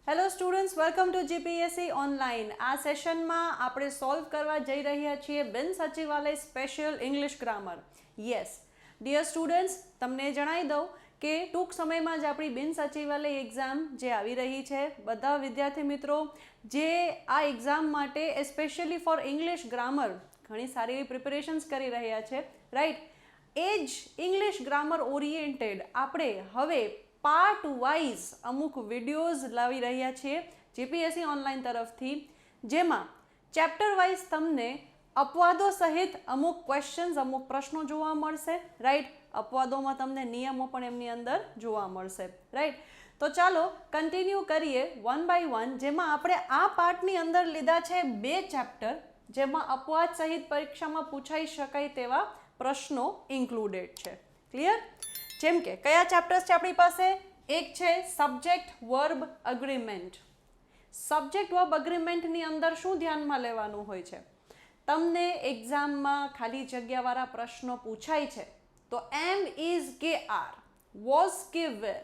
Hello students, welcome to GPSC online. આ સેશનમાં આપણે સોલ્વ કરવા જઈ રહ્યા છીએ બિન સચિવાલય special English grammar. Yes dear students, તમને જણાવી દઉં કે ટૂંક સમયમાં જ આપણી બિન સચિવાલય એક્ઝામ જે આવી રહી છે, બધા વિદ્યાર્થી મિત્રો જે આ એક્ઝામ માટે સ્પેશિયલી ફોર ઇંગ્લિશ ગ્રામર ઘણી સારી એવી પ્રિપેરેશન્સ કરી રહ્યા છે, રાઈટ. એ જ ઇંગ્લિશ ગ્રામર ઓરિએન્ટેડ આપણે હવે પાર્ટ વાઇઝ અમુક વિડીયોઝ લાવી રહ્યા છીએ જીપીએસસી ઓનલાઈન તરફથી, જેમાં ચેપ્ટર વાઇઝ તમને અપવાદો સહિત અમુક ક્વેશ્ચન્સ, અમુક પ્રશ્નો જોવા મળશે, રાઈટ. અપવાદોમાં તમને નિયમો પણ એમની અંદર જોવા મળશે, રાઈટ. તો ચાલો કન્ટિન્યુ કરીએ વન બાય વન, જેમાં આપણે આ પાર્ટની અંદર લીધા છે 2 ચેપ્ટર, જેમાં અપવાદ સહિત પરીક્ષામાં પૂછાઈ શકાય તેવા પ્રશ્નો ઇન્ક્લુડેડ છે. ક્લિયર? જેમ કે કયા ચેપ્ટર્સ છે આપણી પાસે? એક છે subject verb agreement. Subject verb અગ્રીમેન્ટની અંદર શું ધ્યાનમાં લેવાનું હોય છે? તમને એક્ઝામમાં ખાલી જગ્યાવાળા પ્રશ્નો પૂછાય છે તો એમ, ઇઝ કે આર, વોઝ કે વેર,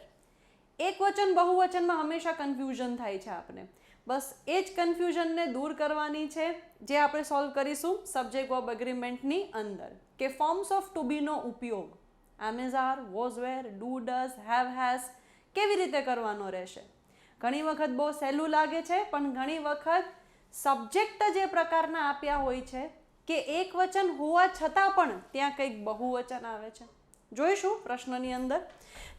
એક વચન બહુવચનમાં હંમેશા કન્ફ્યુઝન થાય છે આપને. બસ એ જ કન્ફ્યુઝનને દૂર કરવાની છે, જે આપણે સોલ્વ કરીશું સબ્જેક્ટ વર્બ અગ્રીમેન્ટની અંદર, કે ફોર્મ્સ ઓફ ટુ બીનો ઉપયોગ am, is, are, was, were, do, does, have, has કેવી રીતે કરવાનો રહેશે. ઘણી વખત બહુ સહેલું લાગે છે, પણ ઘણી વખત સબ્જેક્ટ જે પ્રકારના આપ્યા હોય છે કે એક વચન હોવા છતાં પણ ત્યાં કંઈક બહુવચન આવે છે, જોઈશું પ્રશ્નની અંદર.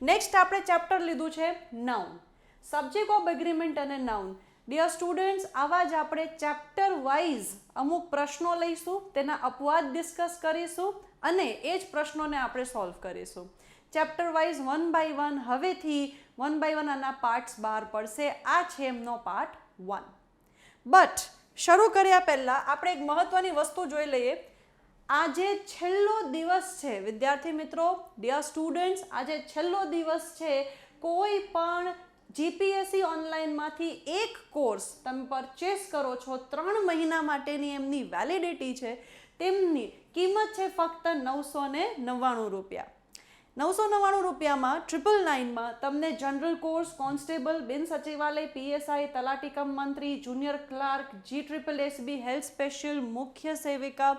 નેક્સ્ટ આપણે ચેપ્ટર લીધું છે નાઉન, સબ્જેક્ટ ઓફ એગ્રીમેન્ટ અને નાઉન. ડિયર સ્ટુડન્ટ્સ, આવા જ આપણે ચેપ્ટર વાઇઝ અમુક પ્રશ્નો લઈશું, તેના અપવાદ ડિસ્કસ કરીશું અને એ જ પ્રશ્નોને આપણે સોલ્વ કરીશું chapter wise one by one. હવેથી વન બાય વન આના પાર્ટ્સ બહાર પડશે. આ છે એમનો પાર્ટ 1. બટ શરૂ કર્યા પહેલાં આપણે એક મહત્ત્વની વસ્તુ જોઈ લઈએ. આજે છેલ્લો દિવસ છે વિદ્યાર્થી મિત્રો, ડિયર સ્ટુડન્ટ્સ, આજે છેલ્લો દિવસ છે. કોઈ પણ જીપીએસસી ઓનલાઈનમાંથી એક કોર્સ તમે પરચેસ કરો છો, 3 મહિના માટેની એમની વેલિડિટી છે, તેમની કિંમત છે ફક્ત 999 રૂપિયા. 999 રૂપિયામાં 999માં તમને જનરલ કોર્સ, કોન્સ્ટેબલ, બિન સચિવાલય, પીએસઆઈ, તલાટી કમ મંત્રી, junior clerk, GSSB, health special, મુખ્ય સેવિકા,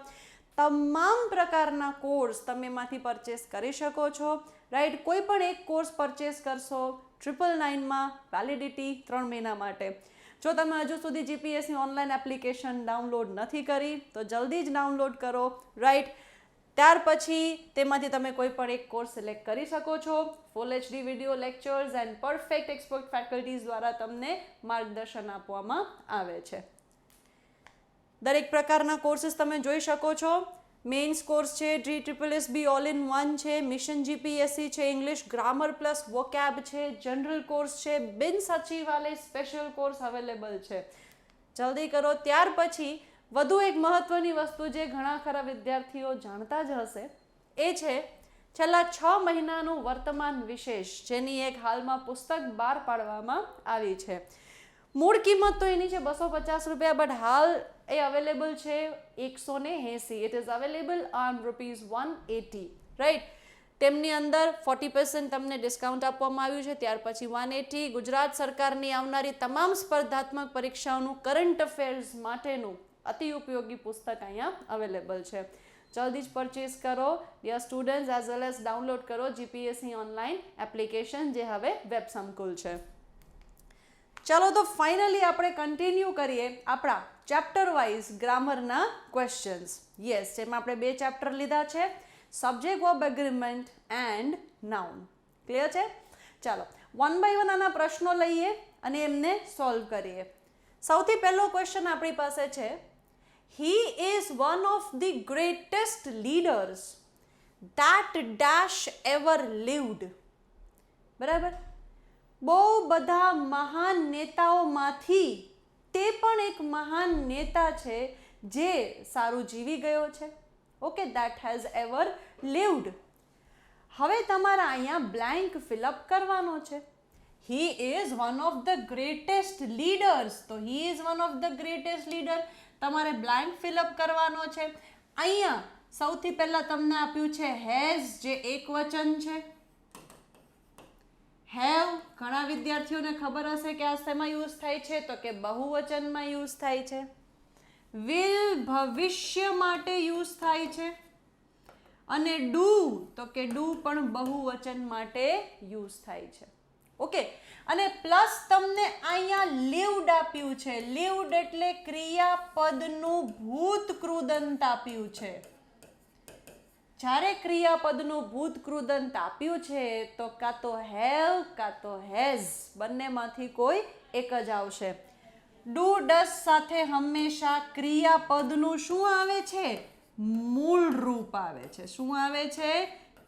તમામ પ્રકારના કોર્સ તમે એમાંથી પરચેસ કરી શકો છો, રાઈટ. કોઈ પણ એક કોર્સ પરચેસ કરશો 999માં, વેલિડિટી 3 મહિના માટે. જો તમે હજુ સુધી જીપીએસસી ઓનલાઈન એપ્લિકેશન ડાઉનલોડ નથી કરી તો જલ્દી જ ડાઉનલોડ કરો, રાઈટ. ત્યાર પછી તેમાંથી તમે કોઈ પણ એક કોર્સ સિલેક્ટ કરી શકો છો. ફૂલ HD video lectures and perfect expert faculties દ્વારા તમને માર્ગદર્શન આપવામાં આવે છે. દરેક પ્રકારના કોર્સીસ તમે જોઈ શકો છો. મેઇન્સ કોર્સ છે, GSSB ઓલ ઇન વન છે, મિશન જીપીએસસી છે, ઇંગ્લિશ ગ્રામર પ્લસ વોકેબ છે, જનરલ કોર્સ છે, બિન સચિવાલય સ્પેશિયલ કોર્સ અવેલેબલ છે. જલ્દી કરો. ત્યાર પછી વધુ એક મહત્ત્વની વસ્તુ જે ઘણા ખરા વિદ્યાર્થીઓ જાણતા જ હશે, એ છે છેલ્લા 6 મહિનાનું વર્તમાન વિશેષ, જેની એક હાલમાં પુસ્તક બહાર પાડવામાં આવી છે. મૂળ કિંમત તો એની છે 250 રૂપિયા, બટ હાલ એ અવેલેબલ છે 180. It is available on ₹180, right. તેમની અંદર 40% તમને ડિસ્કાઉન્ટ આપવામાં આવ્યું છે. ત્યાર પછી 180. ગુજરાત સરકારની આવનારી તમામ સ્પર્ધાત્મક પરીક્ષાઓનું કરંટ અફેર્સ માટેનું અતિ ઉપયોગી પુસ્તક અહીંયા અવેલેબલ છે. જલ્દી જ પરચેસ કરો dear students, as well as download કરો જીપીએસસી ઓનલાઈન એપ્લિકેશન, જે હવે વેબ સંકુલ છે. ચાલો તો ફાઇનલી આપણે કન્ટિન્યુ કરીએ આપણા ચેપ્ટર વાઇઝ ગ્રામરના ક્વેશ્ચન્સ. યસ, જેમાં આપણે 2 ચેપ્ટર લીધા છે, subject verb agreement and noun. Clear છે? ચાલો વન બાય વન આના પ્રશ્નો લઈએ અને એમને સોલ્વ કરીએ. સૌથી પહેલો ક્વેશ્ચન આપણી પાસે છે, he is one of the greatest leaders that dash ever lived. બરાબર? બહુ બધા મહાન નેતાઓમાંથી તે પણ એક મહાન નેતા છે જે સારું જીવી ગયો છે. Okay, that has ever lived. હવે તમારે અહીંયા બ્લેન્ક ફિલઅપ કરવાનો છે. he is one of the greatest leaders, તો he is one of the greatest leader તમારે બ્લેન્ક ફિલઅપ કરવાનો છે. અહીંયા સૌથી પહેલા તમને આપ્યું છે હેઝ, જે એકવચન છે. હેવ ઘણા વિદ્યાર્થીઓને ખબર હશે કે આ શેમાં યુઝ થાય છે, તો કે બહુવચનમાં યુઝ થાય છે. વિલ ભવિષ્ય માટે યુઝ થાય છે. અને ડુ તો કે ડુ પણ બહુવચન માટે યુઝ થાય છે. ઓકે, અને પ્લસ તમને અહીંયા લીવ્ડ આપ્યું છે. લીવ્ડ એટલે ક્રિયાપદનું ભૂત કૃદંત આપ્યું છે. જ્યારે ક્રિયાપદનું ભૂત કૃદંત આપ્યું છે તો કાં તો હેવ કાં તો હેઝ, બંનેમાંથી કોઈ એક જ આવશે. ડુ ડસ સાથે હંમેશા ક્રિયાપદનું શું આવે છે? મૂળ રૂપ આવે છે. શું આવે છે?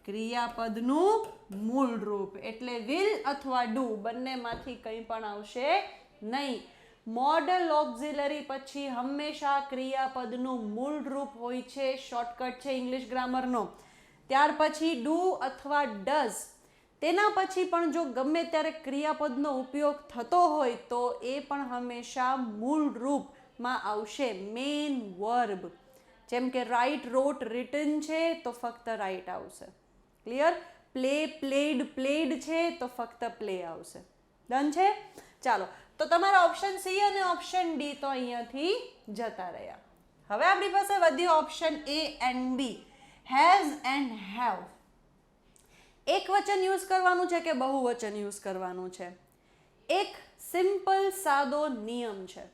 ક્રિયાપદનું મૂળ રૂપ. એટલે વિલ અથવા ડુ બંનેમાંથી કંઈ પણ આવશે નહીં. મોડલ ઓક્ઝિલરી પછી હંમેશા ક્રિયાપદનું મૂળ રૂપ હોય છે. શોર્ટકટ છે ઇંગ્લિશ ગ્રામરનો. ત્યાર પછી ડુ અથવા ડઝ, તેના પછી પણ જો ગમે ત્યારે ક્રિયાપદનો ઉપયોગ થતો હોય તો એ પણ હંમેશા મૂળ રૂપમાં આવશે. મેઇન વર્બ, જેમ કે રાઇટ, રોટ, રિટન છે તો ફક્ત રાઇટ આવશે. ક્લિયર? પ્લે, પ્લેડ, પ્લેડ છે તો ફક્ત પ્લે આવશે. ડન છે? ચાલો, તો તમારા ઓપ્શન સી અને ઓપ્શન ડી તો અહીંયાથી જતા રહ્યા. હવે આપણી પાસે વધ્યો option A and B, has and have. એક વચન યુઝ કરવાનું છે કે બહુવચન યુઝ કરવાનું છે? એક સિમ્પલ સાદો નિયમ છે.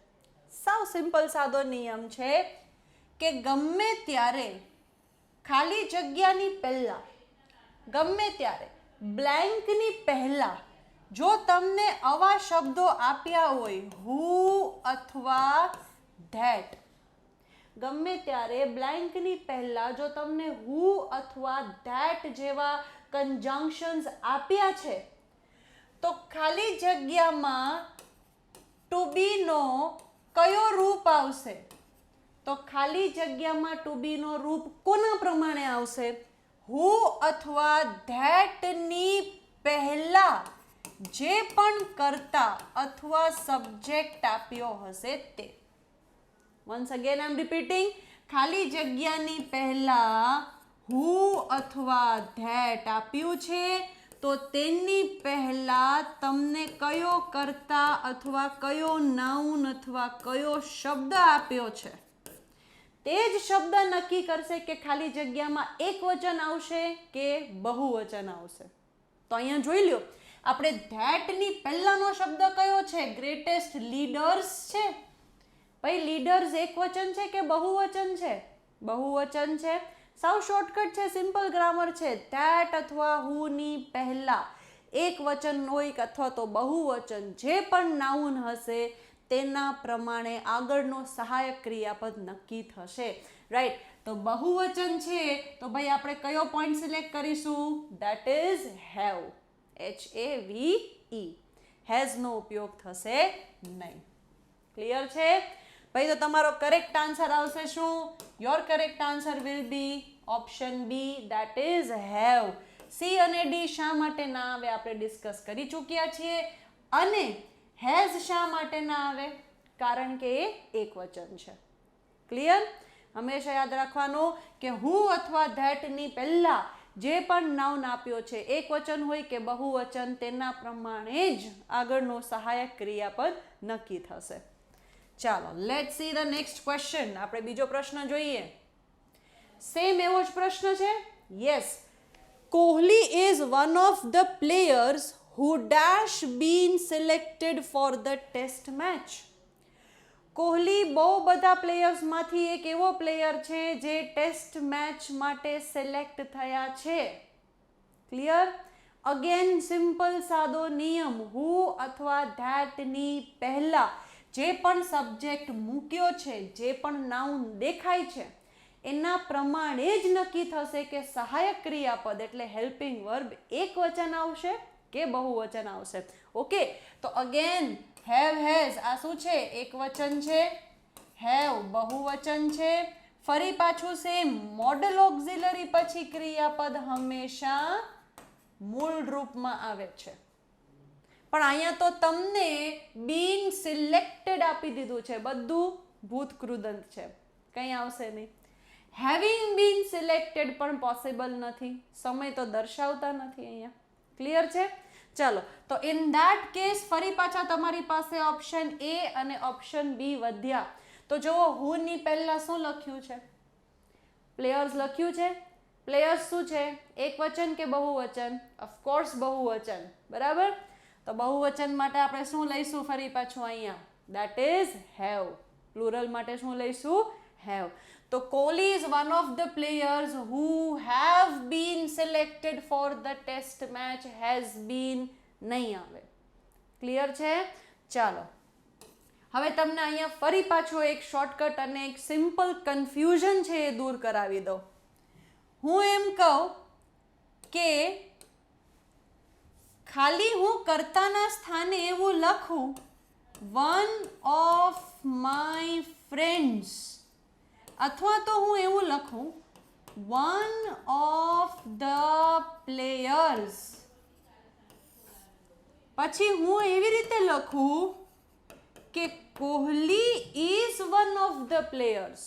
સાવ સિમ્પલ સાદો નિયમ છે કે ગમે ત્યારે ખાલી જગ્યાની પહેલા, ગમે ત્યારે બ્લેન્કની પહેલા જો તમને આવા શબ્દો આપ્યા હોય, હુ અથવા ધેટ, ગમે ત્યારે બ્લેન્કની પહેલા જો તમને હુ અથવા ધેટ જેવા કન્જંક્શન્સ આપ્યા છે તો ખાલી જગ્યામાં ટુ બીનો કયો રૂપ આવશે? તો ખાલી જગ્યામાં ટુ બીનો રૂપ કોના પ્રમાણે આવશે? હુ અથવા ધેટની પહેલા જે પણ કર્તા અથવા સબ્જેક્ટ આપ્યો હશે તે. Once again I am repeating, ખાલી જગ્યાની પહેલા હુ અથવા ધેટ આપ્યું છે તો તેની પહેલા તમને કયો કર્તા અથવા કયો નાઉન અથવા કયો શબ્દ આપ્યો છે, તે જ શબ્દ નક્કી કરશે કે ખાલી જગ્યામાં એક વચન આવશે કે બહુવચન આવશે. તો અહીંયા જોઈ લ્યો, આપણે ધેટની પહેલાનો શબ્દ કયો છે? ગ્રેટેસ્ટ લીડર્સ છે. ભાઈ લીડર્સ એક વચન છે કે બહુવચન છે? બહુવચન છે. સાવ શોર્ટકટ છે, સિમ્પલ ગ્રામર છે. ધેટ અથવા હુની પહેલા એક વચન હોય અથવા તો બહુવચન, જે પણ નાઉન હશે તેના પ્રમાણે આગળનો સહાયક ક્રિયાપદ નક્કી થશે. રાઈટ? તો બહુવચન છે તો ભાઈ આપણે કયો પોઈન્ટ સિલેક્ટ કરીશું? That is have. HAVE. હેઝનો ઉપયોગ થશે નહીં. ક્લિયર છે ભાઈ? તો તમારો કરેક્ટ આન્સર આવશે શું? Your correct answer will be option B, that is have. C અને ડી શા માટે ના આવે આપણે ડિસ્કસ કરી ચૂક્યા છીએ. અને હેઝ શા માટે ના આવે? કારણ કે એ એકવચન છે. ક્લિયર? હંમેશા યાદ રાખવાનું કે હું અથવા ધેટની પહેલા જે પણ નાઉન આપ્યો છે, એક વચન હોય કે બહુવચન, તેના પ્રમાણે જ આગળનો સહાયક ક્રિયાપદ નક્કી થશે. ચાલો, let's see the next question. આપણે બીજો પ્રશ્ન જોઈએ. સેમ એવો જ પ્રશ્ન છે. Yes, Kohli is one of the players who dash been selected for the test match. Kohli બહુ બધા પ્લેયર્સમાંથી એક એવો પ્લેયર છે જે ટેસ્ટ મેચ માટે સિલેક્ટ થયા છે. ક્લિયર? અગેન સિમ્પલ સાદો નિયમ, હુ અથવા ધેટની પહેલા જે પણ સબ્જેક્ટ મૂક્યો છે, જે પણ નાઉન દેખાય છે, એના પ્રમાણે જ નક્કી થશે કે સહાયક ક્રિયાપદ એટલે હેલ્પિંગ વર્બ એક વચન આવશે કે બહુવચન આવશે. ઓકે, તો અગેન હેવ હેઝ આ શું છે? એક વચન છે. હેવ બહુવચન છે. ફરી પાછું સેમ, મોડલ ઓક્ઝિલરી પછી ક્રિયાપદ હંમેશા મૂળ રૂપમાં આવે છે. પણ અહીંયા તો તમને બીન સિલેક્ટેડ આપી દીધું છે, બધું ભૂતકૃદંત છે, કંઈ આવશે નહીં. હેવિંગ બીન સિલેક્ટેડ પણ પોસિબલ નથી, સમય તો દર્શાવતા નથી અહીંયા. ક્લિયર છે? ચાલો, તો ઇન ધેટ કેસ ફરી પાછા તમારી પાસે ઓપ્શન એ અને ઓપ્શન બી વધ્યા. તો જુઓ, હુ ની પહેલા શું લખ્યું છે? પ્લેયર્સ લખ્યું છે. પ્લેયર્સ શું છે? એકવચન કે બહુવચન? ઓફકોર્સ બહુવચન. બરાબર. તો બહુવચન માટે આપણે શું લઈશું ફરી પાછું અહીંયા? That is have. પ્લુરલ માટે શું લઈશું? હેવ. તો Kohli is one of the players who have been selected for the test match. has been નહીં આવે. ક્લિયર છે? ચાલો, હવે તમને અહીંયા ફરી પાછો એક શોર્ટકટ અને એક સિમ્પલ કન્ફ્યુઝન છે એ દૂર કરાવી દો. હું એમ કહું કે ખાલી હું કર્તાના સ્થાને એવું લખું, વન ઓફ માય ફ્રેન્ડ્સ, અથવા તો હું એવું લખું, વન ઓફ ધ પ્લેયર્સ. પછી હું એવી રીતે લખું કે Kohli is one of the players.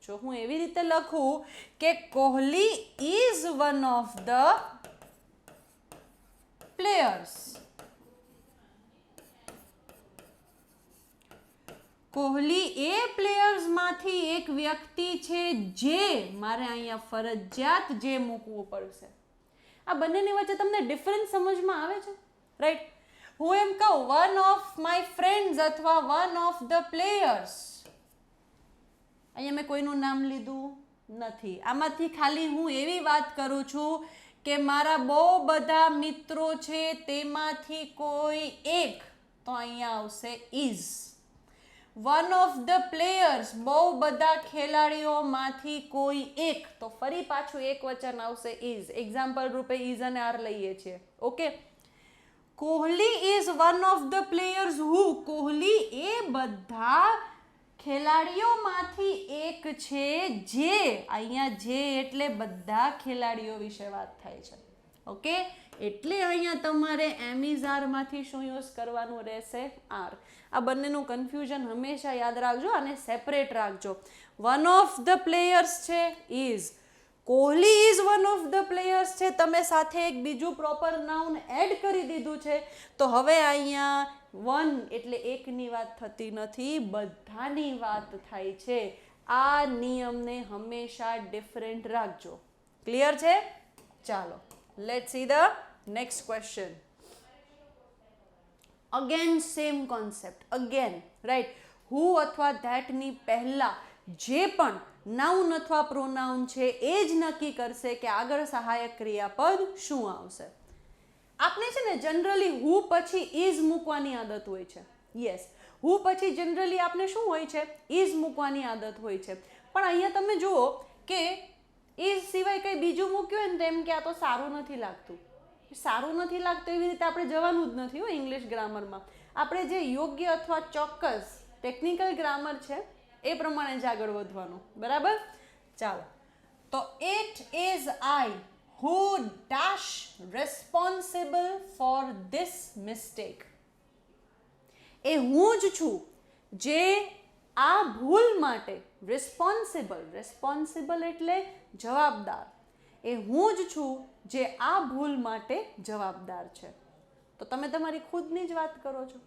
જો હું એવી રીતે લખું કે Kohli is one of the players, Kohli એ પ્લેયર્સમાંથી એક વ્યક્તિ છે જે, મારે અહીંયા ફરજિયાત જે મૂકવું પડશે. આ બંનેની વચ્ચે તમને ડિફરન્સ સમજમાં આવે છે? રાઈટ. હું એમ કહું વન ઓફ માય ફ્રેન્ડ્સ અથવા વન ઓફ ધ પ્લેયર્સ, અહીંયા મેં કોઈનું નામ લીધું નથી. આમાંથી ખાલી હું એવી વાત કરું છું કે મારા બહુ બધા મિત્રો છે, તેમાંથી કોઈ એક, તો અહીંયા આવશે is. One of the players, બહુ બધા ખેલાડીઓમાંથી કોઈ એક, તો ફરી પાછું એક વચન આવશે ઇઝ. એક્ઝામ્પલ રૂપે ઇઝ અને આર લઈએ છીએ. Okay. Kohli is one of the players who, Kohli એ બધા ખેલાડીઓમાંથી એક છે જે, અહીંયા જે એટલે બધા ખેલાડીઓ વિશે વાત થાય છે. ઓકે. એટલે અહીંયા તમારે એમ ઇઝ આરમાંથી શું યુઝ કરવાનું રહેશે? આર. આ બંનેનું કન્ફ્યુઝન હંમેશા યાદ રાખજો અને સેપરેટ રાખજો. વન ઓફ ધ પ્લેયર્સ છે is, Kohli is one of the players છે, તમે સાથે એક બીજું પ્રોપર નાઉન એડ કરી દીધું છે. તો હવે અહીંયા વન એટલે એકની વાત થતી નથી, બધાની વાત થાય છે. આ નિયમને હંમેશા ડિફરન્ટ રાખજો. ક્લિયર છે? ચાલો, let's see the next question. Again same concept. Again right. Who અથવા ધેટની પહેલા જે પણ નાઉન અથવા પ્રોનાઉન છે એ જ નક્કી કરશે કે આગળ સહાયક ક્રિયાપદ શું આવશે. આપણે છે ને જનરલી હુ પછી ઇઝ મૂકવાની આદત હોય છે. યસ, હુ પછી જનરલી આપણે શું હોય છે? ઇઝ મૂકવાની આદત હોય છે. પણ અહીંયા તમે જુઓ કે ઇઝ સિવાય કંઈ બીજું મૂક્યું હોય ને તો એમ કે આ તો સારું નથી લાગતું. સારું નથી લાગતું એવી રીતે આપણે જવાનું જ નથી હો ઇંગ્લિશ ગ્રામરમાં. આપણે જે યોગ્ય અથવા ચોક્કસ ટેકનિકલ ગ્રામર છે એ પ્રમાણે જ આગળ વધવાનું. બરાબર? ચાલો, તો it is I who dash responsible for this mistake. એ હું જ છું જે આ ભૂલ માટે રિસ્પોન્સિબલ એટલે જવાબદાર. એ હું જ છું જે આ ભૂલ માટે જવાબદાર છે. તો તમે તમારી ખુદની જ વાત કરો છો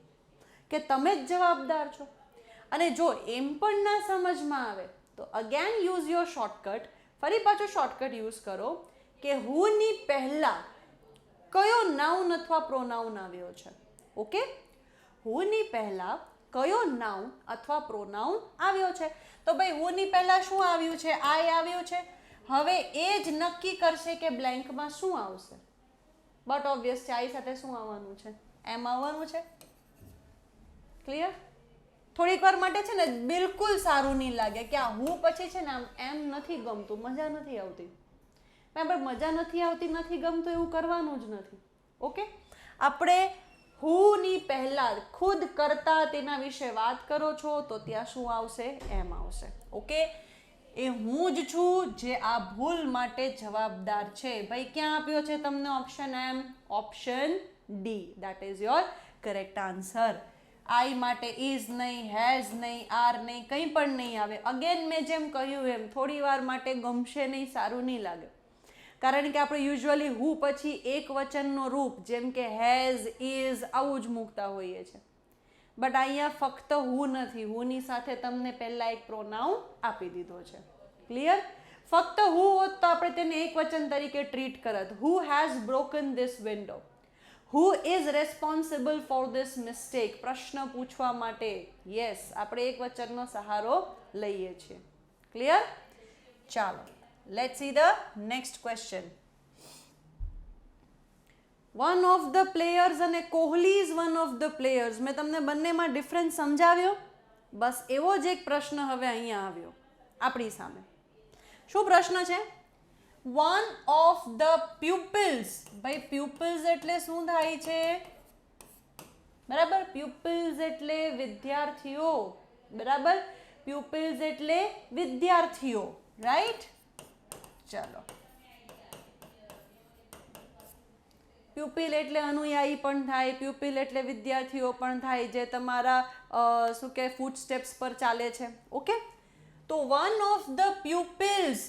કે તમે જ જવાબદાર છો. અને જો એમ પણ ના સમજમાં આવે તો અગેન યુઝ યોર શોર્ટકટ. ફરી પાછો શોર્ટકટ યુઝ કરો કે હુની પહેલા કયો નાઉન અથવા પ્રોનાઉન આવ્યો છે. ઓકે. હુની પહેલા કયો નાઉન અથવા પ્રોનાઉન આવ્યો છે. તો ભાઈ હુની પહેલા શું આવ્યું છે? આઈ આવ્યું છે. હવે એ જ નક્કી કરશે કે બ્લેન્કમાં શું આવશે. બટ ઓબ્વિયસ છે આઈ સાથે શું આવવાનું છે? એમ આવવાનું છે. ક્લિયર? થોડીક વાર માટે છે ને બિલકુલ સારું નહીં લાગે કે આ હું પછી છે ને આમ એમ નથી ગમતું, મજા નથી આવતી. બરાબર? મજા નથી આવતી, નથી ગમતું એવું કરવાનું જ નથી. ઓકે. આપણે હુની પહેલા ખુદ કરતા તેના વિશે વાત કરો છો તો ત્યાં શું આવશે? એમ આવશે. ઓકે. એ હું જ છું જે આ ભૂલ માટે જવાબદાર છે. ભાઈ ક્યાં આપ્યો છે તમને option am? Option D. That is your correct answer. I માટે ઇઝ નહીં, હેઝ નહીં, આર નહીં, કંઈ પણ નહીં આવે. અગેન મેં જેમ કહ્યું એમ થોડી વાર માટે ગમશે નહીં, સારું નહીં લાગે, કારણ કે આપણે યુઝ્યુઅલી હુ પછી એક વચનનો રૂપ જેમ કે હેઝ, ઇઝ આવું જ મૂકતા હોઈએ છીએ. બટ અહીંયા ફક્ત હુ નથી, હુની સાથે તમને પહેલાં એક પ્રોનાઉન આપી દીધો છે. ક્લિયર? ફક્ત હુ હોત તો આપણે તેને એક વચન તરીકે ટ્રીટ કરત. Who has broken this window, who is responsible for this mistake, પ્રશ્ન પૂછવા માટે યસ આપણે એક વચનનો સહારો લઈએ છીએ. ક્લિયર? ચાલો, let's see the next question. One of the players અને Kohli is one of the players. મેં તમને બંનેમાં ડિફરન્સ સમજાવ્યો. બસ એવો જ એક પ્રશ્ન હવે અહીંયા આવ્યો આપણી સામે. શું પ્રશ્ન છે? One of the pupils. ભાઈ પ્યુપિલ્સ એટલે શું થાય છે? બરાબર, પ્યુપિલ્સ એટલે વિદ્યાર્થીઓ. બરાબર, પ્યુપિલ્સ એટલે વિદ્યાર્થીઓ, રાઈટ? ચાલો, પ્યુપિલ એટલે અનુયાયી પણ થાય, પ્યુપિલ એટલે વિદ્યાર્થીઓ પણ થાય, જે તમારા શું કે ફૂટસ્ટેપ્સ પર ચાલે છે. ઓકે, તો વન ઓફ ધ પ્યુપિલ્સ.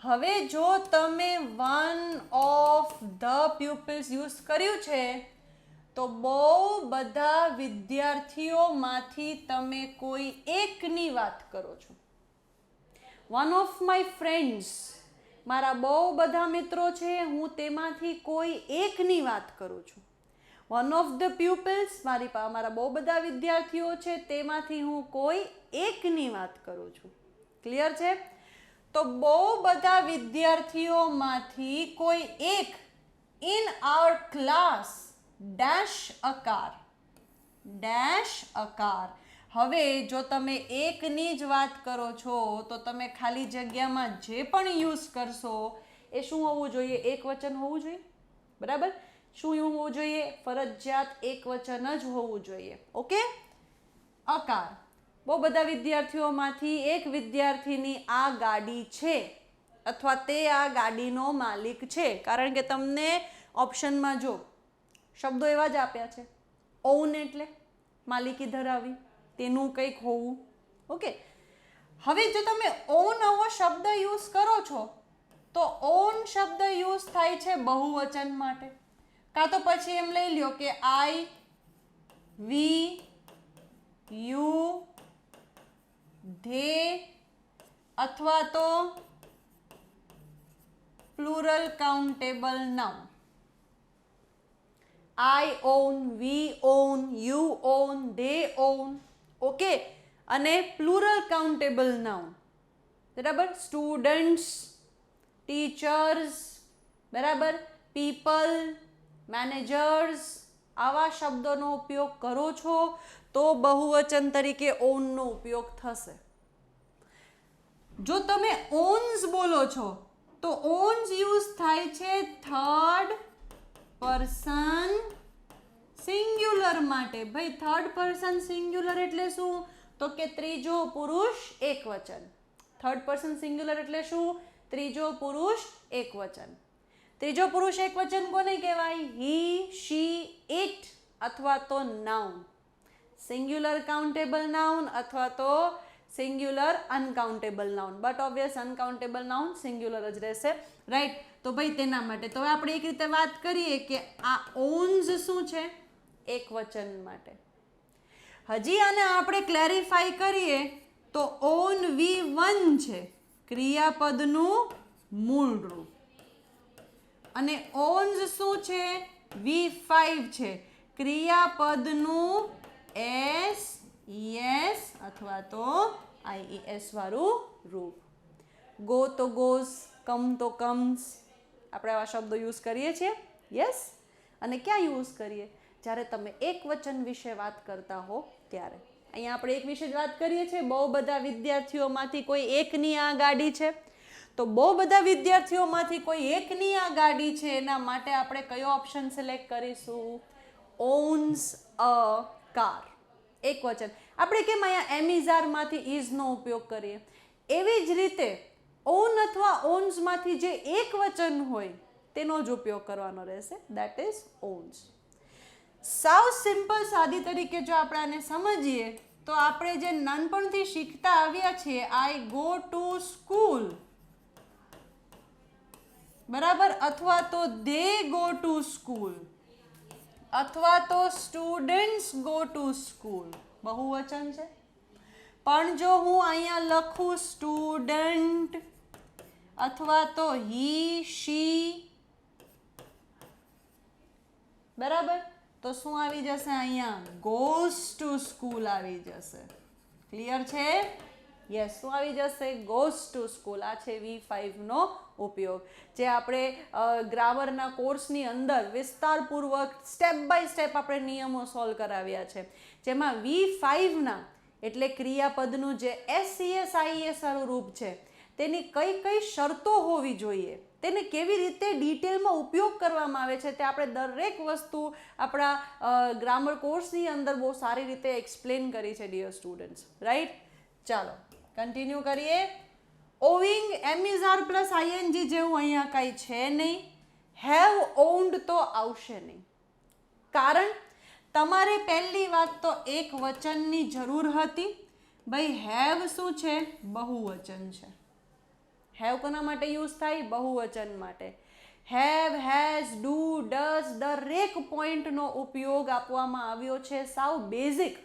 હવે જો તમે one of the pupils use કર્યું છે તો બહુ બધા વિદ્યાર્થીઓમાંથી તમે કોઈ એકની વાત કરો છો. વન ઓફ માય ફ્રેન્ડ્સ, મારા બહુ બધા મિત્રો છે, હું તેમાંથી કોઈ એકની વાત કરું છું. વન ઓફ ધ પ્યુપિલ્સ, મારા બહુ બધા વિદ્યાર્થીઓ છે, તેમાંથી હું કોઈ એકની વાત કરું છું. ક્લિયર છે? તો બહુ બધા વિદ્યાર્થીઓમાંથી કોઈ એક in our class dash a car, dash a car. હવે જો તમે એકની જ વાત કરો છો તો તમે ખાલી જગ્યામાં જે પણ યુઝ કરશો એ શું હોવું જોઈએ? એક વચન હોવું જોઈએ. બરાબર, શું હોવું જોઈએ? ફરજિયાત એક વચન જ હોવું જોઈએ. ઓકે, અકાર. બહુ બધા વિદ્યાર્થીઓમાંથી એક વિદ્યાર્થીની આ ગાડી છે અથવા તે આ ગાડીનો માલિક છે, કારણ કે તમને ઓપ્શનમાં જો શબ્દો એવા જ આપ્યા છે. ઓન એટલે માલિકી ધરાવી, તેનું કંઈક હોવું. ઓકે, હવે જો તમે ઓન આવો શબ્દ યુઝ કરો છો તો ઓન શબ્દ યુઝ થાય છે બહુવચન માટે, કાં તો પછી એમ લઈ લ્યો કે આઈ, વી, યુ, ધે, અથવા તો plural countable noun. I own, we own, you own, they own. Okay, અને પ્લુરલ કાઉન્ટેબલ નાઉન. બરાબર, સ્ટુડન્ટ્સ, ટીચર્સ, બરાબર, પીપલ, મેનેજર્સ, આવા શબ્દોનો ઉપયોગ કરો છો તો બહુવચન તરીકે ઓનનો ઉપયોગ થશે. જો તમે ઓન્સ બોલો છો તો ઓન્સ યુઝ થાય છે થર્ડ પર્સન સિંગ્યુલર માટે. ભાઈ થર્ડ પર્સન સિંગ્યુલર એટલે શું? તો કે ત્રીજો પુરુષ એકવચન. થર્ડ પર્સન સિંગ્યુલર એટલે શું? ત્રીજો પુરુષ એકવચન. ત્રીજો પુરુષ એકવચન કોને કહેવાય? હી, શી, ઇટ અથવા તો નાઉન. સિંગ્યુલર કાઉન્ટેબલ નાઉન અથવા તો singular uncountable noun. But obvious uncountable noun singular જ રહેશે, રાઈટ? તો ભાઈ તેના માટે તો આપણે એક રીતે વાત કરીએ કે આ ઓન્સ શું છે? એક વચન માટે. હજી આને આપણે ક્લેરિફાઈ કરીએ તો ઓન V1 છે ક્રિયાપદનું મૂળ રૂપ, અને ઓન્સ શું છે? V5 છે ક્રિયાપદનું એસ, ઈએસ અથવા તો આઈઈએસ વાળું રૂપ. ગો તો ગોઝ, કમ તો કમ્સ, આપણે આવા શબ્દો યુઝ કરીએ છીએ. યસ, અને ક્યાં યુઝ કરીએ? જ્યારે તમે એક વચન વિશે વાત કરતા હો ત્યારે. અહીંયા આપણે એક વિશે જ વાત કરીએ છીએ. બહુ બધા વિદ્યાર્થીઓમાંથી કોઈ એકની આ ગાડી છે, તો બહુ બધા વિદ્યાર્થીઓમાંથી કોઈ એકની આ ગાડી છે, એના માટે આપણે કયો ઓપ્શન સિલેક્ટ કરીશું? Ones a car. એક વચન. આપણે કેમ અહીંયા એમિઝારમાંથી ઇઝનો ઉપયોગ કરીએ? એવી જ રીતે ઓન અથવા ઓન્સમાંથી જે એક વચન હોય તેનો જ ઉપયોગ કરવાનો રહેશે. That is ones. સાવ સિમ્પલ સાદી તરીકે જો આપણે આને સમજીએ તો આપણે જે નાનપણથી શીખતા આવ્યા છીએ, આઈ ગો ટુ સ્કૂલ, બરાબર, અથવા તો દે ગો ટુ સ્કૂલ, અથવા તો સ્ટુડન્ટ્સ ગો ટુ સ્કૂલ, બહુવચન છે. પણ જો હું અહીંયા લખું સ્ટુડન્ટ અથવા તો હી શી, બરાબર, તો શું આવી જશે અહીંયા? ગોઝ ટુ સ્કૂલ આવી જશે. ક્લિયર છે? યસ, શું આવી જશે? Goes to school. આ છે V5 નો ઉપયોગ, જે આપણે ગ્રામરના કોર્સની અંદર વિસ્તારપૂર્વક સ્ટેપ બાય સ્ટેપ આપણે નિયમો સોલ્વ કરાવ્યા છે, જેમાં V5ના એટલે ક્રિયાપદનું જે SES વાળું રૂપ છે તેની કઈ કઈ શરતો હોવી જોઈએ, તેને કેવી રીતે ડિટેલમાં ઉપયોગ કરવામાં આવે છે, તે આપણે દરેક વસ્તુ આપણા ગ્રામર કોર્સની અંદર બહુ સારી રીતે એક્સપ્લેન કરી છે ડિયર સ્ટુડન્ટ્સ. રાઈટ? ચાલો કન્ટિન્યુ કરીએ. ઓવિંગ એમઇઝઆર પ્લસ ING જેવું અહીંયા કંઈ છે નહીં. હેવ ઓન્ડ તો આવશે નહીં, કારણ તમારે પહેલી વાત તો એક વચનની જરૂર હતી. ભાઈ હેવ શું છે? બહુવચન છે. હેવ કોના માટે યુઝ થાય? બહુવચન માટે. હેવ, હેઝ, ડુ, ડઝ દરેક પોઈન્ટનો ઉપયોગ આપવામાં આવ્યો છે સાવ બેઝિક.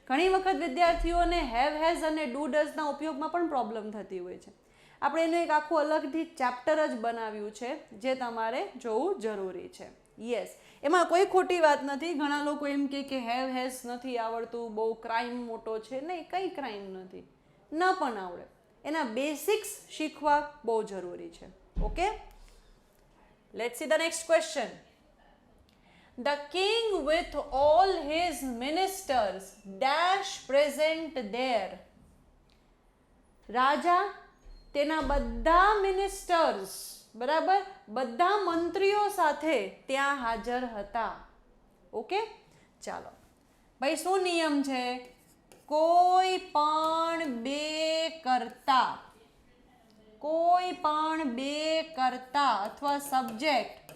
ઘણી વખત વિદ્યાર્થીઓને હેવ, હેઝ અને ડુ, ડઝના ઉપયોગમાં પણ પ્રોબ્લેમ થતી હોય છે. આપણે એનું એક આખું અલગથી ચેપ્ટર જ બનાવ્યું છે, જે તમારે જોવું જરૂરી છે. યસ, એમાં કોઈ ખોટી વાત નથી. ઘણા લોકો એમ કે હેવ, હેઝ નથી આવડતું, બહુ ક્રાઇમ મોટો છે. નહીં, કંઈ ક્રાઇમ નથી, ન પણ આવડે. એના બેસિક્સ શીખવા બહુ જરૂરી છે. Okay, let's see the next question. The king with all his ministers dash present there. રાજા તેના બધા મિનિસ્ટર્સ, બરાબર, બધા મંત્રીઓ સાથે ત્યાં હાજર હતા. ઓકે, ચાલો ભાઈ, શું નિયમ છે? કોઈ પણ બે કરતા, કોઈ પણ બે કરતા અથવા સબ્જેક્ટ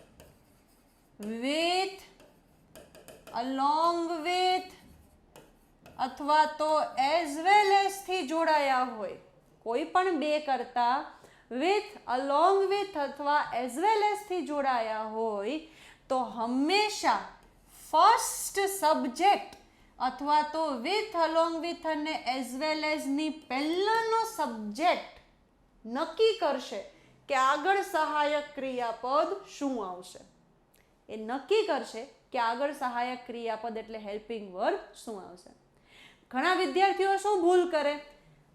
with, along with અથવા તો as well as થી જોડાયા હોય. કોઈ પણ બે કરતા with, along with અથવા as well as થી જોડાયા હોય તો હંમેશા ફર્સ્ટ સબ્જેક્ટ અથવા તો with, along with અને as well as ની પહેલાનો સબ્જેક્ટ નક્કી કરશે કે આગળ સહાયક ક્રિયાપદ શું આવશે. એ નક્કી કરશે કે આગળ સહાયક ક્રિયાપદ એટલે હેલ્પિંગ વર્બ શું આવશે. ઘણા વિદ્યાર્થીઓ શું ભૂલ કરે?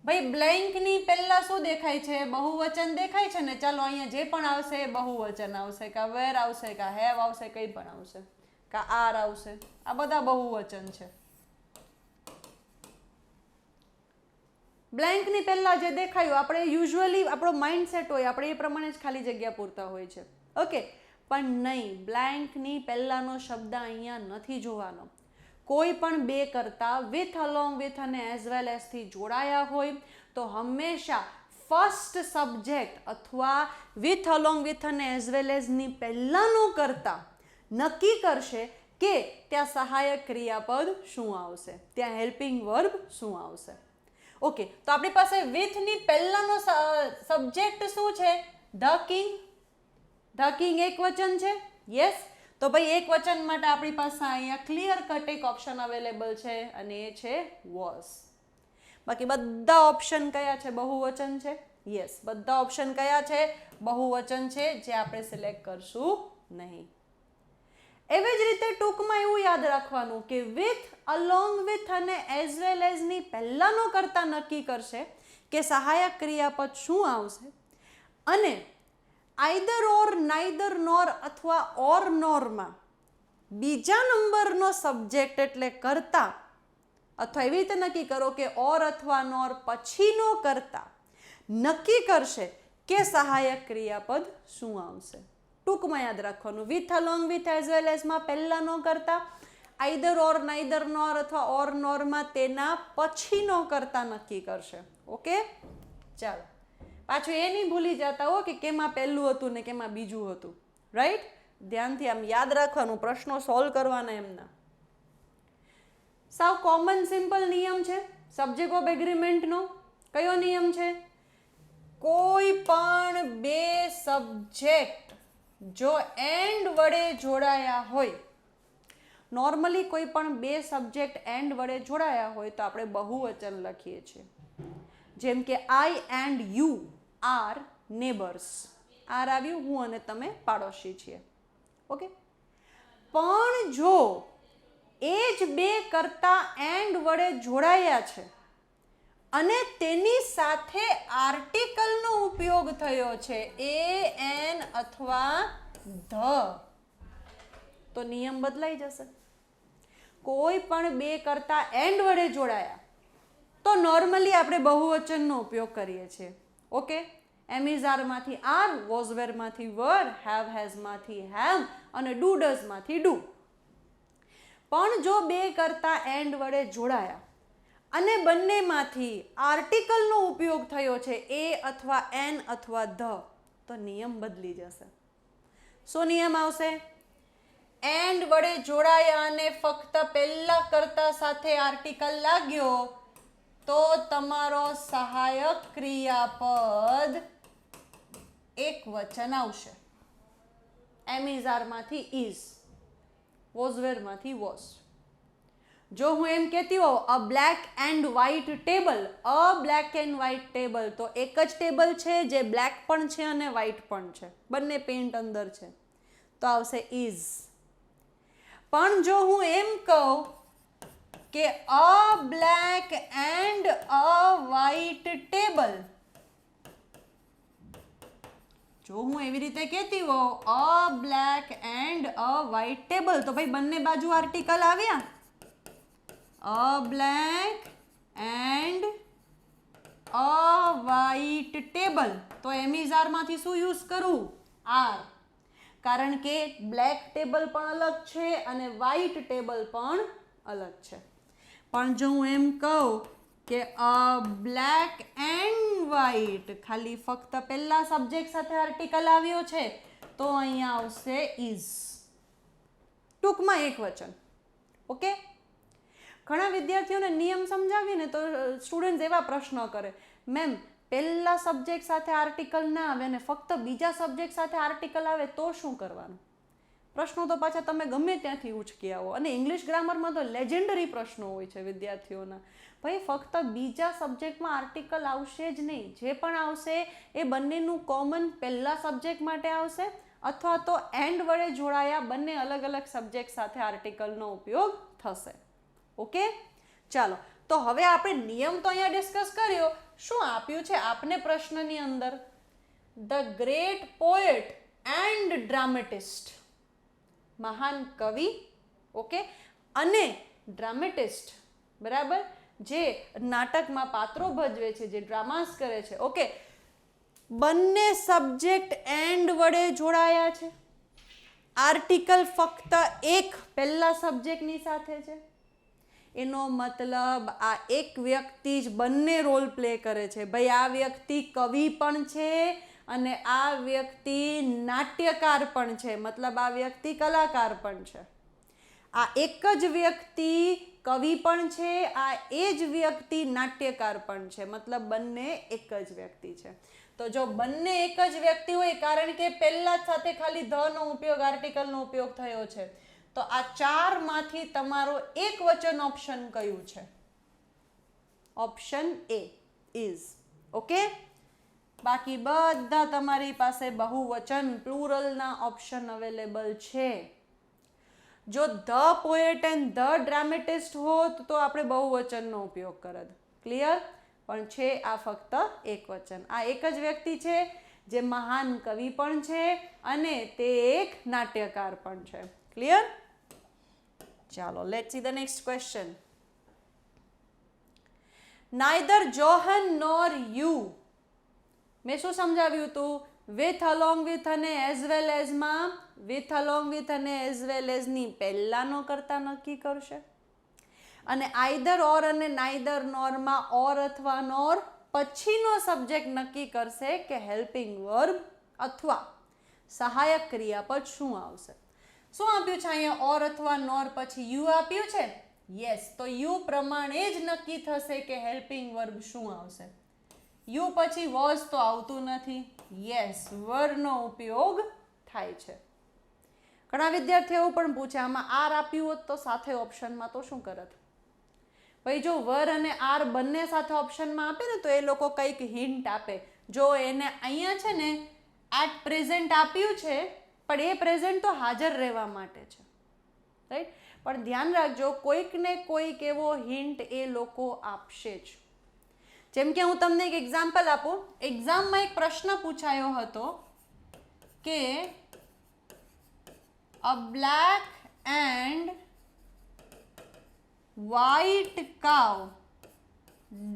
ભાઈ બ્લેન્કની પહેલા શું દેખાય છે? બહુવચન દેખાય છે ને, ચાલો અહીંયા જે પણ આવશે એ બહુવચન આવશે, કા વેર આવશે, કા હેવ આવશે, કંઈ પણ આવશે, કા આર આવશે. આ બધા બહુવચન છે. બ્લેન્કની પહેલા જે દેખાયું, આપણે યુઝ્યુઅલી આપણો માઇન્ડસેટ હોય, આપણે એ પ્રમાણે જ ખાલી જગ્યા પૂરતા હોય છે. ઓકે, પણ નહીં, બ્લેન્કની પહેલાનો શબ્દ અહીંયા નથી જોવાનો. કોઈ પણ બે કરતા with, along with અને as well as થી જોડાયા હોય તો હંમેશા ફર્સ્ટ સબ્જેક્ટ અથવા with, along with અને as well as ની પહેલાનો કરતા નક્કી કરશે કે ત્યાં સહાયક ક્રિયાપદ શું આવશે, ત્યાં હેલ્પિંગ વર્બ શું આવશે. ઓકે, તો આપણી પાસે with ની પહેલાનો સબ્જેક્ટ શું છે? The king. ધ કિંગ એક વચન છે. યસ, તો ભાઈ એક વચન માટે આપણી પાસે અહીંયા ક્લિયર કટ એક ઓપ્શન અવેલેબલ છે અને એ છે વોઝ. બાકી બધા ઓપ્શન કયા છે? બહુવચન છે. યસ, બધા ઓપ્શન કયા છે? બહુવચન છે, જે આપણે સિલેક્ટ કરશું નહીં. એવી જ રીતે ટૂંકમાં એવું યાદ રાખવાનું કે with, along with અને as well as ની પહેલાનો કરતા નક્કી કરશે કે સહાયક ક્રિયાપદ શું આવશે, અને આઈધર ઓર, નાઈધર નોર અથવા ઓર નોરમાં બીજા નંબરનો સબ્જેક્ટ એટલે કરતા, અથવા એવી રીતે નક્કી કરો કે ઓર અથવા નોર પછીનો કરતા નક્કી કરશે કે સહાયક ક્રિયાપદ શું આવશે. ટૂંકમાં યાદ રાખવાનું, with, along with, as well as માં પહેલાનો કરતા, આઈધર ઓર, નાઈધર નોર અથવા ઓર નોરમાં તેના પછીનો કરતા નક્કી કરશે. ઓકે, ચાલો પાછું એ નહીં ભૂલી જતા હો કે કેમાં પહેલું હતું ને કેમાં બીજું હતું. રાઈટ? ધ્યાનથી આમ યાદ રાખવાનું, પ્રશ્નો સોલ્વ કરવાના એમના. સાવ કોમન સિમ્પલ નિયમ છે સબ્જેક્ટ ઓફ એગ્રીમેન્ટનો. કયો નિયમ છે? કોઈ પણ બે સબ્જેક્ટ જો એન્ડ વડે જોડાયા હોય, નોર્મલી કોઈ પણ બે સબ્જેક્ટ એન્ડ વડે જોડાયા હોય તો આપણે બહુવચન લખીએ છીએ. જેમ કે I and you are neighbours. Are આવ્યું, હું અને તમે પાડોશી છીએ. ઓકે. પણ જો એ જ બે કરતા એન્ડ વડે જોડાયા છે અને તેની સાથે આર્ટિકલનો ઉપયોગ થયો છે, એ એન અથવા ધ, તો નિયમ બદલાઈ જશે. કોઈ પણ બે કરતા એન્ડ વડે જોડાયા તો નોર્મલી આપણે બહુવચનનો ઉપયોગ કરીએ છીએ. ઓકે. એમિઝારમાંથી આર, વોઝવેરમાંથી વર, હેવ હેઝમાંથી હેવ અને ડુ ડઝમાંથી ડુ. પણ જો બે કરતા એન્ડ વડે જોડાયા અને બંનેમાંથી આર્ટિકલનો ઉપયોગ થયો છે, એ અથવા એન અથવા ધ, તો નિયમ બદલી જશે. શું નિયમ આવશે? એન્ડ વડે જોડાયા અને ફક્ત પહેલા કરતા સાથે આર્ટિકલ લાગ્યો તો તમારો સહાયક ક્રિયાપદ એક વચન આવશે. એમિઝારમાંથી ઇઝ, વોઝવેરમાંથી વોઝ. જો હું એમ કહેતી હોઉં a black and white table, a black and white table, તો એક જ ટેબલ છે જે બ્લેક પણ છે અને વ્હાઇટ પણ છે, બંને પેન્ટ અંદર છે, તો આવશે ઇઝ. પણ જો હું એમ કહું કે a black and a white table, જો હું એવી રીતે કહેતી હોઉં a black and a white table, તો ભાઈ બંને બાજુ આર્ટિકલ આવ્યા. A black and a white table, તો એમિઝારમાંથી શું યુઝ કરું? આર. કારણ કે બ્લેક ટેબલ પણ અલગ છે અને વ્હાઇટ ટેબલ પણ અલગ છે. પણ જો હું એમ કહું કે અ બ્લેક એન્ડ વ્હાઇટ, ખાલી ફક્ત પહેલા સબ્જેક્ટ સાથે આર્ટિકલ આવ્યો છે, તો અહીંયા આવશે ઇઝ. ટૂંકમાં એક વચન. ઓકે. ઘણા વિદ્યાર્થીઓને નિયમ સમજાવીએ ને તો સ્ટુડન્ટ એવા પ્રશ્નો કરે, મેમ પહેલા સબ્જેક્ટ સાથે આર્ટિકલ ના આવે અને ફક્ત બીજા સબ્જેક્ટ સાથે આર્ટિકલ આવે તો શું કરવાનું? પ્રશ્નો તો પાછા તમે ગમે ત્યાંથી ઉચકી આવો. અને ઇંગ્લિશ ગ્રામરમાં તો લેજેન્ડરી પ્રશ્નો હોય છે વિદ્યાર્થીઓના. ભાઈ ફક્ત બીજા સબ્જેક્ટમાં આર્ટિકલ આવશે જ નહીં, જે પણ આવશે એ બંનેનું કોમન પહેલા સબ્જેક્ટ માટે આવશે અથવા તો એન્ડ વડે જોડાયા બંને અલગ અલગ સબ્જેક્ટ સાથે આર્ટિકલનો ઉપયોગ થશે. ઓકે. ચાલો, તો હવે આપણે નિયમ તો અહીંયા ડિસ્કસ કર્યો. શું આપ્યું છે આપને પ્રશ્નની અંદર? ધ ગ્રેટ પોએટ એન્ડ ડ્રામેટિસ્ટ, મહાન કવિ, ઓકે, અને ડ્રામેટિસ્ટ, બરાબર, જે નાટકમાં પાત્રો ભજવે છે, જે ડ્રામાસ કરે છે, ઓકે, બંને સબ્જેક્ટ એન્ડ વડે જોડાયા છે. આર્ટિકલ ફક્ત એક પહેલા સબ્જેક્ટની સાથે છે. એનો મતલબ આ એક વ્યક્તિ જ બંને રોલ પ્લે કરે છે. ભાઈ આ વ્યક્તિ કવિ પણ છે અને આ વ્યક્તિ નાટ્યકાર પણ છે, મતલબ આ વ્યક્તિ કલાકાર પણ છે. આ એક જ વ્યક્તિ કવિ પણ છે, આ એ જ વ્યક્તિ નાટ્યકાર પણ છે, મતલબ બંને એક જ વ્યક્તિ છે. તો જો બંને એક જ વ્યક્તિ હોય, કારણ કે પહેલા જ સાથે ખાલી ધનો ઉપયોગ, આર્ટિકલનો ઉપયોગ થયો છે, તો આ ચારમાંથી તમારો એક વચન ઓપ્શન કયું છે? Option A, is. ઓકે. બાકી બધા તમારી પાસે બહુવચન પ્લુરલના ઓપ્શન અવેલેબલ છે. જો ધ પોએટ એન્ડ ધ ડ્રામેટિસ્ટ હોત તો આપણે બહુવચનનો ઉપયોગ કરત. ક્લિયર? પણ છે આ ફક્ત એક વચન. આ એક જ વ્યક્તિ છે જે મહાન કવિ પણ છે અને તે એક નાટ્યકાર પણ છે. ક્લિયર? ચાલો, let's see the next question. Neither John nor you, મેં શું સમજાવ્યું હતું? વિથ, અલોંગ વિથ અને એઝ વેલ એઝમાં વિથ, અલોંગ વિથ અને એઝ વેલ એઝની પહેલાનો કરતા નક્કી કરશે અને આઈધર ઓર અને નાઇધર નોરમાં ઓર અથવા નોર પછીનો સબ્જેક્ટ નક્કી કરશે કે હેલ્પિંગ વર્બ અથવા સહાયક ક્રિયાપદ શું આવશે? શું આપ્યું છે અહીંયા? ઓર અથવા નોર પછી યુ આપ્યું છે. યસ, તો યુ પ્રમાણે જ નક્કી થશે કે હેલ્પિંગ વર્બ શું આવશે. યુ પછી વોઝ તો આવતું નથી. યસ, વરનો ઉપયોગ થાય છે. ઘણા વિદ્યાર્થીઓ એવું પણ પૂછે આમાં આર આપ્યું હોત તો સાથે ઓપ્શનમાં તો શું કરત? ભાઈ જો વર અને આર બંને સાથે ઓપ્શનમાં આપે ને તો એ લોકો કંઈક હિન્ટ આપે. જો એને અહીંયા છે ને એટ પ્રેઝન્ટ આપ્યું છે પણ એ પ્રેઝન્ટ તો હાજર રહેવા માટે છે, રાઈટ? પણ ધ્યાન રાખજો કોઈક ને કોઈક એવો હિન્ટ એ લોકો આપશે જ. જેમ કે હું તમને એક એક્ઝામ્પલ આપું. એક્ઝામમાં એક પ્રશ્ન પૂછાયો હતો કે a black and white cow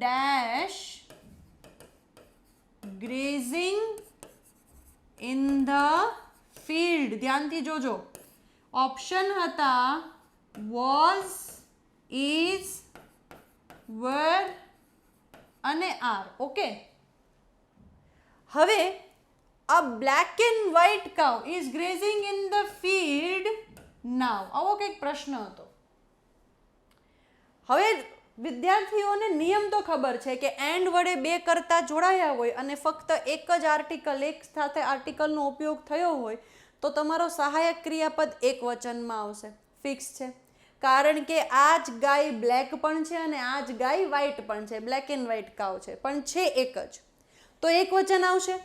dash grazing in the field. ધ્યાનથી જોજો. ઓપ્શન હતા was, is, were અને આર. ઓકે, હવે a black and white cow is grazing in the field now. આવો કંઈક પ્રશ્ન હતો. હવે વિદ્યાર્થીઓને નિયમ તો ખબર છે કે એન્ડ વડે બે કરતા જોડાયા હોય અને ફક્ત એક જ આર્ટિકલ, એક સાથે આર્ટિકલનો ઉપયોગ થયો હોય તો તમારો સહાયક ક્રિયાપદ એક વચનમાં આવશે. ફિક્સ છે. કારણ કે આ જ ગાય બ્લેક પણ છે અને આ જ ગાય વ્હાઈટ પણ છે. બ્લેક એન્ડ વ્હાઈટ કાવ છે પણ છે એક જ, તો એક વચન આવશે.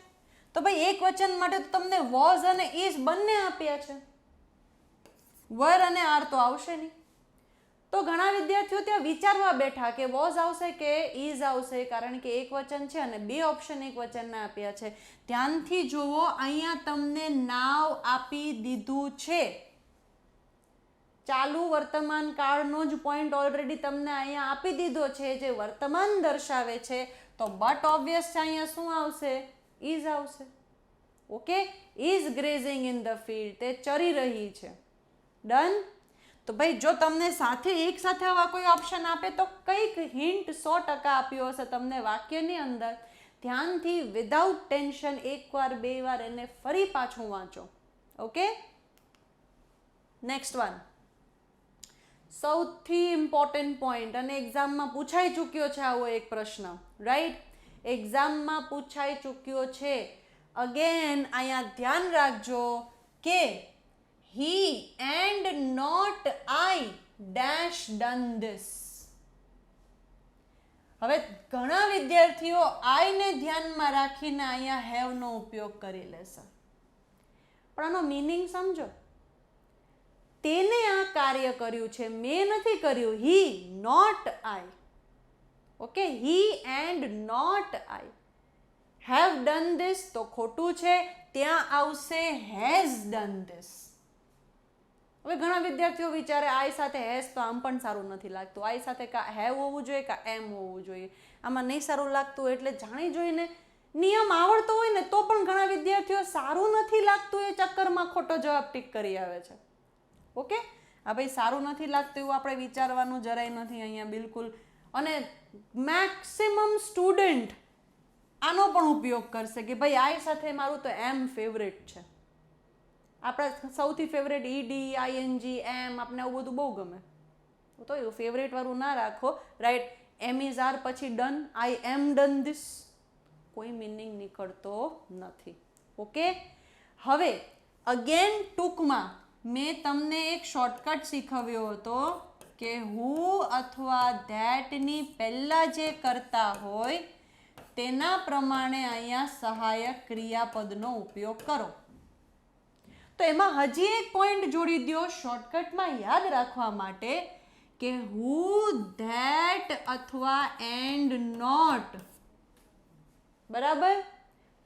તો ભાઈ એક વચન માટે તો તમને વોઝ અને ઇઝ બંને આપ્યા છે, વર અને આર તો આવશે નહીં. તો ઘણા વિદ્યાર્થીઓ ત્યાં વિચારવા બેઠા કે વોઝ આવશે કે ઇઝ આવશે, કારણ કે એક વચન છે અને બે ઓપ્શન એક વચનના આપ્યા છે. ધ્યાનથી જુઓ, અહીંયા તમને નાવ આપી દીધું છે. ચાલુ વર્તમાન કાળનો જ પોઈન્ટ ઓલરેડી તમને અહીંયા આપી દીધો છે જે વર્તમાન દર્શાવે છે. તો બટ ઓબ્વિયસ છે અહીંયા શું આવશે? ઇઝ આવશે. Okay, is grazing in the field, તે ચરી રહી છે. ડન. તો ભાઈ જો તમને સાથે એક સાથે આવા કોઈ ઓપ્શન આપે તો કંઈક હિન્ટ 100% આપ્યો હશે તમને વાક્યની અંદર. ધ્યાનથી વિધાઉટ ટેન્શન એકવાર બે વાર એને ફરી પાછું વાંચો. Okay, next one. સૌથી ઇમ્પોર્ટન્ટ પોઈન્ટ અને એક્ઝામમાં પૂછાઈ ચૂક્યો છે આવો એક પ્રશ્ન, રાઈટ? એક્ઝામમાં પૂછાઈ ચૂક્યો છે. અગેન અહીંયા ધ્યાન રાખજો કે he and not I dash done this. હવે ઘણા વિદ્યાર્થીઓ I ને ધ્યાનમાં રાખીને અહીંયા have નો ઉપયોગ કરી લેશે, પણ આનો મીનિંગ સમજો. તેને આ કાર્ય કર્યું છે, મેં નથી કર્યું. he, not I. Okay, he and not I have done this તો ખોટું છે, ત્યાં આવશે has done this. હવે ઘણા વિદ્યાર્થીઓ વિચારે આઈ સાથે હેઝ તો આમ પણ સારું નથી લાગતું, આઈ સાથે કા હેવ હોવું જોઈએ કા એમ હોવું જોઈએ, આમાં નહીં સારું લાગતું. એટલે જાણી જોઈને નિયમ આવડતો હોય ને તો પણ ઘણા વિદ્યાર્થીઓ સારું નથી લાગતું એ ચક્કરમાં ખોટો જવાબ ટીક કરી આવે છે. ઓકે, હા ભાઈ, સારું નથી લાગતું એવું આપણે વિચારવાનું જરાય નથી અહીંયા બિલકુલ. અને મેક્સિમમ સ્ટુડન્ટ આનો પણ ઉપયોગ કરશે કે ભાઈ આઈ સાથે મારું તો એમ ફેવરેટ છે. આપણા સૌથી ફેવરેટ ઈડી, આઈએનજી, એમ, આપણે આવું બધું બહુ ગમે. તો એવું ફેવરેટ વાળું ના રાખો, રાઈટ? એમ ઇઝ આર પછી done, I am done this, કોઈ મિનિંગ નીકળતો નથી. ઓકે, હવે અગેન ટૂંકમાં મેં તમને એક શોર્ટકટ શીખવ્યો હતો કે હુ અથવા ધેટની પહેલાં જે કરતા હોય તેના પ્રમાણે અહીંયા સહાયક ક્રિયાપદનો ઉપયોગ કરો. તો એમાં હજી એક પોઈન્ટ જોડી દો શોર્ટકટમાં યાદ રાખવા માટે કે હુ, ધેટ અથવા એન્ડ નોટ, બરાબર,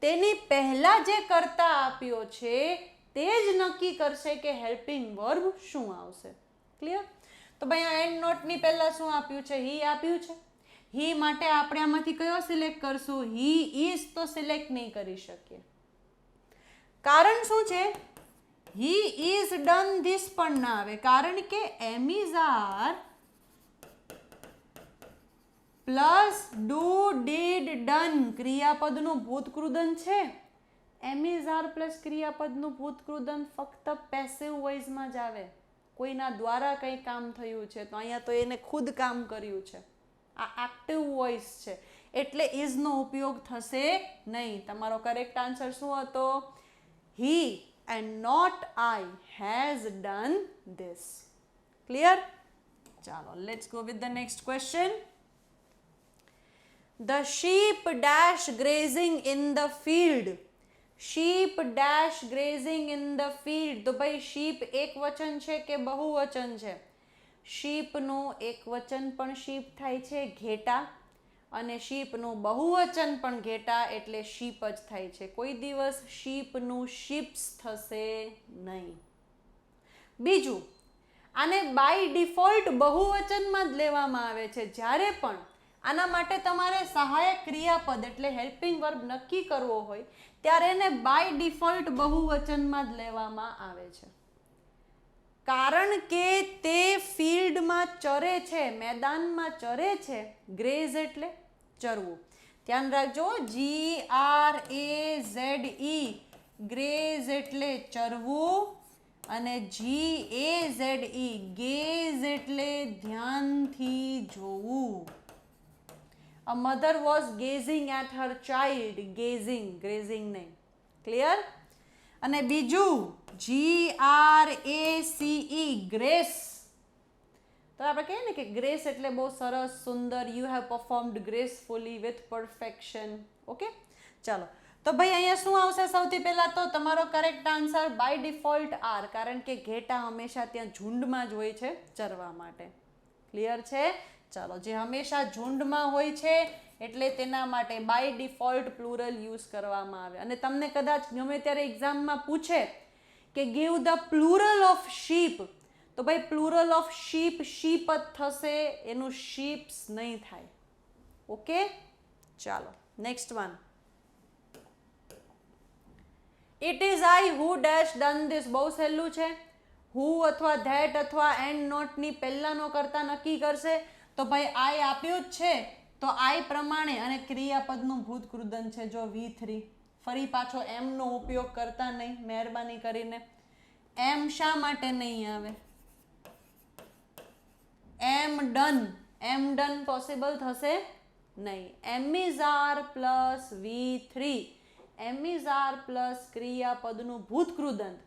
તેની પહેલા જે કર્તા આપ્યો છે તે જ નક્કી કરશે કે હેલ્પિંગ વર્બ શું આવશે. ક્લિયર? તો ભાઈ આ એન્ડ નોટની પહેલા શું આપ્યું છે? હી આપ્યું છે. હી માટે આપણે આમાંથી કયો સિલેક્ટ કરશું? હી ઇઝ તો સિલેક્ટ નહીં કરી શકીએ. કારણ શું છે? he is done this પણ ના આવે, કારણ કે am is are plus do, did, done ક્રિયાપદનું ભૂતકૃદન છે એમ ઇઝ આર પ્લસ ક્રિયાપદનું ભૂતકૃદંત ફક્ત પેસિવ વોઇસમાં જ આવે, કોઈના દ્વારા કંઈ કામ થયું છે તો અહીંયા તો એને ખુદ કામ કર્યું છે, આ એક્ટિવ વોઇસ છે એટલે ઇઝનો ઉપયોગ થશે નહીં. તમારો કરેક્ટ આન્સર શું હતો? He and not I has done this. Clear? ચાલો let's go with the next question. The sheep dash grazing in the field. Sheep dash grazing in the field. તો ભાઈ sheep એક વચન છે કે બહુવચન છે? sheepનું એક વચન પણ sheep થાય છે ઘેટા, અને sheepનું બહુવચન પણ ઘેટા એટલે sheep જ થાય છે. કોઈ દિવસ sheepનું sheeps થશે નહીં. બીજું, આને બાય ડિફોલ્ટ બહુવચનમાં જ લેવામાં આવે છે. જ્યારે પણ આના માટે તમારે સહાયક ક્રિયાપદ એટલે હેલ્પિંગ વર્બ નક્કી કરવો હોય ત્યારે એને બાય ડિફોલ્ટ બહુવચનમાં જ લેવામાં આવે છે, કારણ કે તે ફિલ્ડમાં ચરે છે, મેદાનમાં ચરે છે. ગ્રેઝ એટલે ચરવું. ધ્યાન રાખજો, GRAZE ગ્રેઝ એટલે ચરવું, અને GAZE ગેઝ એટલે ધ્યાનથી જોવું. A mother was gazing at her child. Gazing, grazing નહીં. ક્લિયર? અને બીજું GRACE ગ્રેસ. તો આપણે કહીએ ને કે ગ્રેસ એટલે બહુ સરસ, સુંદર. You have performed gracefully with perfection. Okay, ચાલો. તો ભાઈ અહીંયા શું આવશે? સૌથી પહેલાં તો તમારો correct answer by default are, કારણ કે ઘેટા હંમેશા ત્યાં ઝુંડમાં જ હોય છે ચરવા માટે. ક્લિયર છે? ચાલો, જે હંમેશા ઝુંડમાં હોય છે એટલે તેના માટે બાય ડિફોલ્ટ પ્લુરલ યુઝ કરવામાં આવે. અને તમને કદાચ ગમે ત્યારે એક્ઝામમાં પૂછે કે give the plural of sheep, તો ભાઈ પ્લુરલ ઓફ શીપ શીપ જ થશે, એનું શીપ્સ નહીં થાય. ઓકે, ચાલો next one. It is I who dash done this. બહુ સહેલું છે. હુ અથવા ધેટ અથવા એન્ડ નોટની પહેલાંનો કરતા નક્કી કરશે. તો ભાઈ આઈ આપ્યું જ છે તો આઈ પ્રમાણે, અને ક્રિયાપદનું ભૂતકૃદંત છે જો V3. ફરી પાછો એમનો ઉપયોગ કરતા નહીં મહેરબાની કરીને. એમ શા માટે નહીં આવે? એમ ડન પોસિબલ થશે નહીં. Am is are plus V3, am is are plus ક્રિયાપદનું ભૂતકૃદંત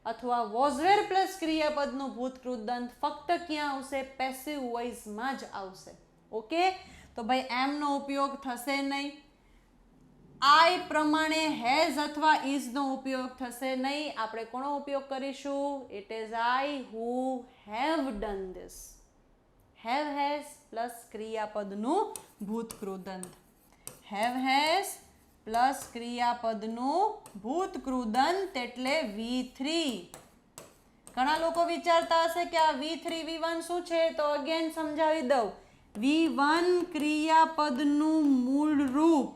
અથવા વોઝવેર પ્લસ ક્રિયાપદનું ભૂતકૃદંત ફક્ત ક્યાં આવશે? પેસિવ વોઇસમાં જ આવશે. ઓકે, તો ભાઈ એમનો ઉપયોગ થશે નહીં. આઈ પ્રમાણે હેઝ અથવા ઇઝનો ઉપયોગ થશે નહીં. આપણે કોનો ઉપયોગ કરીશું? It is I who have done this. Have has plus ક્રિયાપદનું ભૂતકૃદંત. હેવ હેઝ પ્લસ ક્રિયાપદનું ભૂતકૃદંત એટલે V3. ઘણા લોકો વિચારતા હશે કે આ V3 V1 શું છે? તો અગેન સમજાવી દઉં. V1 ક્રિયાપદનું મૂળ રૂપ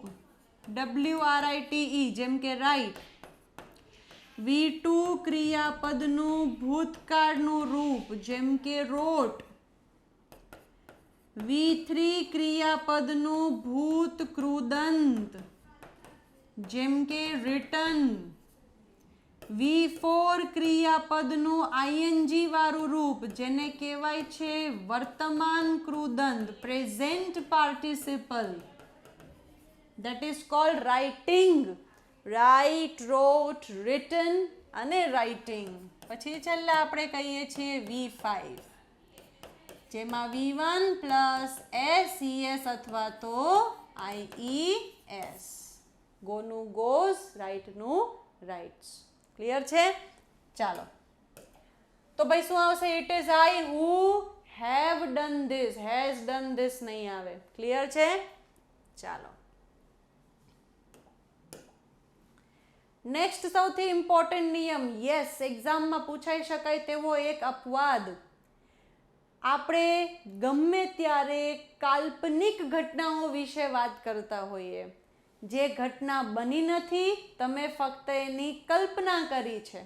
WRITE જેમ કે રાઈટ. V2 ક્રિયાપદનું ભૂતકાળનું રૂપ જેમ કે રોટ. V3 ક્રિયાપદનું ભૂતકૃદંત જેમ કે રિટન. V4 ક્રિયાપદનું ING વાળું રૂપ જેને કહેવાય છે વર્તમાન કૃદંત, present participle. that is called writing. Write, wrote, written અને રાઇટિંગ. પછી છેલ્લે આપણે કહીએ છીએ V5, જેમાં V1 પ્લસ SES અથવા તો IES. ગોનું ગોઝ, રાઇટનું રાઇટ્સ. ક્લિયર છે? ચાલો, તો ભાઈ શું આવશે? It is I who have done this. Has done this નહીં આવે. ક્લિયર છે? ચાલો, નેક્સ્ટ સૌથી ઇમ્પોર્ટન્ટ નિયમ. યસ, એક્ઝામમાં પૂછાઈ શકાય તેવો એક અપવાદ. આપણે ગમે ત્યારે કાલ્પનિક ઘટનાઓ વિશે વાત કરતા હોઈએ, જે ઘટના બની નથી, તમે ફક્ત એની કલ્પના કરી છે,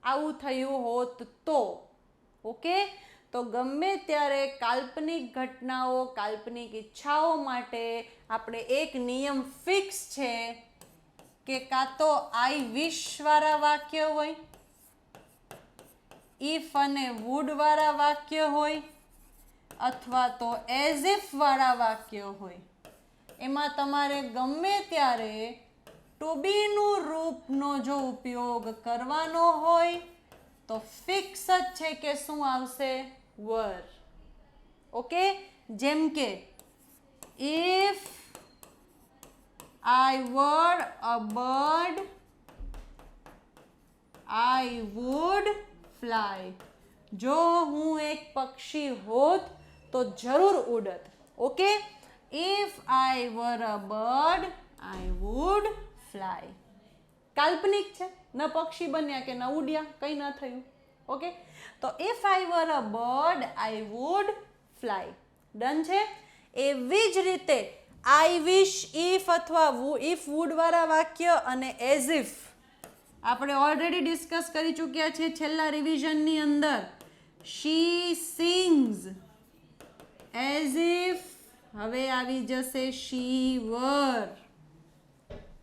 આવું થયું હોત તો. ઓકે, તો ગમે ત્યારે કાલ્પનિક ઘટનાઓ, કાલ્પનિક ઈચ્છાઓ માટે આપણે એક નિયમ ફિક્સ છે કે કાં તો આઈ વિશ વાળા વાક્ય હોય, ઇફ અને વુડ વાળા વાક્ય હોય, અથવા તો એઝ ઇફ વાળા વાક્ય હોય. એમાં તમારે ગમે ત્યારે ટુ બી નું રૂપનો જો ઉપયોગ કરવાનો હોય તો ફિક્સ જ છે કે શું આવશે? વર. ઓકે, જેમ કે if I were a bird, I would fly. જો હું એક પક્ષી હોત તો જરૂર ઉડત. Okay, if I were a bird, I would fly. કાલ્પનિક છે, ન પક્ષી બન્યા કે ન ઉડ્યા, કંઈ ન થયું. ઓકે, તો if I were a bird, I would fly. Done છે. એવી જ રીતે આઈ વિશ, ઇફ અથવા ઇફ વુડ વાળા વાક્ય અને એઝ ઇફ આપણે ઓલરેડી ડિસ્કસ કરી ચૂક્યા છે છેલ્લા રિવિઝનની અંદર. શી સિંગ્સ એઝ ઇફ, હવે આવી જશે શી વર.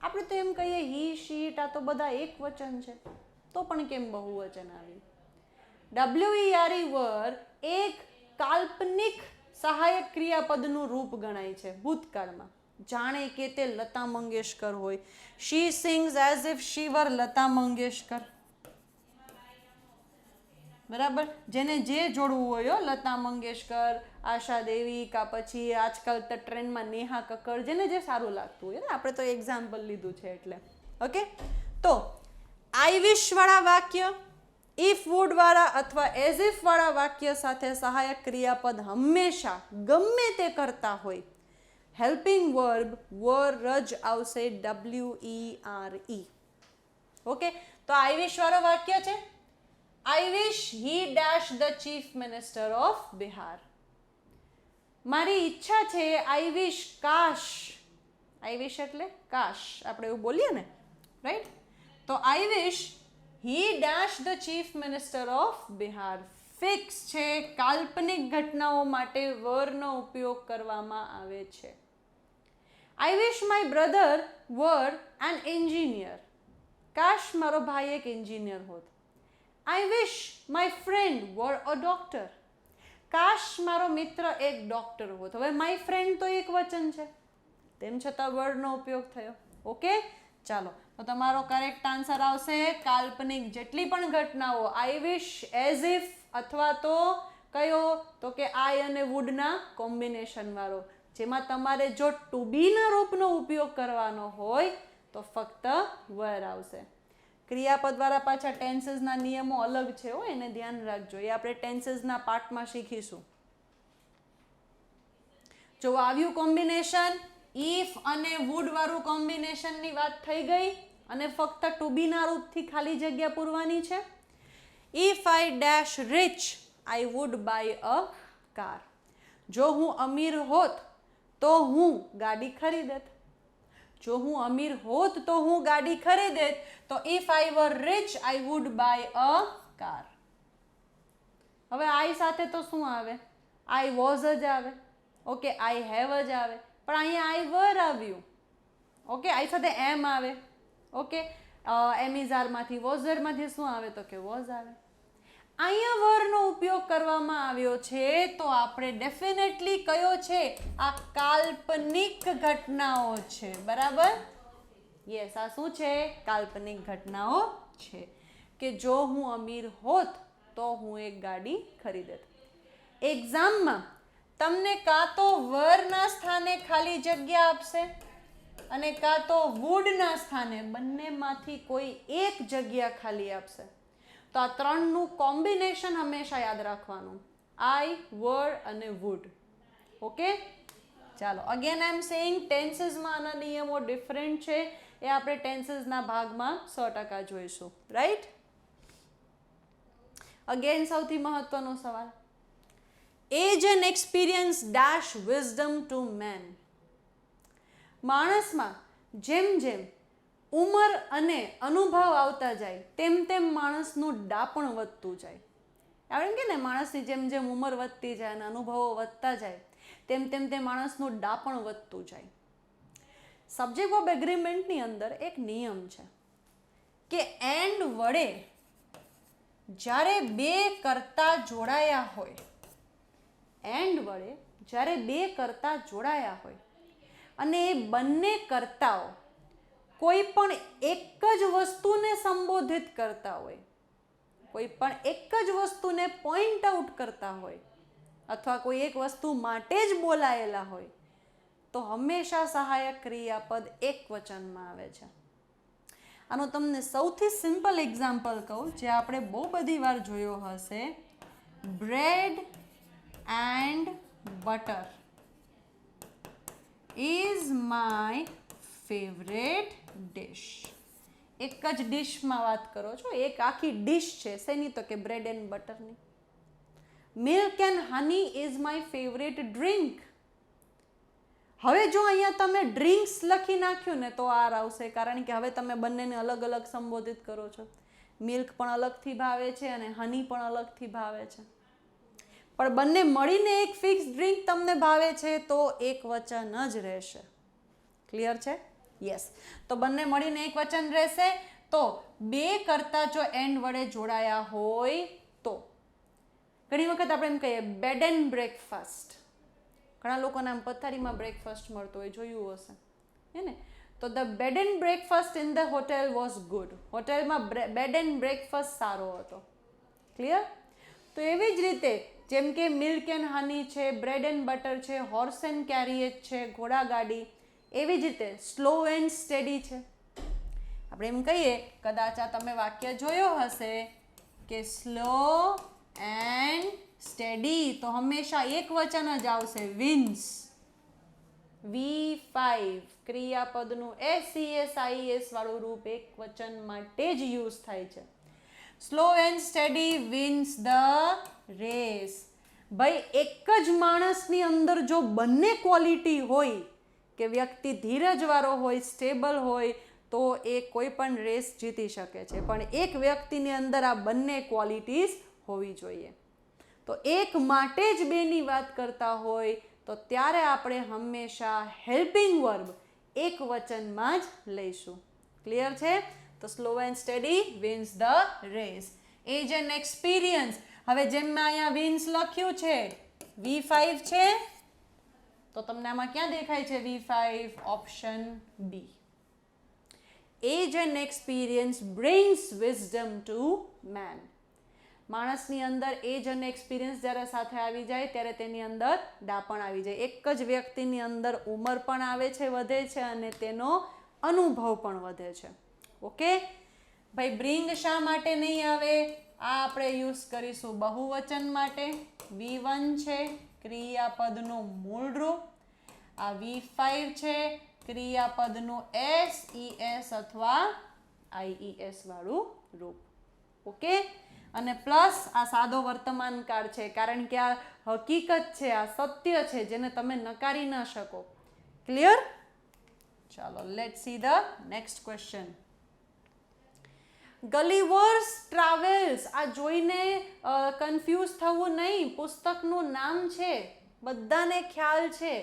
આપણે તો એમ કહીએ હી શીટ, આ તો બધા એક વચન છે, તો પણ કેમ બહુવચન આવ્યું? WERE વર એક કાલ્પનિક સહાયક ક્રિયાપદનું રૂપ ગણાય છે ભૂતકાળમાં. જાણે કે તે લતા મંગેશકર હોય. શી સિંગ્સ એઝ ઇફ શી વર લતા મંગેશકર. બરાબર, જેને જે જોડવું હોય, લતા મંગેશકર, આશા દેવી, કા પછી આજકાલ તો ટ્રેન્ડમાં નેહા કક્કર, જેને જે સારું લાગતું હોય ને, આપણે તો એક્ઝામ્પલ લીધું છે એટલે. ઓકે, તો આઈ વિશ વાળા વાક્ય, ઇફ વુડ વાળા અથવા એઝ ઇફ વાળા વાક્ય સાથે સહાયક ક્રિયાપદ હંમેશા ગમે તે કરતા હોય, હેલ્પિંગ વર્બ વર જ આવશે, WERE. ઓકે, તો આઈ વિશ વાળો વાક્ય છે, I wish he dash the chief minister of Bihar. મારી ઈચ્છા છે, આઈ વિશ કાશ, આઈ વિશ એટલે કાશ, આપણે એવું બોલીએ ને, રાઈટ? તો I wish he dash the chief minister of Bihar. Fix છે, કાલ્પનિક ઘટનાઓ માટે વરનો ઉપયોગ કરવામાં આવે છે. I wish my brother were an engineer. કાશ મારો ભાઈ એક એન્જિનિયર હોત. I wish my friend were a doctor. કાશ મારો મિત્ર એક ડોક્ટર હોત. હવે માય ફ્રેન્ડ તો એક વચન છે, તેમ છતાં વર્ડનો ઉપયોગ થયો. ઓકે, ચાલો, તો તમારો કરેક્ટ આન્સર આવશે કાલ્પનિક જેટલી પણ ઘટનાઓ, આઈ વિશ, એઝ ઇફ અથવા તો કયો, તો કે આઈ અને વુડના કોમ્બિનેશન વાળો, જેમાં તમારે જો ટુ બીના રૂપનો ઉપયોગ કરવાનો હોય તો ફક્ત વર આવશે. ક્રિયાપદ વાળા પાછા ટેન્સીસના નિયમો અલગ છે, એને ધ્યાન રાખજો, એ આપણે ટેન્સીસના પાર્ટમાં શીખીશું. જો આવ્યું કોમ્બિનેશન, ઇફ અને વુડ વાળું કોમ્બિનેશનની વાત થઈ ગઈ અને ફક્ત ટુ બીના રૂપથી ખાલી જગ્યા પૂરવાની છે. If I dash rich I would buy a car. જો હું અમીર હોત તો હું ગાડી ખરીદેત. જો હું અમીર હોત તો હું ગાડી ખરીદેત. તો if I were rich I would buy a car. હવે આઈ સાથે તો શું આવે? આઈ વોઝ જ આવે. ઓકે, આઈ હેવ જ આવે, પણ અહીંયા આઈ વર આવ્યું. ઓકે, આઈ સાથે એમ આવે. ઓકે, એમિઝારમાંથી વોઝરમાંથી શું આવે? તો કે વોઝ આવે. અહીંયા વરનો ઉપયોગ કરવામાં આવ્યો છે, તો આપણે ડેફિનેટલી કયો છે? આ કાલ્પનિક ઘટનાઓ છે. બરાબર? યસ, આ શું છે? કાલ્પનિક ઘટનાઓ છે કે જો હું અમીર હોત તો હું એક ગાડી ખરીદેત. એક્ઝામમાં તમને કાં તો વરના સ્થાને ખાલી જગ્યા આપશે અને કાં તો વુડના સ્થાને, બંનેમાંથી કોઈ એક જગ્યા ખાલી આપશે. તો આ ત્રણનું કોમ્બિનેશન હંમેશા યાદ રાખવાનું, આઈ, વર અને વુડ. ઓકે, ચાલો, અગેન આઈ એમ સેઇંગ ટેન્સીસમાં આના નિયમો ડિફરન્ટ છે, એ આપણે ટેન્સીસના ભાગમાં 100% જોઈશું. રાઈટ? અગેન સૌથી મહત્વનો સવાલ, age and experience dash wisdom to man. માણસમાં જેમ જેમ ઉંમર અને અનુભવ આવતા જાય તેમ તેમ માણસનું ડાપણ વધતું જાય. આપણે કે ને, માણસની જેમ જેમ ઉંમર વધતી જાય અને અનુભવો વધતા જાય તેમ તેમ તે માણસનું ડાપણ વધતું જાય. સબ્જેક્ટ ઓફ એગ્રીમેન્ટની અંદર એક નિયમ છે કે એન્ડ વડે જ્યારે બે કર્તા જોડાયા હોય, એન્ડ વડે જ્યારે બે કર્તા જોડાયા હોય અને એ બંને કર્તાઓ કોઈ પણ એક જ વસ્તુને સંબોધિત કરતા હોય, કોઈ પણ એક જ વસ્તુને પોઈન્ટ આઉટ કરતા હોય અથવા કોઈ એક વસ્તુ માટે જ બોલાયેલા હોય તો હંમેશા સહાયક ક્રિયાપદ એક વચનમાં આવે છે. આનો તમને સૌથી સિમ્પલ એક્ઝામ્પલ કહું જે આપણે બહુ બધી વાર જોયો હશે, bread and butter is my favourite dish. એક જ ડિશમાં વાત કરો છો, એક આખી ડિશ છે શેની, તો કે બ્રેડ એન્ડ બટરની. Milk and honey is my favourite drink. હવે જો અહીંયા તમે ડ્રિંક્સ લખી નાખ્યું ને તો આર આવશે, કારણ કે હવે તમે બંનેને અલગ અલગ સંબોધિત કરો છો. મિલ્ક પણ અલગથી ભાવે છે અને હની પણ અલગથી ભાવે છે, પણ બંને મળીને એક ફિક્સ ડ્રિંક તમને ભાવે છે તો એક વચન જ રહેશે. ક્લિયર છે? યસ. તો બંને મળીને એક વચન રહેશે. તો બે કરતા જો એન્ડ વડે જોડાયા હોય તો ઘણી વખત આપણે એમ કહીએ બેડ એન્ડ બ્રેકફાસ્ટ. ઘણા લોકોને આમ પથારીમાં બ્રેકફાસ્ટ મળતો હોય, જોયું હશે હે ને. તો the bed and breakfast in the hotel was good. હોટેલમાં બેડ એન્ડ બ્રેકફાસ્ટ સારો હતો. ક્લિયર? તો એવી જ રીતે જેમ કે મિલ્ક એન્ડ હની છે, બ્રેડ એન્ડ બટર છે, હોર્સ એન્ડ કેરિયેજ છે, ઘોડાગાડી, એવી જ રીતે સ્લો એન્ડ સ્ટેડી છે. આપણે એમ કહીએ, કદાચ આ તમે વાક્ય જોયો હશે કે સ્લો એન્ડ સ્ટેડી, તો હંમેશા એક વચન જ આવશે, વિન્સ. V5 ક્રિયાપદનું SES વાળું રૂપ એક વચન માટે જ યુઝ થાય છે. Slow and steady wins the race. ભાઈ એક જ માણસની અંદર જો બંને ક્વોલિટી હોય કે વ્યક્તિ ધીરજવાળો હોય, સ્ટેબલ હોય, તો એ કોઈ પણ રેસ જીતી શકે છે. પણ એક વ્યક્તિની અંદર આ બંને ક્વોલિટીઝ હોવી જોઈએ. તો એક માટે જ બેની વાત કરતા હોય તો ત્યારે આપણે હંમેશા હેલ્પિંગ વર્બ એક વચનમાં જ લઈશું. ક્લિયર છે? તો slow and steady wins the race. Age and experience. હવે જેમ મેં અહીંયા વિન્સ લખ્યું છે, V5 છે, તો તમને આમાં ક્યાં દેખાય છે V5? Option B. Age and experience brings wisdom to man. માણસની અંદર એજ અને એક્સપિરિયન્સ જ્યારે સાથે આવી જાય ત્યારે તેની અંદર ડાપણ આવી જાય. એક જ વ્યક્તિની અંદર ઉંમર પણ આવે છે, વધે છે, અને તેનો અનુભવ પણ વધે છે. ઓકે ભાઈ, બ્રિંગ શા માટે નહીં આવે? આ આપણે યુઝ કરીશું બહુવચન માટે. V1 છે ક્રિયાપદનું મૂળ રૂપ, આ V5 છે ક્રિયાપદનું SES અથવા IES વાળું રૂપ. ઓકે, અને પ્લસ આ સાદો વર્તમાન કાળ છે, કારણ કે આ હકીકત છે, આ સત્ય છે જેને તમે નકારી ન શકો. ક્લિયર? ચાલો, let's see the next question. Gulliver's Travels. આ જોઈને કન્ફ્યુઝ થવું નહીં. પુસ્તકનું નામ છે, બધાને ખ્યાલ છે,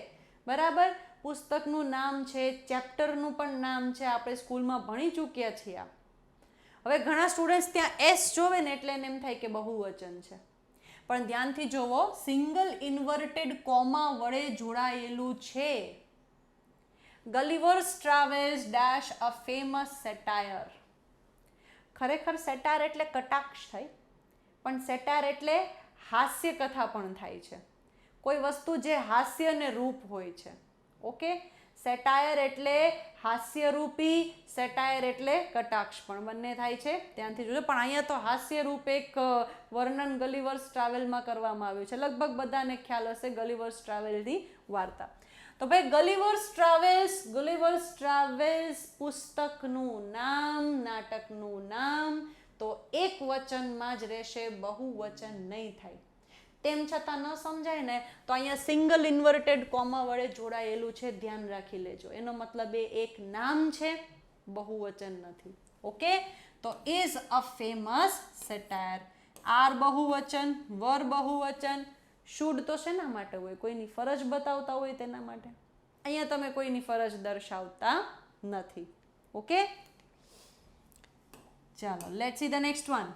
બરાબર? પુસ્તકનું નામ છે, ચેપ્ટરનું પણ નામ છે, આપણે સ્કૂલમાં ભણી ચૂક્યા છીએ. હવે ઘણા સ્ટુડન્ટ્સ ત્યાં એસ જોવે ને એટલે એને એમ થાય કે બહુવચન છે, પણ ધ્યાનથી જોવો, સિંગલ ઇન્વર્ટેડ કોમા વડે જોડાયેલું છે. ગલીવર્સ ટ્રાવેલ્સ ડેશ અ ફેમસ સેટાયર. ખરેખર સેટાયર એટલે કટાક્ષ થાય, પણ સેટાયર એટલે હાસ્ય કથા પણ થાય છે. કોઈ વસ્તુ જે હાસ્ય ને રૂપ હોય છે. ઓકે, સેટાયર એટલે હાસ્યરૂપી, સેટાયર એટલે કટાક્ષ પણ બંને થાય છે, ધ્યાનથી જોજો. પણ અહીંયા તો હાસ્યરૂપ એક વર્ણન ગલીવર્સ ટ્રાવેલમાં કરવામાં આવ્યું છે. લગભગ બધાને ખ્યાલ હશે ગલીવર્સ ટ્રાવેલની વાર્તા. તો ભાઈ ગલીવર્સ ટ્રાવેલ્સ પુસ્તકનું નામ, નાટકનું નામ તો એક વચનમાં જ રહેશે, બહુવચન નહીં થાય. તેમ છતાં ન સમજાય ને તો અહીંયા સિંગલ ઇન્વર્ટેડ કોમા વડે જોડાયેલું છે, ધ્યાન રાખી લેજો. એનો મતલબ એ એક નામ છે, બહુવચન નથી. ઓકે, તો is a famous satire. Are બહુવચન, વર બહુવચન, શુડ તો શેના માટે હોય? કોઈની ફરજ બતાવતા હોય તેના માટે. અહીંયા તમે કોઈની ફરજ દર્શાવતા નથી. ઓકે, ચાલો let's see the next one.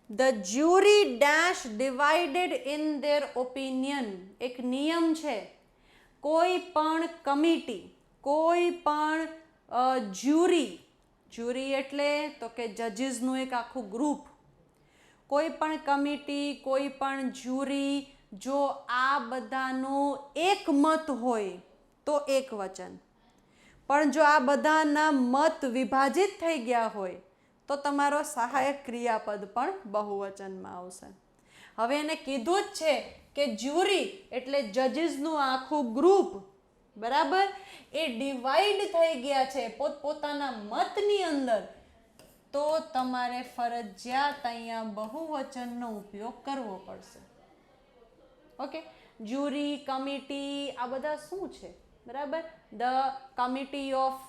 The jury dash divided in their opinion. એક નિયમ છે, કોઈ પણ કમિટી, કોઈ પણ જ્યુરી, જ્યુરી એટલે તો કે જજીસનું એક આખું ગ્રુપ, કોઈ પણ કમિટી, કોઈ પણ જ્યુરી, જો આ બધાનું એક મત હોય તો એક વચન, પણ જો આ બધાના મત વિભાજિત થઈ ગયા હોય તો તમારો સહાયક ક્રિયાપદ પણ બહુવચનમાં આવશે. હવે એને કીધું જ છે કે જ્યુરી એટલે જજીસનું આખું ગ્રુપ, બરાબર, એ ડિવાઈડ થઈ ગયા છે પોતપોતાના મતની અંદર, તો તમારે ફરજિયાત અહીંયા બહુવચનનો ઉપયોગ કરવો પડશે. ઓકે, જ્યુરી, કમિટી, આ બધા શું છે, બરાબર? The committee of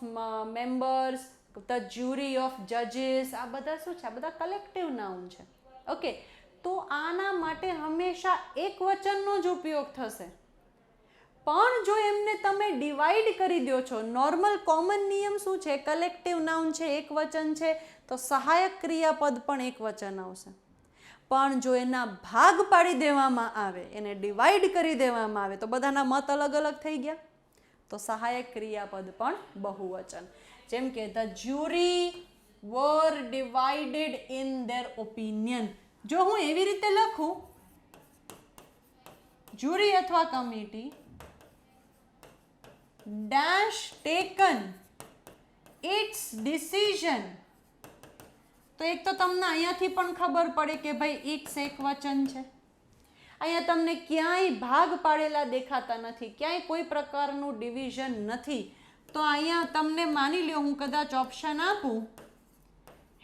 members, the jury of જજીસ, આ બધા શું છે? આ બધા કલેક્ટિવ નાઉન છે. ઓકે, તો આના માટે હંમેશા એક વચનનો જ ઉપયોગ થશે. પણ જો એમને તમે ડિવાઈડ કરી દો છો, નોર્મલ કોમન નિયમ શું છે? કલેક્ટિવ નાઉન છે, એક વચન છે, તો સહાયક ક્રિયાપદ પણ એક વચન આવશે. પણ જો એના ભાગ પાડી દેવામાં આવે, એને ડિવાઈડ કરી દેવામાં આવે, તો બધાના મત અલગ અલગ થઈ ગયા, તો સહાયક ક્રિયાપદ પણ બહુવચન. જેમ કે the jury were divided in their opinion. જો હું એવી રીતે લખું, જ્યુરી અથવા committee dash taken its decision, તો એક તો તમને અહીંયાથી પણ ખબર પડે કે ભાઈ ઇટ્સ એક વચન છે. અહીંયા તમને ક્યાંય ભાગ પાડેલા દેખાતા નથી, ક્યાંય કોઈ પ્રકારનું ડિવિઝન નથી. તો અહીંયા તમને માની લ્યો હું કદાચ ઓપ્શન આપું,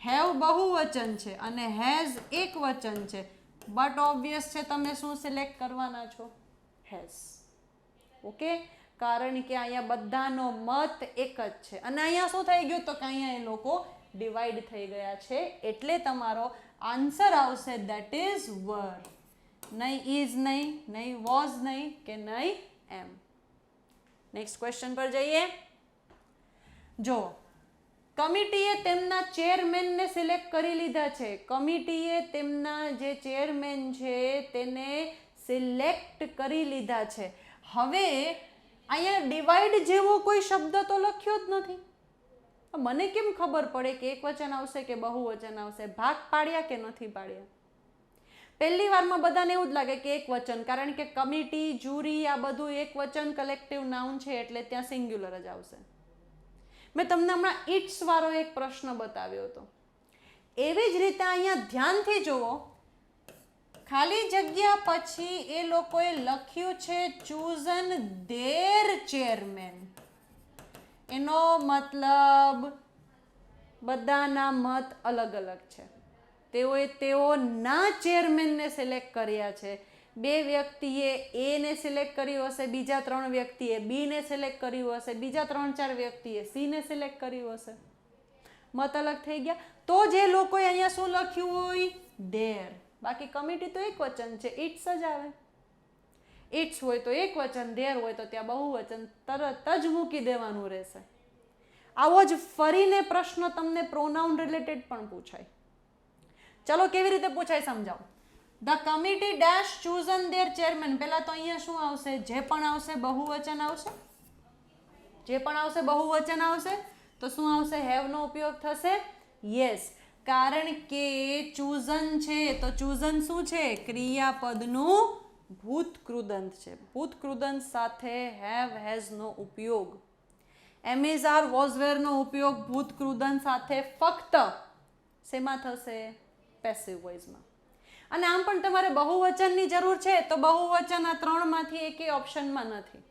હેવ બહુવચન છે અને હેઝ એક વચન છે, બટ ઓબ્વિયસ છે તમે શું સિલેક્ટ કરવાના છો? હેઝ. ઓકે, કારણ કે અહીંયા બધાનો મત એક જ છે અને અહીંયા શું થઈ ગયું? તો કે અહીંયા એ લોકો ડિવાઈડ થઈ ગયા છે, એટલે તમારો આન્સર આવશે ધેટ ઇઝ વર. નહીં ઇઝ નહીં, નહીં વોઝ નહીં કે નહીં એમ. નેક્સ્ટ ક્વેશ્ચન પર જઈએ. જો કમિટીએ તેમના ચેરમેનને સિલેક્ટ કરી લીધા છે, કમિટીએ તેમના જે ચેરમેન છે તેને સિલેક્ટ કરી લીધા છે. હવે અહીંયા ડિવાઈડ જેવો કોઈ શબ્દ તો લખ્યો જ નથી. મને કેમ ખબર પડે કે એક વચન આવશે કે બહુવચન આવશે? ભાગ પાડ્યા કે નથી પાડ્યા? પહેલી વારમાં બધાને એવું જ લાગે કે એક વચન, કારણ કે કમિટી, જ્યુરી, આ બધું એક વચન કલેક્ટિવ નાઉન છે એટલે ત્યાં સિંગ્યુલર જ આવશે. મેં તમને હમણાં ઇટ્સ વાળો એક પ્રશ્ન બતાવ્યો હતો. એવી જ રીતે અહીંયા ધ્યાનથી જુઓ, ખાલી જગ્યા પછી એ લોકોએ લખ્યું છે chosen their chairman. એનો મતલબ બધાના મત અલગ અલગ છે. તેઓના ચેરમેનને સિલેક્ટ કર્યા છે. બે વ્યક્તિએ એ ને સિલેક્ટ કર્યું હશે, બીજા 3 વ્યક્તિએ બી ને સિલેક્ટ કર્યું હશે, બીજા 3-4 વ્યક્તિએ સી ને સિલેક્ટ કર્યું હશે. મત અલગ થઈ ગયા. તો જે લોકોએ અહીંયા શું લખ્યું હોય? ધેર. બાકી કમિટી તો એક વચન છે, ઇટ્સ જ આવે. ઇટ્સ હોય તો એક વચન, ધેર હોય તો ત્યાં બહુવચન તરત જ મૂકી દેવાનું રહેશે. આવો જ ફરીને પ્રશ્ન તમને પ્રોનાઉન રિલેટેડ પણ પૂછાય. ચલો કેવી રીતે પૂછાય સમજાવો. The committee dash chosen their chairman. પહેલા તો અહીંયા શું આવશે? જે પણ આવશે બહુવચન આવશે. જે પણ આવશે બહુવચન આવશે. તો શું આવશે? હેવ નો ઉપયોગ થશે. યસ, કારણ કે chosen છે તો chosen શું છે? ક્રિયાપદનું ભૂતકૃદંત છે. ભૂતકૃદંત સાથે હેવ હેઝ નો ઉપયોગ, એમ ઇઝ આર વોઝ વેર નો ઉપયોગ ભૂતકૃદંત સાથે ફક્ત શેમાં થશે? પેસિવ વોઇસમાં. અને આમ પણ તમારે બહુવચનની જરૂર છે તો બહુવચન આ 3માંથી એકેય ઓપ્શનમાં નથી.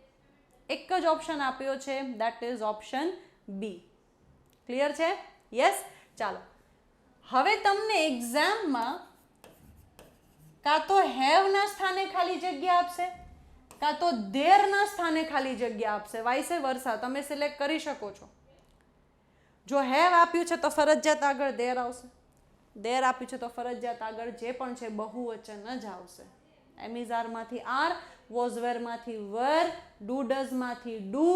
એક જ ઓપ્શન આપ્યો છે, that is option B. Clear છે? યસ. ચાલો, હવે તમને એક્ઝામમાં કાં તો હેવના સ્થાને ખાલી જગ્યા આપશે, કાં તો ધેરના સ્થાને ખાલી જગ્યા આપશે. વાઇસે વર્સા તમે સિલેક્ટ કરી શકો છો. જો હેવ આપ્યું છે તો ફરજિયાત આગળ ધેર આવશે, ધેર આપ્યું છે તો ફરજિયાત આગળ જે પણ છે બહુવચન જ આવશે. એમ ઇઝ આરમાંથી આર, વોઝ વેરમાંથી વર, ડુ ડઝમાંથી ડુ,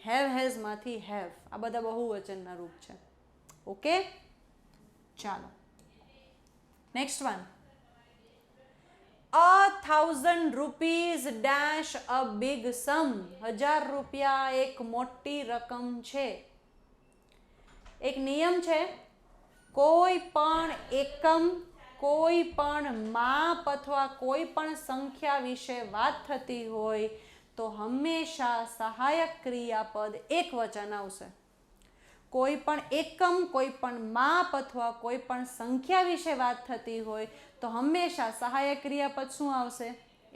હેવ હેઝમાંથી હેવ. આ બધા બહુવચનના રૂપ છે. ઓકે, ચાલો next one. 1000 rupees dash a big sum. 1000 રૂપિયા એક મોટી રકમ છે. એક નિયમ છે, કોઈ પણ એકમ, કોઈ પણ માપ અથવા કોઈ પણ સંખ્યા વિશે વાત થતી હોય તો હંમેશા સહાયક ક્રિયાપદ એકવચન આવશે. કોઈ પણ એકમ, કોઈ પણ માપ અથવા કોઈ પણ સંખ્યા વિશે વાત થતી હોય તો હંમેશા સહાયક ક્રિયાપદ શું આવશે?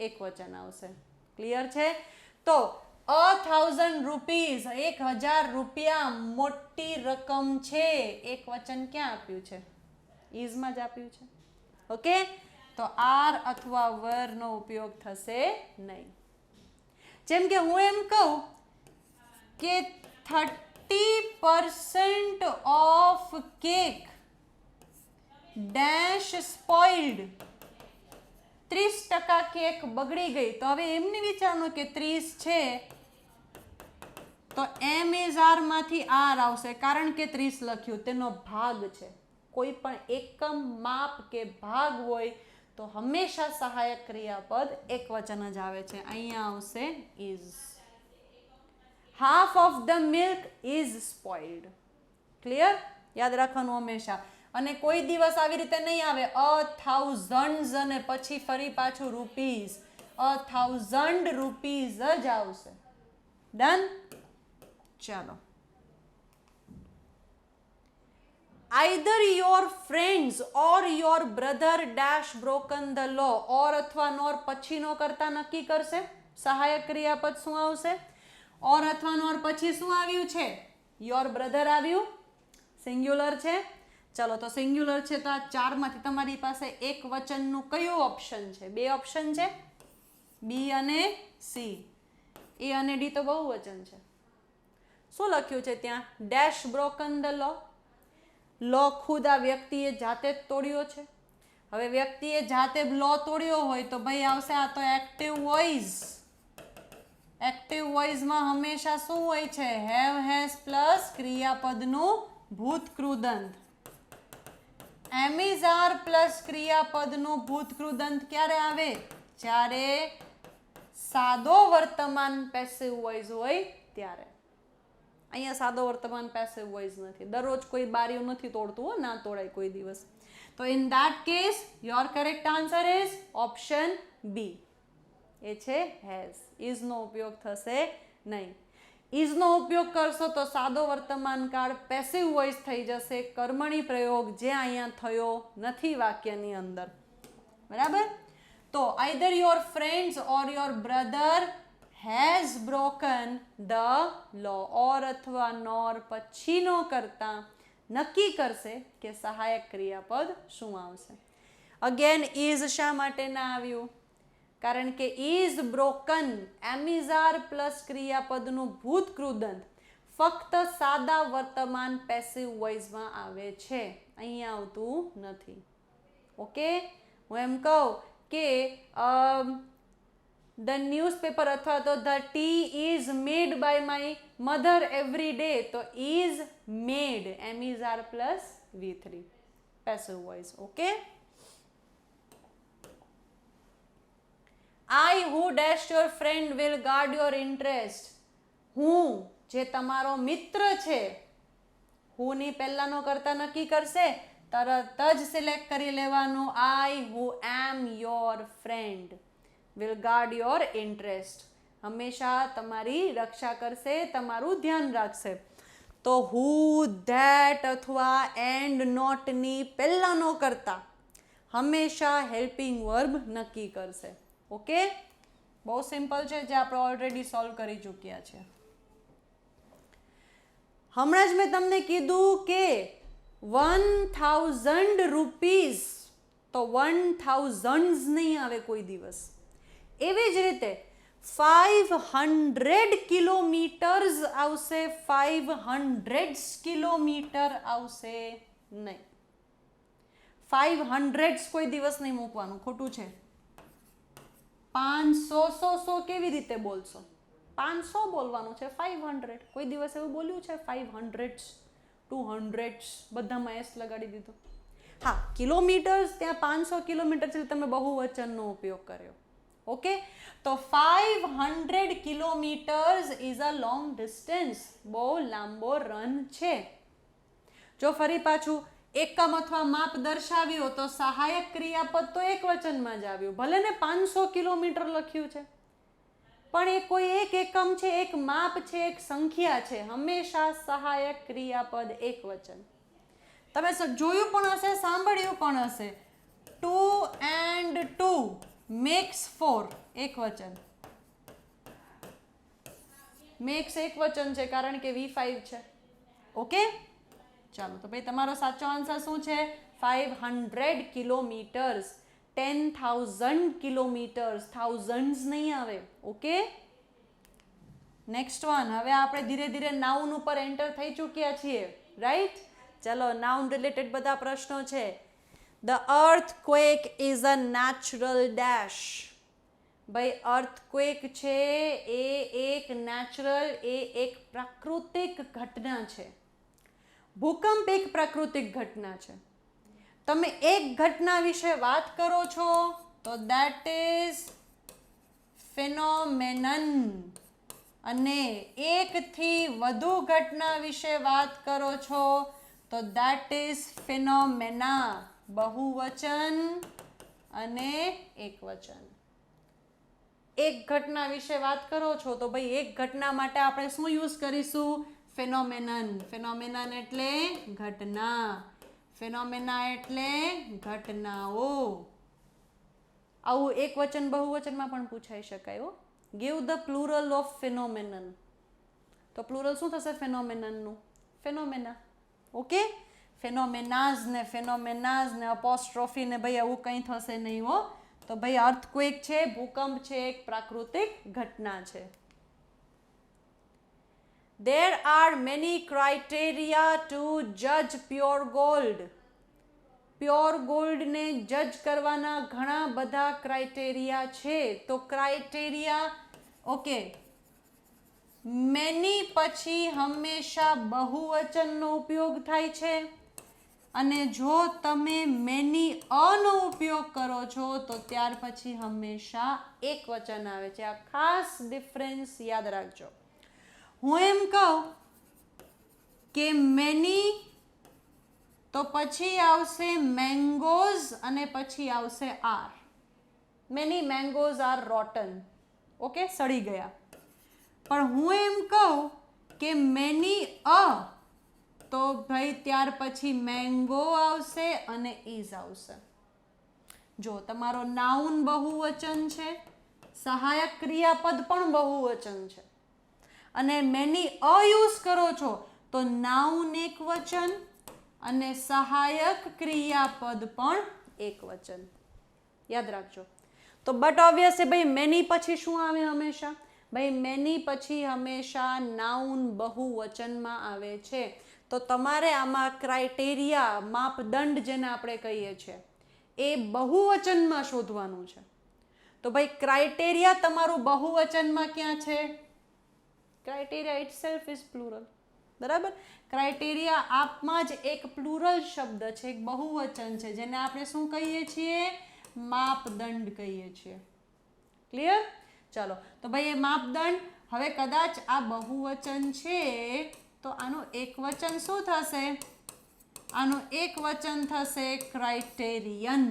એકવચન આવશે. ક્લિયર છે? તો 1000 rupees 1000 રૂપિયા મોટી રકમ છે. એક વચન ક્યાં આપ્યું છે? ઇઝમાં જ આપ્યું છે. ઓકે, તો આર અથવા વર નો ઉપયોગ થશે નહીં. જેમ કે હું એમ કહું કે 30% of cake dash spoiled. 30% cake બગડી ગઈ. તો હવે એમ નહીં વિચારવાનું કે 30 છે તો એમ ઇઝ આર માંથી આર આવશે, કારણ કે 30 લખ્યું તેનો ભાગ છે. કોઈ પણ એકમ, માપ કે ભાગ હોય તો હંમેશા સહાયક ક્રિયાપદ એકવચન જ આવે છે. અહીંયા આવશે is. half of the milk is spoiled. Clear? યાદ રાખવાનું હંમેશા. અને કોઈ દિવસ આવી રીતે નહીં આવે 1000 અને પછી ફરી પાછું રૂપીઝ. 1000 રૂપીઝ જ આવશે. ડન? ચાલો. either your friends or your brother dash broken the law. or અથવા નોર પછીનો કરતા નક્કી કરશે. સહાયક ક્રિયાપદ શું આવશે? or અથવા નોર પછી શું આવ્યું છે? your brother આવ્યું. સિંગ્યુલર છે. ચલો, તો સિંગ્યુલર છે તો આ ચારમાંથી તમારી પાસે એક વચનનું કયું ઓપ્શન છે? બે ઓપ્શન છે, બી અને સી. એ અને ડી તો બહુવચન છે. શું લખ્યું છે ત્યાં? ડેશ બ્રોકન ધ લો. લો ખુદ આ વ્યક્તિએ જાતે જ તોડ્યો છે. હવે વ્યક્તિએ જાતે લો તોડ્યો હોય તો ભાઈ આવશે આ તો એક્ટિવ વોઇસ. એક્ટિવ વોઇસમાં હંમેશા શું હોય છે? હેવ હેઝ પ્લસ ક્રિયાપદનું ભૂતકૃદંત. એમ ઇઝ આર પ્લસ ક્રિયાપદનું ભૂતકૃદંત ક્યારે આવે? જ્યારે સાદો વર્તમાન પેસિવ વોઇસ હોય ત્યારે. અહીંયા સાદો વર્તમાન પેસિવ વોઇસ નથી. દરરોજ કોઈ બારીઓ નથી તોડતું હો, ના તોડાય કોઈ દિવસ. તો in that case your correct answer is option B. એ છે હેઝ. ઇઝનો ઉપયોગ થશે નહીં. ઇઝનો ઉપયોગ કરશો તો સાદો વર્તમાન કાળ પેસિવ વોઇસ થઈ જશે. કર્મણી પ્રયોગ જે અહીંયા થયો નથી વાક્યની અંદર. બરાબર? તો either your friends or your brother has broken the law. or અથવા નોર પછીનો કરતા નક્કી કરશે કે સહાયક ક્રિયાપદ શું આવશે. અગેન ઇઝ શા માટે ના આવ્યું? કારણ કે is broken am is are plus ક્રિયાપદનું ભૂતકૃદંત ફક્ત સાદા વર્તમાન પેસિવ વોઇસમાં આવે છે, અહીંયા આવતું નથી. ઓકે, હું એમ કહું કે ધ ન્યૂઝપેપર અથવા તો the tea is made by my mother every day. તો is made am is are plus V3 passive voice. Okay, I who dash your friend will guard your interest. હું જે તમારો મિત્ર છે, હું ની પહેલાનો કરતા નક્કી કરશે, તરત જ સિલેક્ટ કરી લેવાનું I who am your friend will guard your interest. હંમેશા તમારી રક્ષા કરશે, તમારું ધ્યાન રાખશે. તો who, that અથવા and not ની પહેલાનો કરતા હંમેશા હેલ્પિંગ વર્બ નક્કી કરશે. ઓકે, બહુ સિમ્પલ છે, જે આપણે ઓલરેડી સોલ્વ કરી ચૂક્યા છે. હમણાં જ મેં તમને કીધું કે 1000 રૂપીઝ, તો 1000s નહીં આવે કોઈ દિવસ. એવી જ રીતે 500 કિલોમીટર્સ આવશે, 500 કિલોમીટર આવશે નહીં. 500s કોઈ દિવસ નહીં મૂકવાનું, ખોટું છે. 500 100 કેવી રીતે બોલશો? 500 બોલવાનું છે, 500 કોઈ દિવસ એવું બોલ્યું છે? 500 200 બધામાં એસ લગાડી દીધો. હા, કિલોમીટર્સ ત્યાં 500 કિલોમીટર છે, તમે બહુવચનનો ઉપયોગ કર્યો. ઓકે, તો 500 kilometres is a long distance, બહુ લાંબો રન છે. જો ફરી પાછું એકમ અથવા માપ દર્શાવ્યો તો સહાયક ક્રિયાપદ તો એક વચનમાં જ આવ્યું, ભલે ને 500 કિલોમીટર લખ્યું છે, પણ એ કોઈ એક એકમ છે, એક માપ છે, એક સંખ્યા છે, હંમેશા સહાયક ક્રિયાપદ એક વચન. તમે જોયું પણ હશે, સાંભળ્યું પણ હશે, 2 and 2 makes 4, એક વચન. મેક્સ એક વચન છે કારણ કે V5 છે. ઓકે, ચાલો તો ભાઈ તમારો સાચો આન્સર શું છે? 500 કિલોમીટર્સ, 10,000 કિલોમીટર્સ, થાઉઝન્ડ્સ નહીં આવે. Okay, next one. હવે આપણે ધીરે ધીરે નાઉન ઉપર એન્ટર થઈ ચૂક્યા છીએ, રાઈટ? ચલો, નાઉન રિલેટેડ બધા પ્રશ્નો છે. The earthquake is a natural dash. ભાઈ અર્થક્વેક છે એ એક નેચરલ, એ એક પ્રાકૃતિક ઘટના છે. ભૂકંપ એક પ્રાકૃતિક ઘટના છે. તમે એક ઘટના વિશે વાત કરો છો તો દેટ ઇઝ ફિનોમેનન, અને એકથી વધુ ઘટના વિશે વાત કરો છો તો દેટ ઇઝ ફિનોમેના, બહુવચન અને એકવચન. એક ઘટના વિશે વાત કરો છો તો ભાઈ એક ઘટના માટે આપણે શું યુઝ કરીશું? ફિનોમેનન. ફિનોમેનન એટલે ઘટના, ફિનોમેના એટલે ઘટનાઓ. આવું એક વચન બહુવચનમાં પણ પૂછાઈ શકાય. Give the plural of phenomenon. તો પ્લુરલ શું થશે ફિનોમેનનનું? ફિનોમેના. ઓકે, ફિનોમેનાઝ ને ફિનોમેનાઝ ને અપોસ્ટ્રોફી ને ભાઈ આવું કંઈ થશે નહીં હો. તો ભાઈ અર્થક્વેક છે, ભૂકંપ છે, એક પ્રાકૃતિક ઘટના છે. There are many criteria to judge pure gold. Pure ગોલ્ડને જજ કરવાના ઘણા બધા ક્રાઇટેરિયા છે. તો ક્રાઇટેરિયા, ઓકે, મેની પછી હંમેશા બહુવચનનો ઉપયોગ થાય છે, અને જો તમે મેની અનો ઉપયોગ કરો છો તો ત્યાર પછી હંમેશા એક વચન આવે છે. આ ખાસ ડિફરન્સ યાદ રાખજો. હું એમ કહું કે મેની, તો પછી આવશે મેંગોઝ અને પછી આવશે are. Many mangoes are rotten. Okay, સડી ગયા. પણ હું એમ કહું કે મેની અ, તો ભાઈ ત્યાર પછી મેંગો આવશે અને ઇઝ આવશે. જો તમારો નાઉન બહુવચન છે, સહાયક ક્રિયાપદ પણ બહુવચન છે, અને મેની અ યુઝ કરો છો તો નાઉન એક વચન અને સહાયક ક્રિયાપદ પણ એક વચન. યાદ રાખજો. તો બટ ઓબ્વિયસલી ભાઈ મેની પછી શું આવે હંમેશા? ભાઈ મેની પછી હંમેશા નાઉન બહુવચનમાં આવે છે. તો તમારે આમાં ક્રાઇટેરિયા, માપદંડ જેને આપણે કહીએ છીએ, એ બહુવચનમાં શોધવાનું છે. તો ભાઈ ક્રાઇટેરિયા તમારું બહુવચનમાં ક્યાં છે? Criteria itself is plural. બરાબર, ક્રાઇટેરિયા આપમાં જ એક પ્લુરલ શબ્દ છે, એક બહુવચન છે, જેને આપણે શું કહીએ છીએ? માપદંડ કહીએ છીએ. ક્લિયર? ચાલો, તો ભાઈ એ માપદંડ, હવે કદાચ આ બહુવચન છે તો આનું એક વચન શું થશે? આનું એક વચન થશે ક્રાઇટેરિયન,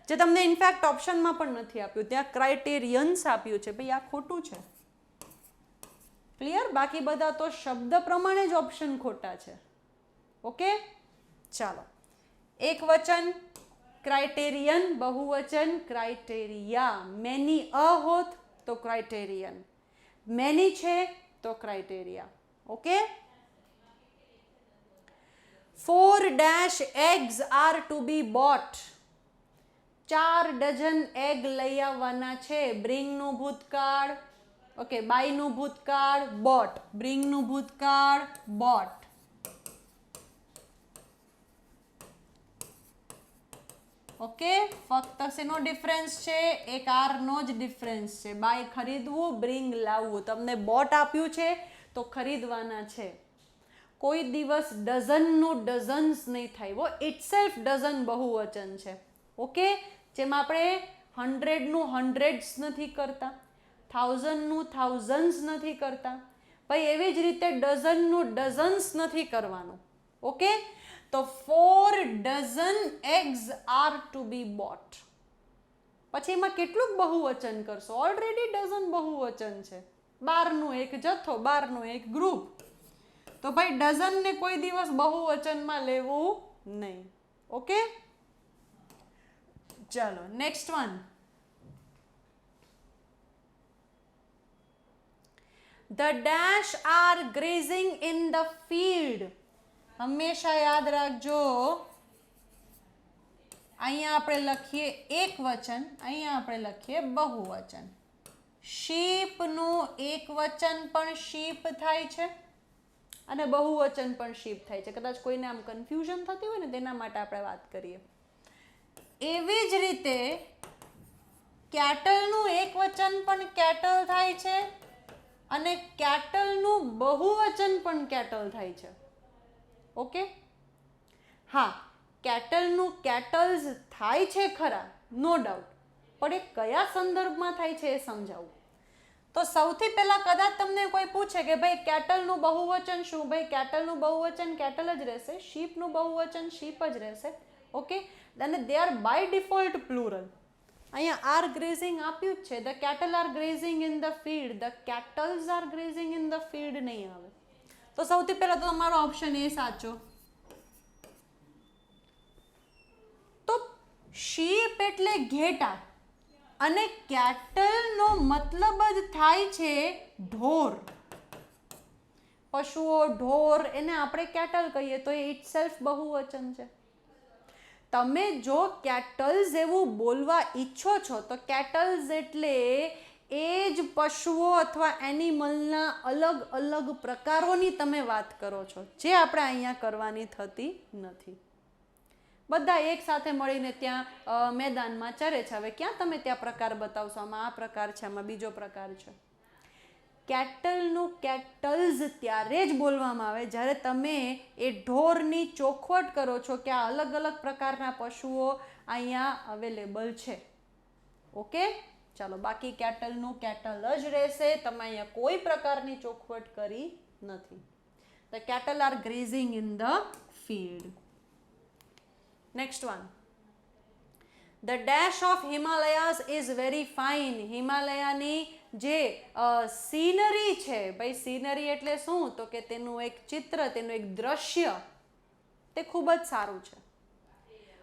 જે તમને ઇનફેક્ટ ઓપ્શનમાં પણ નથી આપ્યું, ત્યાં ક્રાઇટેરિયન્સ આપ્યું છે. ભાઈ આ ખોટું છે. ક્લિયર? બાકી બધા તો શબ્દ પ્રમાણે જ ઓપ્શન ખોટા છે. ઓકે, ચાલો. એક વચન ક્રાઇટેરિયન, બહુવચન ક્રાઇટેરિયા. મેની અ હોત તો ક્રાઇટેરિયન, મેની છે તો criteria. Okay, 4 eggs are to be bought. 4 dozen egg લઈ આવવાના છે. બ્રિંગનું ભૂતકાળ, ઓકે, બાયનું ભૂતકાળ બોટ, બ્રિંગનું ભૂતકાળ બોટ. ઓકે, ફક્ત શેનો ડિફરન્સ છે? એક આર નો જ ડિફરન્સ છે. બાય ખરીદવું, બ્રિંગ લાવવું. તમને બોટ આપ્યું છે તો ખરીદવાના છે. કોઈ દિવસ ડઝનનું ડઝન્સ નહીં થાય. ઇટસેલ્ફ ડઝન બહુવચન છે. ઓકે, જેમ આપણે 100નું હંડ્રેડ્સ નથી કરતા, 1000નું થાઉઝન્ડ્સ નથી કરતા, ભાઈ એવી જ રીતે ડઝનનું ડઝન્સ નથી કરવાનું. ઓકે, તો 4 ડઝન એગ્સ આર ટુ બી બોટ. પછી એમાં કેટલું બહુવચન કરશો? ઓલરેડી ડઝન બહુવચન છે. 12નું એક જથ્થો, 12નું એક ગ્રુપ. તો ભાઈ ડઝનને કોઈ દિવસ બહુવચનમાં લેવું નહીં. ઓકે, ચલો next one. The dash are grazing in the field. હંમેશા યાદ રાખજો, અહીંયા આપણે લખીએ એક વચન, અહીંયા આપણે લખીએ બહુવચન. શીપનું એક વચન પણ શીપ થાય છે અને બહુવચન પણ શીપ થાય છે. કદાચ કોઈને આમ કન્ફ્યુઝન થતી હોય ને તેના માટે આપણે વાત કરીએ. એવી જ રીતે કેટલનું એક વચન પણ કેટલ થાય છે અને કેટલનું બહુવચન પણ કેટલ થાય છે. ઓકે, હા, કેટલનું કેટલ્સ થાય છે ખરા, નો ડાઉટ, પણ એ કયા સંદર્ભમાં થાય છે એ સમજાવું. તો સૌથી પહેલા કદાચ તમને કોઈ પૂછે કે ભાઈ કેટલનું બહુવચન શું? ભાઈ કેટલનું બહુવચન કેટલ જ રહેશે, શીપનું બહુવચન શીપ જ રહેશે. ઓકે, અને they are by default plural. અહીંયા આર ગ્રેઝિંગ આપ્યું જ છે. The cattle are grazing in the field, the cattles are grazing in the field નહીં આવે. તો સૌથી પહેલા તો તમારો ઓપ્શન એ સાચો. તો શીપ એટલે ઘેટા અને કેટલનો મતલબ જ થાય છે ઢોર. પશુઓ, ઢોર, એને આપણે કેટલ કહીએ તો એ ઇટસેલ્ફ બહુવચન છે. તમે જો કેટલ્સ એવું બોલવા ઈચ્છો છો તો કેટલ્સ એટલે એ જ પશુઓ અથવા એનિમલના અલગ અલગ પ્રકારોની તમે વાત કરો છો, જે આપણે અહીંયા કરવાની થતી નથી. બધા એક સાથે મળીને ત્યાં મેદાનમાં ચરે છે. હવે ક્યાં તમે ત્યાં પ્રકાર બતાવશો? આમાં આ પ્રકાર છે, આમાં બીજો પ્રકાર છે. કેટલનું કેટલ્સ ત્યારે જ બોલવામાં આવે જ્યારે તમે એ ઢોરની ચોખવટ કરો છો કે આ અલગ અલગ પ્રકારના પશુઓ અહીંયા અવેલેબલ છે. ઓકે, ચાલો, બાકી કેટલનું કેટલ જ રહેશે. તમે અહીંયા કોઈ પ્રકારની ચોખવટ કરી નથી. The cattle are grazing in the field. Next one. The dash of Himalayas is very fine. હિમાલયાની જે સીનરી છે, ભાઈ સીનરી એટલે શું? તો કે તેનું એક ચિત્ર, તેનું એક દ્રશ્ય, તે ખૂબ જ સારું છે.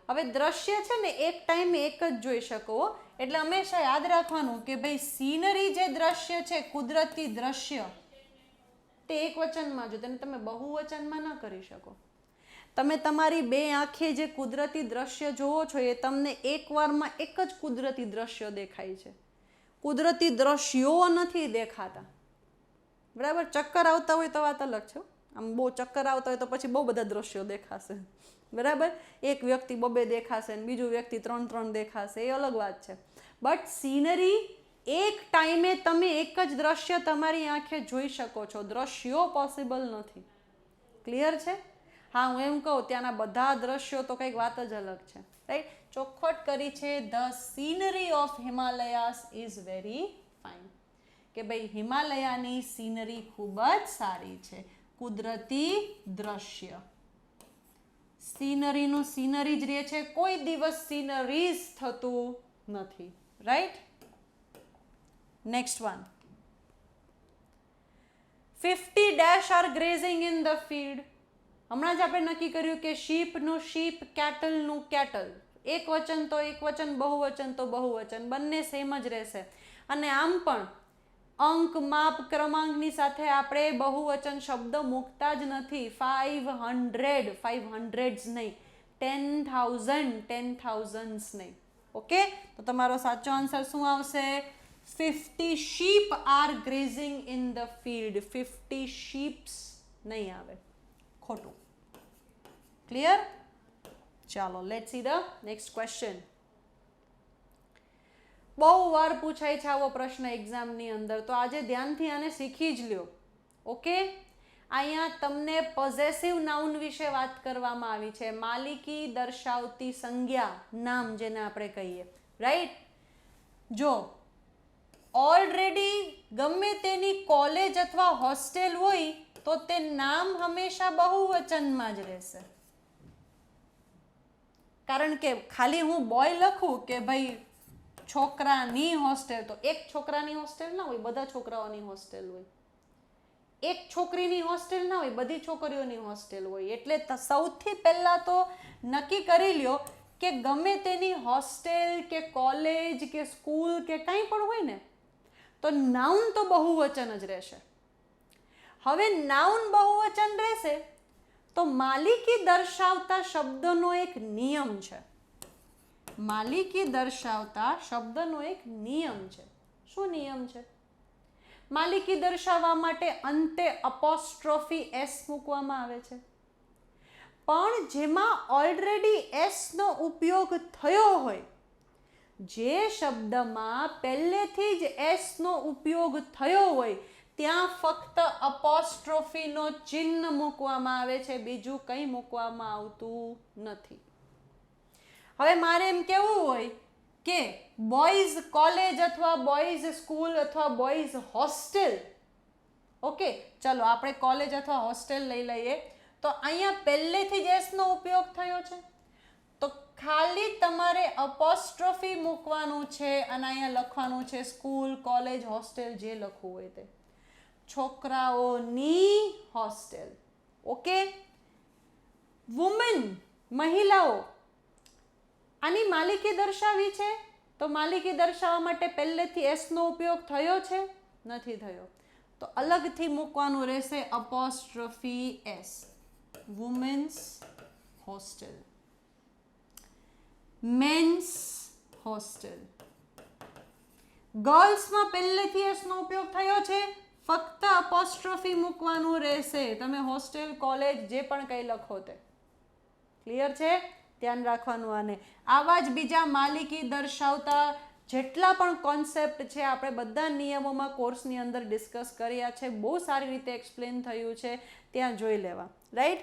હવે દ્રશ્ય છે ને એક ટાઈમે એક જ જોઈ શકો, એટલે હંમેશા યાદ રાખવાનું કે ભાઈ સીનરી જે દ્રશ્ય છે, કુદરતી દ્રશ્ય, તે એક વચનમાં જો, તેને તમે બહુવચનમાં ન કરી શકો. તમે તમારી બે આંખે જે કુદરતી દ્રશ્ય જોવો છો એ તમને એકવારમાં એક જ કુદરતી દ્રશ્ય દેખાય છે. કુદરતી દ્રશ્યો નથી દેખાતા. બરાબર, ચક્કર આવતા હોય તો વાત અલગ છે. આમ બહુ ચક્કર આવતા હોય તો પછી બહુ બધા દ્રશ્યો દેખાશે. બરાબર, એક વ્યક્તિ બબે દેખાશે ને બીજું વ્યક્તિ 3 દેખાશે, એ અલગ વાત છે. બટ સીનરી એક ટાઈમે તમે એક જ દ્રશ્ય તમારી આંખે જોઈ શકો છો. દ્રશ્યો પોસિબલ નથી. ક્લિયર છે? હા, હું એમ કહું ત્યાંના બધા દ્રશ્યો તો કંઈક વાત જ અલગ છે. રાઈટ, ચોખવટ કરી છે the scenery of Himalayas is very fine, કે ભાઈ હિમાલયાની સીનરી ખૂબ જ સારી છે. કુદરતી દ્રશ્ય, સીનરીનું સીનરી જ રહે છે, કોઈ દિવસ સીનરીઝ થતું નથી. Right, next one. 50 dash are grazing in the field. હમણાં જ આપણે નક્કી કર્યું કે શીપનું શીપ, કેટલનું કેટલ. એક વચન તો એક વચન, બહુવચન તો બહુવચન, બંને સેમ જ રહેશે. અને આમ પણ અંક, માપ, ક્રમાંકની સાથે આપણે બહુવચન શબ્દ મૂકતા જ નથી. 500, 500s નહીં, 10,000, 10,000s નહીં. ઓકે, તો તમારો સાચો આન્સર શું આવશે? 50 sheep are grazing in the field. 50 sheeps નહીં આવે, ખોટું. ક્લિયર? ચાલો let's see the next question. બહુ વાર પૂછાય છે આવો પ્રશ્ન એક્ઝામની અંદર, તો આજે ધ્યાનથી આને શીખી જ લ્યો. ઓકે, અહીંયા તમને પોઝેસિવ નાઉન વિશે વાત કરવામાં આવી છે, માલિકી દર્શાવતી સંજ્ઞા, નામ જેને આપણે કહીએ, રાઈટ. જો ઓલરેડી ગમે તેની કોલેજ અથવા હોસ્ટેલ હોય તો તે નામ હંમેશા બહુવચનમાં જ રહેશે. કારણ કે ખાલી હું બોય લખું કે ભાઈ છોકરાની હોસ્ટેલ, તો એક છોકરાની હોસ્ટેલ ના હોય, બધા છોકરાઓની હોસ્ટેલ હોય. એક છોકરીની હોસ્ટેલ ના હોય, બધી છોકરીઓની હોસ્ટેલ હોય. એટલે સૌથી પહેલા તો નક્કી કરી લ્યો કે ગમે તેની હોસ્ટેલ કે કોલેજ કે સ્કૂલ કે કંઈ પણ હોય ને, તો નાઉન તો બહુવચન જ રહેશે. હવે નાઉન બહુવચન રહેશે તો માલિકી દર્શાવતા શબ્દનો એક નિયમ છે. માલિકી દર્શાવતા શબ્દનો એક નિયમ છે. શું નિયમ છે? માલિકી દર્શાવવા માટે અંતે અપોસ્ટ્રોફી એસ મૂકવામાં આવે છે, પણ જેમાં ઓલરેડી એસનો ઉપયોગ થયો હોય, જે શબ્દમાં પહેલેથી જ એસનો ઉપયોગ થયો હોય, ત્યાં ફક્ત અપોસ્ટ્રોફીનો ચિહ્ન મૂકવામાં આવે છે, બીજું કંઈ મૂકવામાં આવતું નથી. હવે મારે એમ કહેવું હોય કે બોયઝ કોલેજ અથવા બોયઝ સ્કૂલ અથવા બોયઝ હોસ્ટેલ, ઓકે ચલો આપણે કોલેજ અથવા હોસ્ટેલ લઈ લઈએ, તો અહીંયા પહેલેથી જ એસનો ઉપયોગ થયો છે, તો ખાલી તમારે અપોસ્ટ્રોફી મૂકવાનું છે અને અહીંયા લખવાનું છે સ્કૂલ, કોલેજ, હોસ્ટેલ, જે લખવું હોય તે. છોકરાઓની હોસ્ટેલ. ઓકે, વુમેન, મહિલાઓ, આની માલિકી દર્શાવી છે, તો માલિકી દર્શાવવા માટે પહેલેથી એસનો ઉપયોગ થયો છે? નથી થયો, તો અલગથી મૂકવાનું રહેશે apostrophe S. Women's hostel, men's hostel. ગર્લ્સમાં પહેલેથી એસનો ઉપયોગ થયો છે, ફક્ત અપોસ્ટ્રોફી મૂકવાનું રહેશે. તમે હોસ્ટેલ, કોલેજ જે પણ કંઈ લખો તે. ક્લિયર છે? ધ્યાન રાખવાનું. આને આવા જ બીજા માલિકી દર્શાવતા જેટલા પણ કોન્સેપ્ટ છે આપણે બધા નિયમોમાં કોર્સની અંદર ડિસ્કસ કર્યા છે, બહુ સારી રીતે એક્સપ્લેન થયું છે, ત્યાં જોઈ લેવા. રાઈટ?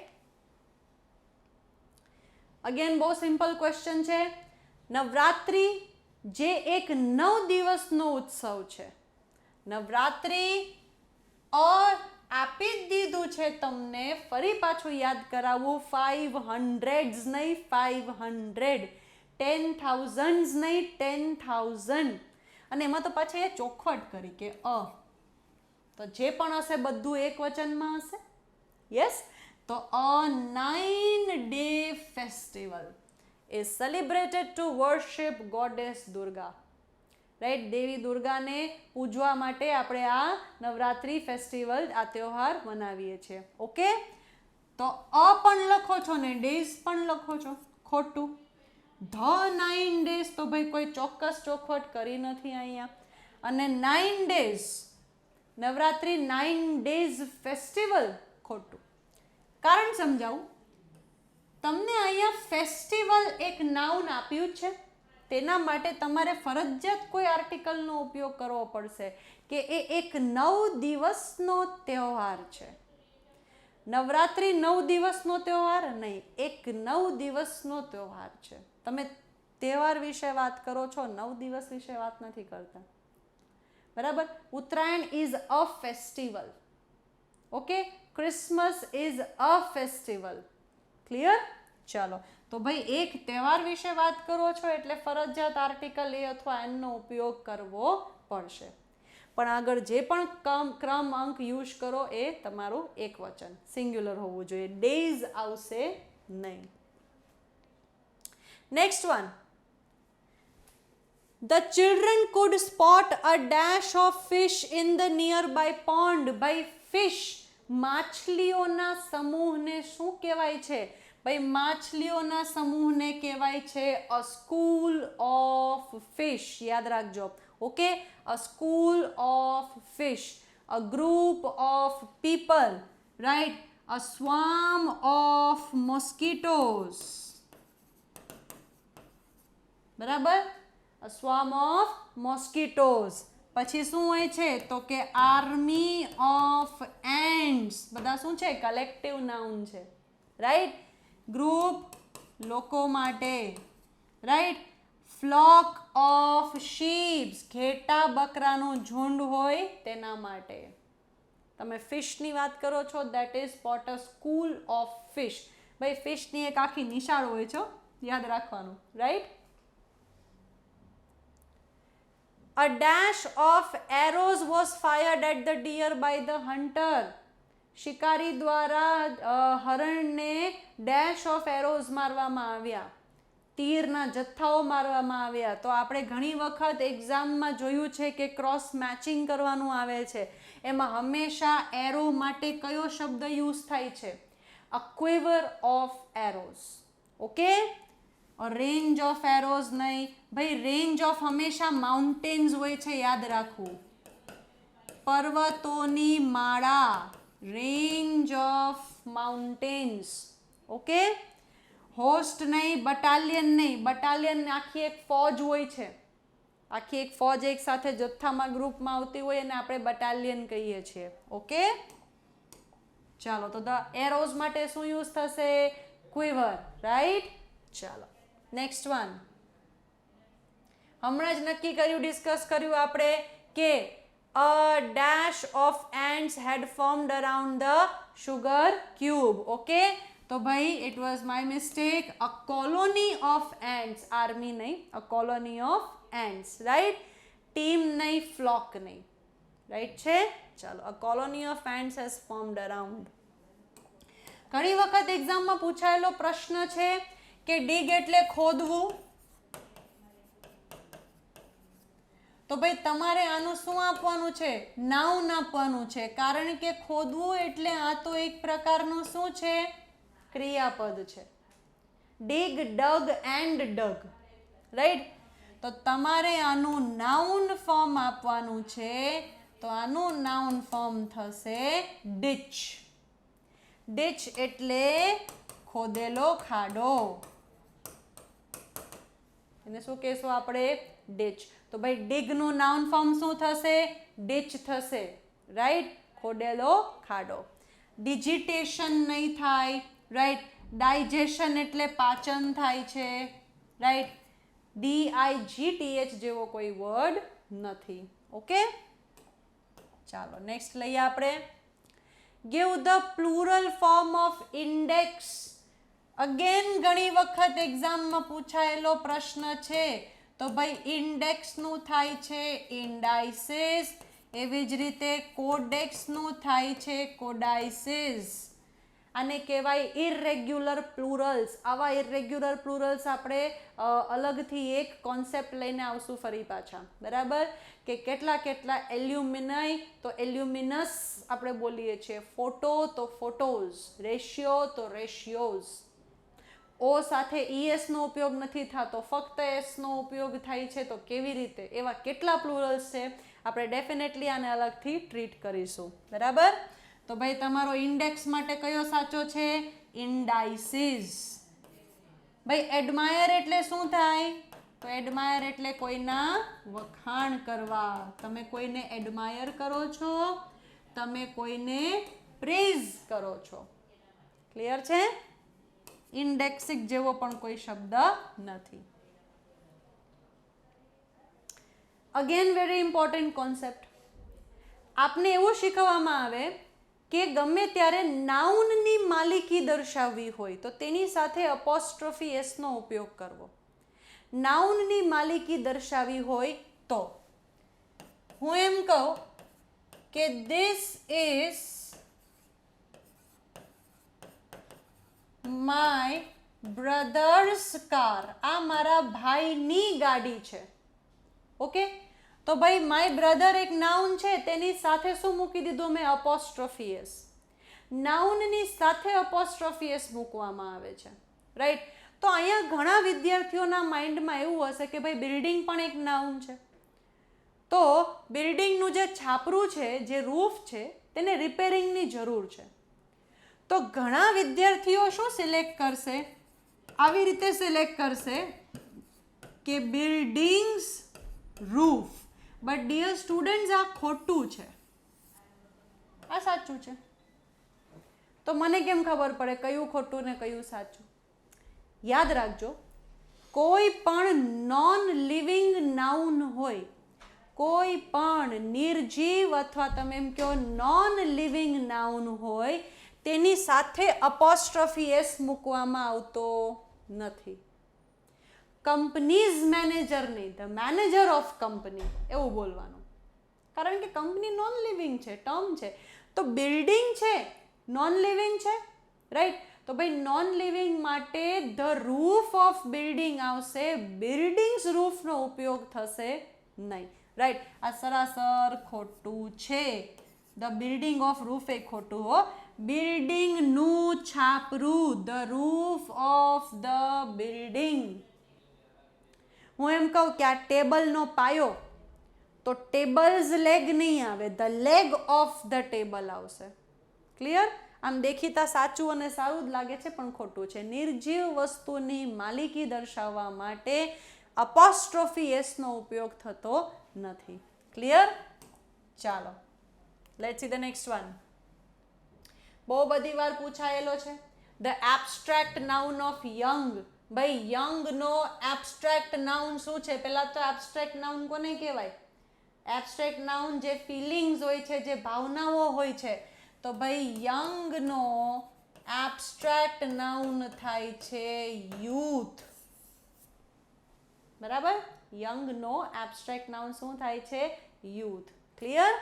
અગેન બહુ સિમ્પલ ક્વેશ્ચન છે. નવરાત્રિ જે એક 9 દિવસનો ઉત્સવ છે, નવરાત્રિ આપી જ દીધું છે તમને, ફરી પાછું યાદ કરાવવું. 500 નહીં, 500, 10,000 નહીં, 10,000. અને એમાં તો પાછા એ ચોખવટ કરી કે તો જે પણ હશે બધું એક વચનમાં હશે. યસ, તો a 9-day festival is celebrated to worship goddess Durga. Right? દેવી દુર્ગાને પૂજવા માટે આપણે આ નવરાત્રિ ફેસ્ટિવલ, આ તહેવાર મનાવીએ છીએ. ઓકે, તો પણ લખો છો ને ડેઝ પણ લખો છો, ખોટું. ધ 9 days તો ભાઈ કોઈ ચોક્કસ ચોખવટ કરી નથી અહીંયા. અને 9 days નવરાત્રિ 9 days ફેસ્ટિવલ, ખોટું. કારણ સમજાવું તમને. અહીંયા ફેસ્ટિવલ એક નાઉન આપ્યું છે, તેના માટે તમારે ફરજિયાત કોઈ આર્ટિકલનો ઉપયોગ કરવો પડશે કે એ એક 9 દિવસનો તહેવાર છે. નવરાત્રિ 9 દિવસનો તહેવાર નહીં, એક 9 દિવસનો તહેવાર છે. તમે તહેવાર વિશે વાત કરો છો, 9 દિવસ વિશે વાત નથી કરતા. બરાબર? Uttarayan is a festival. Okay, Christmas is a festival. Clear? ચાલો, તો ભાઈ એક તહેવાર વિશે વાત કરો છો એટલે ફરજિયાત આર્ટિકલ એ અથવા એનનો ઉપયોગ કરવો પડશે. પણ આગળ જે પણ ક્રમ અંક યુઝ કરો એ તમારું એક વચન, સિંગ્યુલર હોવું જોઈએ, ડેઝ આવશે નહીં. Next one. The children could spot a dash of fish in the nearby pond. ભાઈ ફિશ, માછલીઓના સમૂહને શું કહેવાય છે? ભાઈ માછલીઓના સમૂહને કહેવાય છે અ સ્કૂલ ઓફ ફિશ. યાદ રાખજો. Okay, a school of fish, a group of people, right? A swarm of mosquitoes. બરાબર, અ સ્વાર્મ ઓફ મોસ્કીટોઝ. પછી શું હોય છે તો કે આર્મી ઓફ એન્ટ્સ. બધા શું છે? કલેક્ટિવ નાઉન છે, રાઈટ. ગ્રુપ લોકો માટે, રાઈટ. ફ્લોક ઓફ શીપ્સ, ઘેટા બકરાનું ઝુંડ હોય તેના માટે. તમે ફિશની વાત કરો છો, that is what a school of fish. ભાઈ ફિશની એક આખી નિશાળ હોય છે, યાદ રાખવાનું, right. A dash of arrows was fired at the deer by the hunter. શિકારી દ્વારા હરણને ડેશ ઓફ એરોઝ મારવામાં આવ્યા, તીરના જથ્થાઓ મારવામાં આવ્યા. તો આપણે ઘણી વખત એક્ઝામમાં જોયું છે કે ક્રોસ મેચિંગ કરવાનું આવે છે. એમાં હંમેશા એરો માટે કયો શબ્દ યુઝ થાય છે? A quiver of arrows. Okay, range of arrows નહીં ભાઈ. રેન્જ ઓફ હંમેશા માઉન્ટેન્સ હોય છે, યાદ રાખવું. પર્વતોની માળા, range of mountains. Okay, host નહીં, બટાલિયન નહીં. બટાલિયન આખી એક ફોજ હોય છે, આખી એક ફોજ એક સાથે જથ્થામાં ગ્રુપમાં આવતી હોય અને આપણે બટાલિયન કહીએ છીએ. ઓકે, ચાલો. તો ધ એરોઝ માટે શું યુઝ થશે? Quiver, right. ચાલો નેક્સ્ટ વન. હમણાં જ નક્કી કર્યું, ડિસ્કસ કર્યું આપણે કે a dash of ants had formed around the sugar cube. Okay, તો ભાઈ it was my mistake. A colony of ants, army નહીં, a colony of ants, right. Team નહીં, ફ્લોક નહીં, રાઈટ છે. ચાલો, a colony of ants has formed around. ઘણી વખત એક્ઝામમાં પૂછાયેલો પ્રશ્ન છે કે ડિગ એટલે ખોદવું. તો ભાઈ તમારે આનું શું આપવાનું છે? નાઉન આપવાનું છે, કારણ કે ખોદવું એટલે આ તો એક પ્રકારનું શું છે? ક્રિયાપદ છે. Dig, drug and drug, right. તો તમારે આનું નાઉન ફોર્મ આપવાનું છે. તો આનું નાઉન ફોર્મ થશે ડિચ. ડિચ એટલે ખોદેલો ખાડો. એને શું કહેશું આપણે? ડિચ. તો ભાઈ ડિગનું નાઉન ફોર્મ શું થશે? ડિચ થશે, રાઈટ. ખોદેલો ખાડો. ડિજિટેશન નહીં થાય, રાઈટ. ડાયજેશન એટલે પાચન થાય છે, રાઈટ. DIGTH જેવો કોઈ વર્ડ નથી. ઓકે, ચાલો નેક્સ્ટ લઈએ આપણે. Give the plural form of index. Again ઘણી વખત એક્ઝામમાં પૂછાયેલો પ્રશ્ન છે. તો ભાઈ ઇન્ડેક્સનું થાય છે ઇન્ડાઇસિસ, એવી જ રીતે કોડેક્સનું થાય છે કોડાઇસિસ. આને કહેવાય ઇરરેગ્યુલર પ્લુરલ્સ. આવા ઇરરેગ્યુલર પ્લુરલ્સ આપણે અલગથી એક કોન્સેપ્ટ લઈને આવશું ફરી પાછા, બરાબર. કે કેટલા કેટલા એલ્યુમિનાઈ તો એલ્યુમિનસ આપણે બોલીએ છીએ, ફોટો તો ફોટોઝ, રેશિયો તો રેશિયોઝ. ઓ સાથે ESનો ઉપયોગ નથી થતો, ફક્ત એસનો ઉપયોગ થાય છે. તો કેવી રીતે? એવા કેટલા પ્લુરલ્સ છે, આપણે ડેફિનેટલી આને અલગથી ટ્રીટ કરીશું, બરાબર. તો ભાઈ તમારો ઇન્ડેક્સ માટે કયો સાચો છે? ઇન્ડાઇસિસ. ભાઈ એડમાયર એટલે શું થાય? તો એડમાયર એટલે કોઈના વખાણ કરવા. તમે કોઈને એડમાયર કરો છો, તમે કોઈને પ્રેઝ કરો છો. ક્લિયર છે? ઇન્ડેક્સિક જેવો પણ કોઈ શબ્દ નથી. Again very important concept. આપને એવું શીખવવામાં આવે કે ગમે ત્યારે નાઉનની માલિકી દર્શાવવી હોય તો તેની સાથે અપોસ્ટ્રોફી એસનો ઉપયોગ કરવો. નાઉનની માલિકી દર્શાવવી હોય તો હું એમ કહું કે this is my brothers car. આ મારા ભાઈની ગાડી છે. ઓકે, તો ભાઈ માય બ્રધર એક નાઉન છે, તેની સાથે શું મૂકી દીધું મેં? Apostrophe S. નાઉનની સાથે અપોસ્ટ્રોફી એસ મૂકવામાં આવે છે, રાઈટ. તો અહીંયા ઘણા વિદ્યાર્થીઓના માઇન્ડમાં એવું હશે કે ભાઈ બિલ્ડિંગ પણ એક નાઉન છે, તો બિલ્ડિંગનું જે છાપરું છે, જે રૂફ છે, તેને રિપેરિંગની જરૂર છે. તો ઘણા વિદ્યાર્થીઓ શું સિલેક્ટ કરશે? આવી રીતે સિલેક્ટ કરશે કે buildings roof. But dear students આ ખોટું છે, આ સાચું છે. તો મને કેમ ખબર પડે કયું ખોટું ને કયું સાચું? યાદ રાખજો, કોઈ પણ નોન લિવિંગ નાઉન હોય, કોઈ પણ નિર્જીવ અથવા તમે એમ કહો નોન લિવિંગ નાઉન હોય, તેની સાથે અપોસ્ટ્રોફી એસ મૂકવામાં આવતો નથી. કંપનીઝ મેનેજર નહીં, ધ મેનેજર ઓફ કંપની એવું બોલવાનું, કારણ કે કંપની નોન લિવિંગ છે, ટર્મ છે. તો બિલ્ડિંગ છે નોન લિવિંગ છે, રાઈટ? તો ભાઈ નોન લિવિંગ માટે ધ રૂફ ઓફ બિલ્ડિંગ આવશે, બિલ્ડિંગ્સ રૂફનો ઉપયોગ થશે નહીં, રાઈટ? આ સરાસર ખોટું છે. ધ બિલ્ડિંગ ઓફ રૂફ એ ખોટું હો. બિલ્ડિંગનું છાપરું, the roof of the building. હું એમ કહું કે આ ટેબલનો પાયો, તો ટેબલ્સ લેગ નહીં આવે, the leg of the table આવશે. ક્લિયર? આમ દેખીતા સાચું અને સારું જ લાગે છે પણ ખોટું છે. નિર્જીવ વસ્તુની માલિકી દર્શાવવા માટે અપોસ્ટ્રોફી એસનો ઉપયોગ થતો નથી. ક્લિયર? ચાલો, let's see the next one. બહુ બધી વાર પૂછાયેલો છે, the abstract noun of young. ભાઈ યંગનો એબ્સ્ટ્રેક્ટ નાઉન શું છે? પહેલા તો એબ્સ્ટ્રેક્ટ નાઉન કોને કહેવાય? એબ્સ્ટ્રેક્ટ નાઉન જે ફિલિંગ્સ હોય છે, જે ભાવનાઓ હોય છે. તો ભાઈ યંગનો એબ્સ્ટ્રેક્ટ નાઉન થાય છે યુથ. બરાબર? યંગનો એબ્સ્ટ્રેક્ટ નાઉન શું થાય છે? યુથ. ક્લિયર?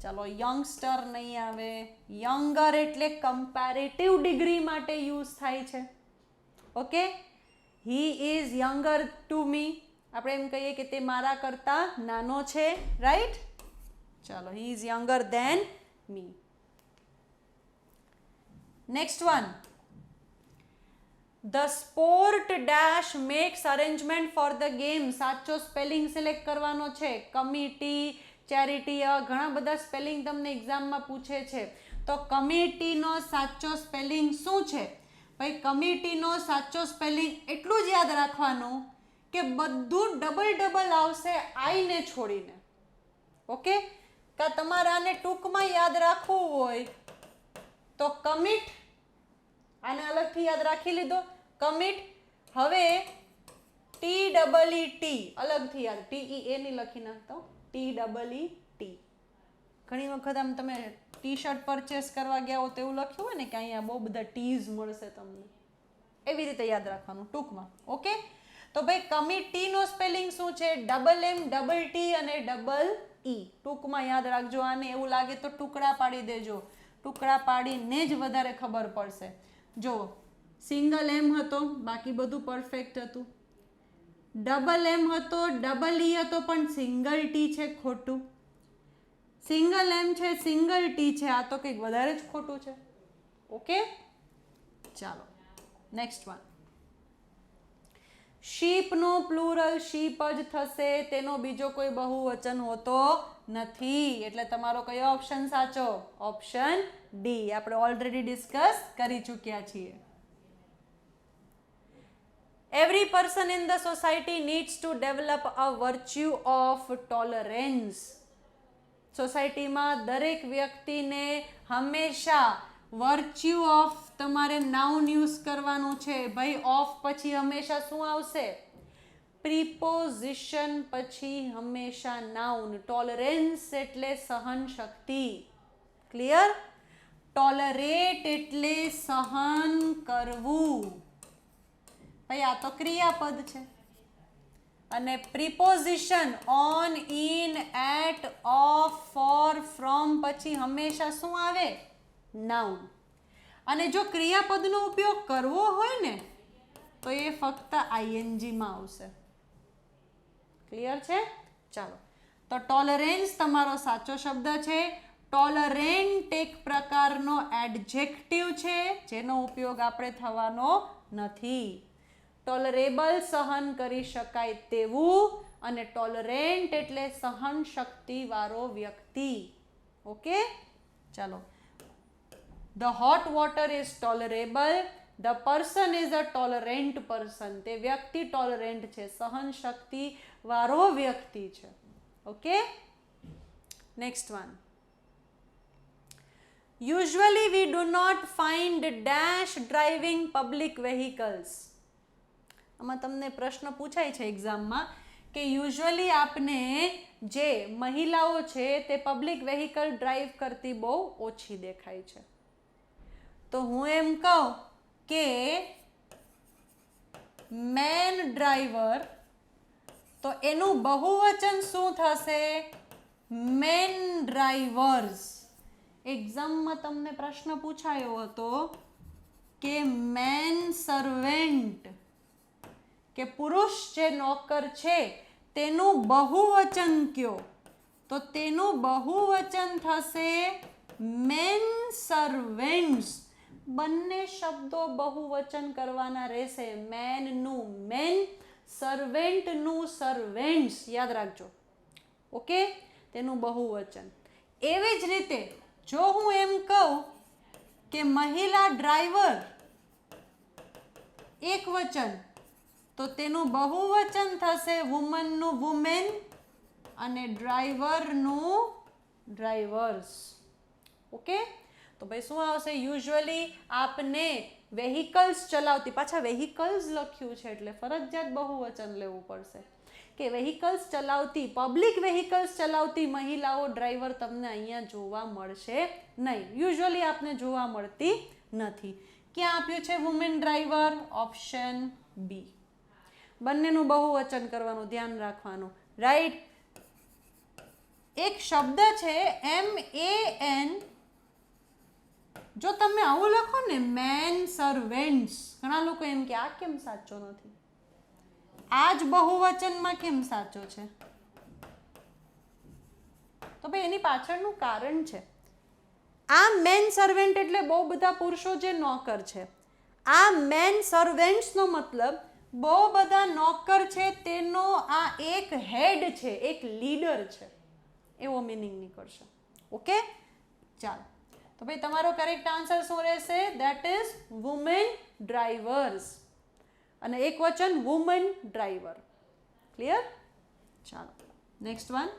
ચાલો, યંગસ્ટર નહીં આવે. યંગર એટલે કમ્પેરેટિવ ડિગ્રી માટે યુઝ થાય છે. Okay, he is younger to me. આપણે એમ કહીએ કે તે મારા કરતાં નાનો છે, રાઈટ? ચાલો, he is younger than me. Next one. The sport dash makes arrangement for the game. સાચો સ્પેલિંગ સિલેક્ટ કરવાનો છે. કમિટી, ચેરિટી, ઘણા બધા સ્પેલિંગ તમને એક્ઝામમાં પૂછે છે. તો કમિટીનો સાચો સ્પેલિંગ શું છે? ભાઈ કમિટીનો સાચો સ્પેલિંગ એટલું જ યાદ રાખવાનું કે બધું ડબલ આવશે આઈને છોડીને. ઓકે, કે તમારે આને ટૂંકમાં યાદ રાખવું હોય તો કમિટ, આને અલગથી યાદ રાખી લીધો, કમિટ. હવે TEET અલગથી યાદ, TEA ની લખી નાખતો, TEET. ઘણી વખત આમ તમે ટી શર્ટ પરચેસ કરવા ગયા હો તો એવું લખ્યું હોય ને કે અહીંયા બહુ બધા ટીઝ મળશે તમને, એવી રીતે યાદ રાખવાનું ટૂંકમાં. ઓકે, તો ભાઈ કમિટીનો સ્પેલિંગ શું છે? MM, T અને E. ટૂંકમાં યાદ રાખજો આને. એવું લાગે તો ટુકડા પાડી દેજો, ટુકડા પાડીને જ વધારે ખબર પડશે. જો સિંગલ એમ હતો, બાકી બધું પરફેક્ટ હતું. ડબલ એમ હતો, ડબલ ઈ હતો, પણ સિંગલ ટી છે, ખોટું. સિંગલ એમ છે, સિંગલ ટી છે, આ તો કંઈક વધારે જ ખોટું છે. ઓકે, ચાલો નેક્સ્ટ વન. શીપનું પ્લુરલ શીપ જ થશે, તેનો બીજો કોઈ બહુવચન હોતો નથી. એટલે તમારો કયો ઓપ્શન સાચો? Option D. આપણે ઓલરેડી ડિસ્કસ કરી ચૂક્યા છીએ. Every person in the society needs to develop a virtue of tolerance. સોસાયટીમાં દરેક વ્યક્તિને હંમેશા વર્ચ્યુ ઓફ, તમારે નાઉન યુઝ કરવાનું છે ભાઈ. ઓફ પછી હંમેશા શું આવશે? પ્રિપોઝિશન પછી હંમેશા નાઉન. ટોલરન્સ એટલે સહન શક્તિ. ક્લિયર? ટોલરેટ એટલે સહન કરવું. ભાઈ આ તો ક્રિયાપદ છે. અને preposition on, in, at, of, for, from પછી હંમેશા શું આવે? નાઉન. અને જો ક્રિયાપદનો ઉપયોગ કરવો હોય ને તો એ ફક્ત ING માં આવશે. ક્લિયર છે? ચાલો, તો ટોલરન્સ તમારો સાચો શબ્દ છે. ટોલરેન્ટ એક પ્રકારનો એડજેક્ટિવ છે જેનો ઉપયોગ આપણે થવાનો નથી. ટોલરેબલ સહન કરી શકાય તેવું, અને ટોલરેન્ટ એટલે સહન શક્તિ વાળો વ્યક્તિ. ઓકે, ચાલો. The hot water is tolerable, the person is a tolerant person. તે વ્યક્તિ ટોલરન્ટ છે, સહન શક્તિ વાળો વ્યક્તિ છે. Okay, next one. Usually we do not find dash driving public vehicles. આમાં તમને પ્રશ્ન પૂછાય છે એક્ઝામમાં કે યુઝ્યુઅલી આપને જે મહિલાઓ છે તે પબ્લિક વેહિકલ ડ્રાઈવ કરતી બહુ ઓછી દેખાય છે. તો હું એમ કહું કે મેન ડ્રાઈવર, તો એનું બહુવચન શું થશે? Men drivers. એક્ઝામમાં તમને પ્રશ્ન પૂછાયો હતો કે મેન સર્વેન્ટ, કે પુરુષ જે નોકર છે તેનું બહુવચન કયો? તો તેનું બહુવચન થશે મેન સર્વેન્ટ્સ. બંને શબ્દો બહુવચન કરવાના રહેશે. મેનનું મેન, સર્વેન્ટનું સર્વેન્ટ્સ. યાદ રાખજો. ઓકે, તેનું બહુવચન. એવી જ રીતે જો હું એમ કહું કે મહિલા ડ્રાઈવર એક વચન, તો તેનું બહુવચન થશે વુમનનું વુમેન અને ડ્રાઈવરનું ડ્રાઈવર્સ. ઓકે, તો ભાઈ શું આવશે? યુઝ્યુઅલી આપને વેહિકલ્સ ચલાવતી, પાછા વેહિકલ્સ લખ્યું છે એટલે ફરજિયાત બહુવચન લેવું પડશે, કે વેહિકલ્સ ચલાવતી, પબ્લિક વેહિકલ્સ ચલાવતી મહિલાઓ ડ્રાઈવર તમને અહીંયા જોવા મળશે નહીં. યુઝ્યુઅલી આપને જોવા મળતી નથી. ક્યાં આપ્યું છે વુમેન ડ્રાઈવર? Option B. બંનેનું બહુવચન કરવાનું, ધ્યાન રાખવાનું. રાઈટ. એક શબ્દ છે MAN, જો તમે આવું લખો ને મેન સર્વેન્ટ્સ, ઘણા લોકો એમ કે આ કેમ સાચો નથી, આ જ બહુવચનમાં કેમ સાચો છે? તો ભાઈ એની પાછળનું કારણ છે. આ મેન સર્વેન્ટ એટલે બહુ બધા પુરુષો જે નોકર છે. આ મેન સર્વેન્ટ્સનો મતલબ બહુ બધા નોકર છે તેનો આ એક હેડ છે, એક લીડર છે, એવો મિનિંગ નીકળશે. ઓકે, ચાલો. તો ભાઈ તમારો કરેક્ટ આન્સર શું રહેશે? દેટ ઇઝ વુમેન ડ્રાઈવર્સ, અને એક વચન વુમન ડ્રાઈવર. ક્લિયર? ચાલો, નેક્સ્ટ વન.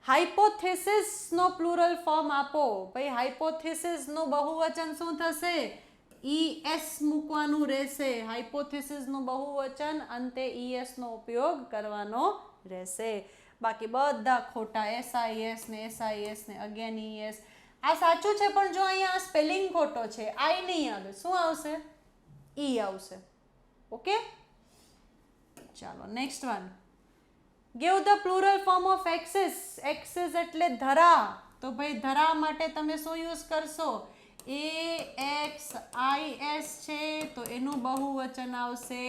હાઇપોથેસિસનો પ્લુરલ ફોર્મ આપો. ભાઈ હાઇપોથેસિસનું બહુવચન શું થશે? ES મૂકવાનું રહેશે. હાઇપોથેસિસનું બહુવચન અંતે ES નો ઉપયોગ કરવાનો રહેશે. બાકી બધા ખોટા. SIS ને SIS ને અગેન ES. આ સાચું છે પણ જો અહીંયા સ્પેલિંગ ખોટો છે, I નહીં આવે, શું આવશે? E આવશે. ઓકે, ચાલો next one. Give the plural form of axis. Axis એટલે ધરા. તો ભાઈ ધરા માટે તમે શું યુઝ કરશો? AXIS છે તો એનું બહુવચન આવશે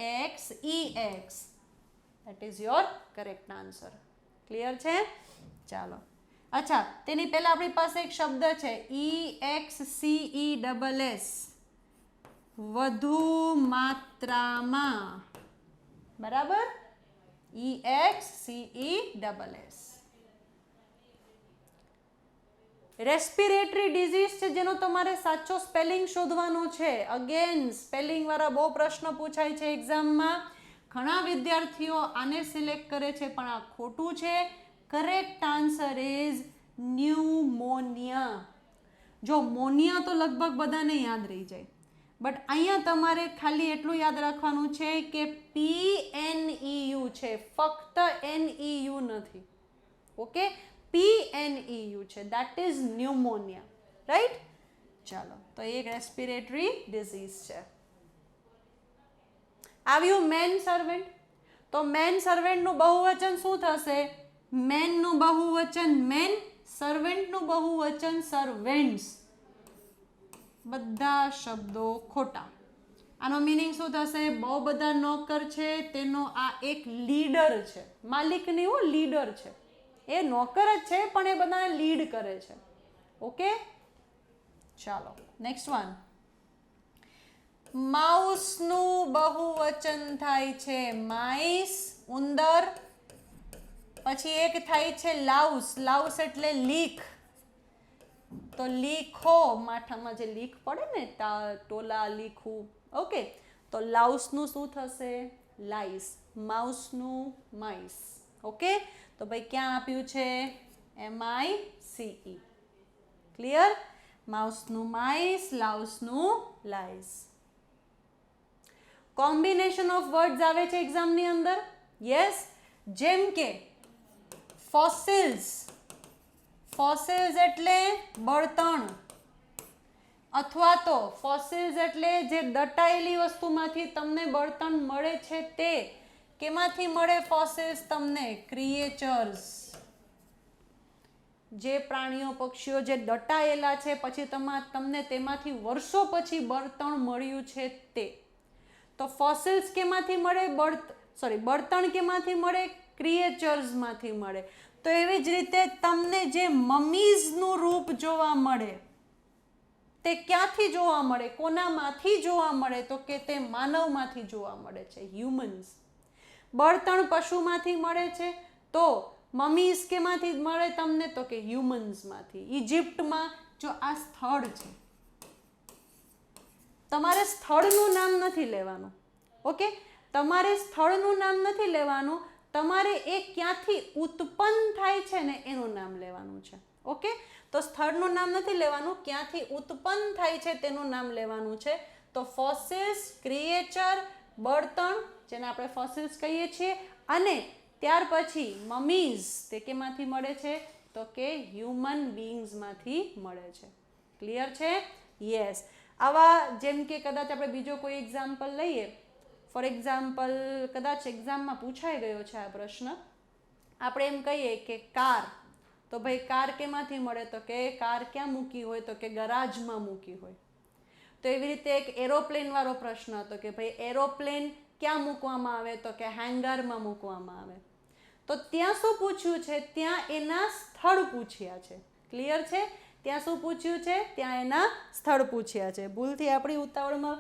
AXEX. That is your correct answer. Clear છે? ચાલો. અચ્છા, તેની પહેલા આપણી પાસે એક શબ્દ છે EXCESS, વધુ માત્રામાં. બરાબર? EXCESS. રેસ્પિરેટરી ડિઝીઝ છે જેનો તમારે સાચો સ્પેલિંગ શોધવાનો છે. અગેન સ્પેલિંગ વાળા બહુ પ્રશ્ન પૂછાય છે એક્ઝામમાં. ઘણા વિદ્યાર્થીઓ આને સિલેક્ટ કરે છે પણ આ ખોટું છે. Correct answer is pneumonia. જો મોનિયા તો લગભગ બધાને યાદ રહી જાય, બટ અહીંયા તમારે ખાલી એટલું યાદ રાખવાનું છે કે PNEU છે, ફક્ત NEU નથી. ઓકે, PNEU છે, દેટ ઇઝ ન્યુમોનિયા. રાઈટ? ચાલો, તો એક રેસ્પિરેટરી ડિઝીઝ છે. આવ્યું મેન સર્વેન્ટ. તો મેન સર્વેન્ટનું બહુવચન શું થશે? મેનનું બહુવચન મેન, સર્વેન્ટનું બહુવચન સર્વેન્ટ્સ. બધા શબ્દો ખોટા. આનો મિનિંગ શું થશે? બહુ બધા નોકર છે તેનો આ એક લીડર છે. માલિક નહીં હો, લીડર છે. એ નોકર જ છે પણ એ બધાને લીડ કરે છે. ઓકે, ચાલો નેક્સ્ટ વન. માઉસનું બહુવચન થાય છે માઇસ, ઉંદર. પછી એક થાય છે લાઉસ. લાઉસ એટલે લીક. તો લીખો, માથામાં જે લીખ પડે ને, ટોલા લીખું. ઓકે, તો લાઉસનું શું થશે? લાઈસ. માઉસનું માઇસ. ઓકે, તો ભાઈ ક્યાં આપ્યું છે? MICE. ક્લિયર? માઉસનું માઇસ, લાઉસનું લાઈસ. કોમ્બિનેશન ઓફ વર્ડ્સ આવે છે એક્ઝામની અંદર. યસ, જેમ કે ફોસિલ્સ. ફોસિલ્સ એટલે બળતણ, અથવા તો ફોસિલ્સ એટલે જે દટાયેલી વસ્તુમાંથી તમને બળતણ મળે છે તે. કેમાંથી મળે ફોસિલ્સ તમને? ક્રિએચર્સ. જે પ્રાણીઓ પક્ષીઓ જે દટાયેલા છે, પછી તમને તેમાંથી વર્ષો પછી બળતણ મળ્યું છે તે. તો ફોસિલ્સ કેમાંથી મળે? બળતણ કેમાંથી મળે? ક્રિએચર્સમાંથી મળે. તો એવી જ રીતે તમને જે મમીઝનું રૂપ જોવા મળે તે ક્યાંથી જોવા મળે? કોનામાંથી જોવા મળે? તો કે તે માનવમાંથી જોવા મળે છે, હ્યુમન્સ. બળતણ પશુમાંથી મળે છે, તો મમીઝ કેમાંથી મળે તમને? તો કે હ્યુમન્સમાંથી. ઇજિપ્તમાં જો આ સ્થળ છે, તમારે સ્થળનું નામ નથી લેવાનું. ઓકે, તમારે સ્થળનું નામ નથી લેવાનું, તમારે એ ક્યાંથી ઉત્પન્ન થાય છે ને એનું નામ લેવાનું છે. ઓકે, તો સ્થળનું નામ નથી લેવાનું, ક્યાંથી ઉત્પન્ન થાય છે તેનું નામ લેવાનું છે. તો ફોસિલ્સ, ક્રિએચર, બળતણ, જેને આપણે ફોસિલ્સ કહીએ છીએ, અને ત્યાર પછી મમીઝ, તે કેમાંથી મળે છે? તો કે હ્યુમન બીઇંગ્સમાંથી મળે છે. ક્લિયર છે? યસ. આવા જેમ કે કદાચ આપણે બીજો કોઈ એક્ઝામ્પલ લઈએ. ફોર એક્ઝામ્પલ, કદાચ એક્ઝામમાં પૂછાઈ ગયો છે આ પ્રશ્ન. આપણે એમ કહીએ કે કાર. તો ભાઈ કાર કેમાંથી મળે? તો કે કાર ક્યાં મૂકી હોય? તો કે ગરાજમાં મૂકી હોય. તો એવી રીતે એક એરોપ્લેન વાળો પ્રશ્ન હતો કે ભાઈ એરોપ્લેન ક્યાં મૂકવામાં આવે? તો કે હેંગારમાં મૂકવામાં આવે. તો ત્યાં શું પૂછ્યું છે? ત્યાં એના સ્થળ પૂછ્યા છે. ક્લિયર છે? ત્યાં શું પૂછ્યું છે? ત્યાં એના સ્થળ પૂછ્યા છે. ભૂલથી આપણી ઉતાવળમાં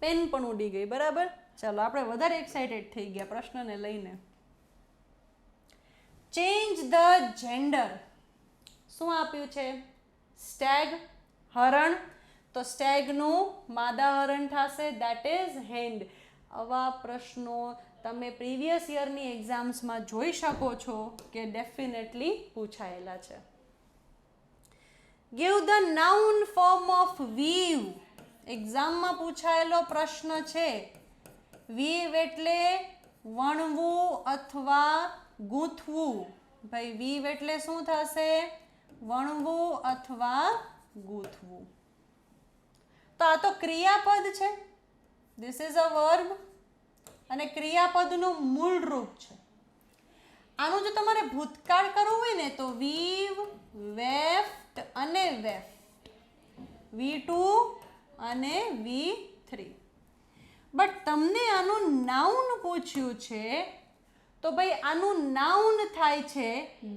પેન પણ ઉડી ગઈ. બરાબર, ચાલો આપણે વધારે એક્સાઇટેડ થઈ ગયા પ્રશ્નને લઈને. Change the gender. શું આપ્યું છે? સ્ટેગ, હરણ. તો સ્ટેગનું માદા હરણ થશે, દેટ ઇઝ હેન્ડ. આવા પ્રશ્નો તમે પ્રીવિયસ યરની એક્ઝામ્સમાં જોઈ શકો છો કે ડેફિનેટલી પૂછાયેલા છે. Give the noun form of weave. એક્ઝામમાં પૂછાયેલો પ્રશ્ન છે. વીવ એટલે વણવું અથવા ગૂંથવું. ભાઈ વીવ એટલે શું થશે? વણવું અથવા ગૂંથવું. તો આ તો ક્રિયાપદ છે. ધીસ ઇઝ અ વર્બ અને ક્રિયાપદનું મૂળ રૂપ છે. આનું જો તમારે ભૂતકાળ કરવું હોય ને તો વીવ, વેફ્ટ અને વેફ્ટ, V2 અને V3. બટ તમને આનું નાઉન પૂછ્યું છે તો ભાઈ આનું નાઉન થાય છે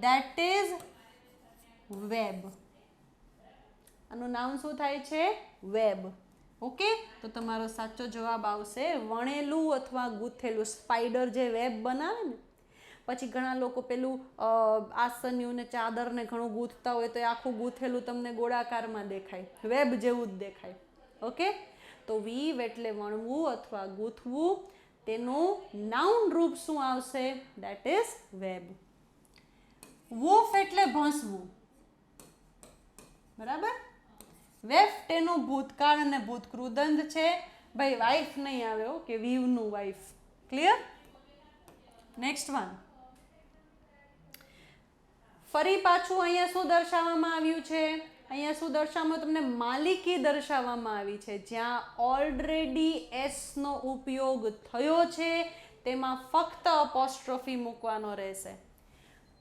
દેટ ઇઝ વેબ. આનું નાઉન શું થાય છે? વેબ. ઓકે, તો તમારો સાચો જવાબ આવશે વણેલું અથવા ગૂંથેલું. સ્પાઈડર જે વેબ બનાવે ને, પછી ઘણા લોકો પેલું આસન્યું ને ચાદર ને ઘણું ગૂંથતા હોય તો એ આખું ગૂંથેલું તમને ગોળાકારમાં દેખાય, વેબ જેવું જ દેખાય. ઓકે, તો વીવ એટલે વણવું અથવા ગૂંથવું. તેનું નાઉન રૂપ શું આવશે? That is web. વૂફ એટલે ભસવું. બરાબર. વેફ્ટ એનું ભૂતકાળ અને ભૂતકૃદંત છે. ભાઈ વાઇફ નહીં આવે કે વીવનું વાઇફ. ક્લિયર? Next one. ફરી પાછું અહીંયા શું દર્શાવવામાં આવ્યું છે? અહીંયા શું દર્શાવવામાં? તમને માલિકી દર્શાવવામાં આવી છે. જ્યાં ઓલરેડી એસનો ઉપયોગ થયો છે તેમાં ફક્ત અપોસ્ટ્રોફી મૂકવાનો રહેશે.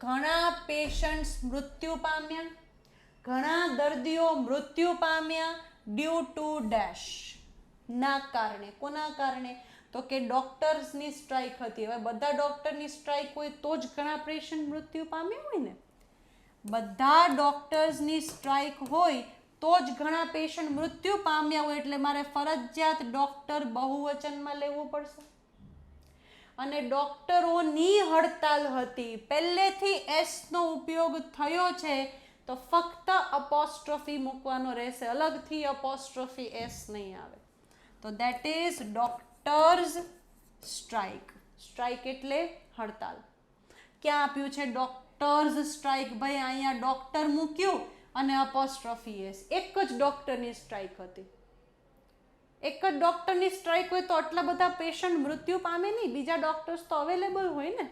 ઘણા પેશન્ટ્સ મૃત્યુ પામ્યા, ઘણા દર્દીઓ મૃત્યુ પામ્યા ડ્યુ ટુ ડેશ, ના કારણે. કોના કારણે? તો કે ડોક્ટર્સની સ્ટ્રાઇક હતી. હવે બધા ડોક્ટરની સ્ટ્રાઇક હોય તો જ ઘણા પેશન્ટ મૃત્યુ પામ્યા હોય ને. બધા ડોક્ટર્સની સ્ટ્રાઇક હોય તો જ ઘણા પેશન્ટ મૃત્યુ પામ્યા હોય, એટલે મારે ફરજિયાત ડોક્ટર બહુવચનમાં લેવું પડશે. અને ડોક્ટરોની હડતાલ હતી, પહેલેથી એસનો ઉપયોગ થયો છે તો ફક્ત અપોસ્ટ્રોફી મૂકવાનો રહેશે, અલગથી અપોસ્ટ્રોફી એસ નહીં આવે. તો that is doctors strike. Strike એટલે હડતાલ. ક્યાં આપ્યું છે ડોક્ટર્સ સ્ટ્રાઇક? ભાઈ અહીંયા ડોક્ટર મૂક્યું અને અપોસ્ટ્રોફી એસ. એક જ ડોક્ટરની સ્ટ્રાઇક હતી. એક જ ડોક્ટરની સ્ટ્રાઇક હોય તો આટલા બધા પેશન્ટ મૃત્યુ પામે નહીં, બીજા ડોક્ટર્સ તો અવેલેબલ હોય ને.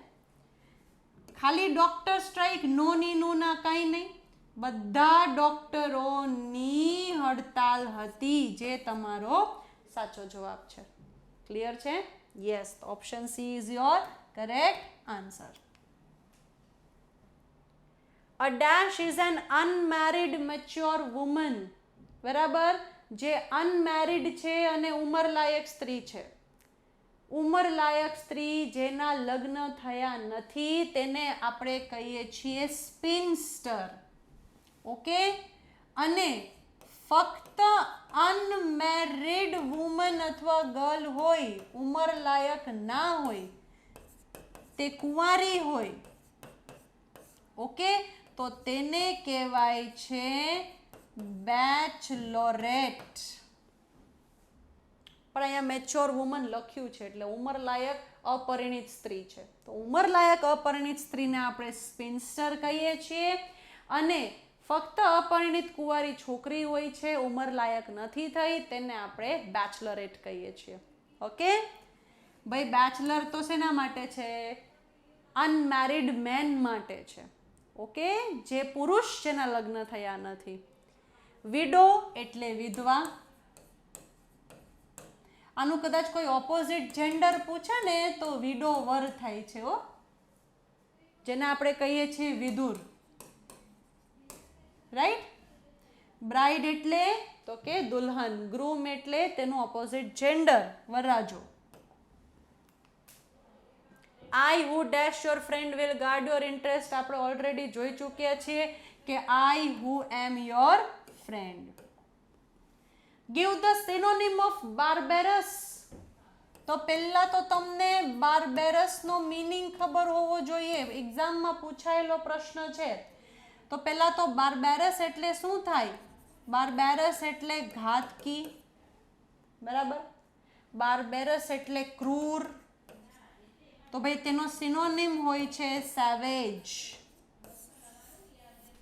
ખાલી ડોક્ટર સ્ટ્રાઇક, નો ની નું ના કંઈ નહીં, બધા ડોક્ટરોની હડતાલ હતી, જે તમારો સાચો જવાબ છે. ક્લિયર છે? Yes, option she is your correct answer. A dash is an unmarried mature woman. બરાબર, જે અનમેરિડ છે અને ઉંમરલાયક સ્ત્રી છે. ઉંમરલાયક સ્ત્રી જેના લગ્ન થયા નથી તેને આપણે કહીએ છીએ સ્પિનસ્ટર. ઓકે, અને ફક્ત અનમેરિડ વુમન અથવા ગર્લ હોય, ઉંમરલાયક ના હોય, તે કુંવારી હોય, ઓકે, તો તેને કહેવાય છે બેચલોરેટ. પણ અહીંયા મેચ્યોર વુમન લખ્યું છે એટલે ઉંમરલાયક અપરિણિત સ્ત્રી છે. તો ઉંમરલાયક અપરિણિત સ્ત્રીને આપણે સ્પિનસ્ટર કહીએ છીએ. અને ફક્ત અપરિણિત કુંવારી છોકરી હોય છે, ઉંમરલાયક નથી થઈ, તેને આપણે બેચલરેટ કહીએ છીએ. ઓકે ભાઈ, બેચલર તો શેના માટે છે? અનમેરિડ મેન માટે છે. ઓકે, જે પુરુષ જેના લગ્ન થયા નથી. વિડો એટલે વિધવા. આનું કદાચ કોઈ ઓપોઝિટ જેન્ડર પૂછે ને તો વિડોવર થાય છે, હો, જેને આપણે કહીએ છીએ વિધુર. રાઈટ? બ્રાઇડ એટલે તો કે દુલ્હન. ગ્રૂમ એટલે તેનું ઓપોઝિટ જેન્ડર, વરરાજો. I who dash your friend will guard your interest આપણે ઓલરેડી જોઈ ચૂક્યા છીએ કે I who am your friend. Give the synonym of barbarous. તો પહેલા તો તમને બાર્બેરસનો મીનિંગ ખબર હોવો જોઈએ, એક્ઝામમાં પૂછાયેલો પ્રશ્ન છે. તો પહેલા તો બાર્બેરસ એટલે શું થાય? બાર્બેરસ એટલે ઘાતકી. બરાબર, બાર્બેરસ એટલે ક્રૂર. તો ભાઈ તેનો સિનોનિમ હોય છે સેવેજ.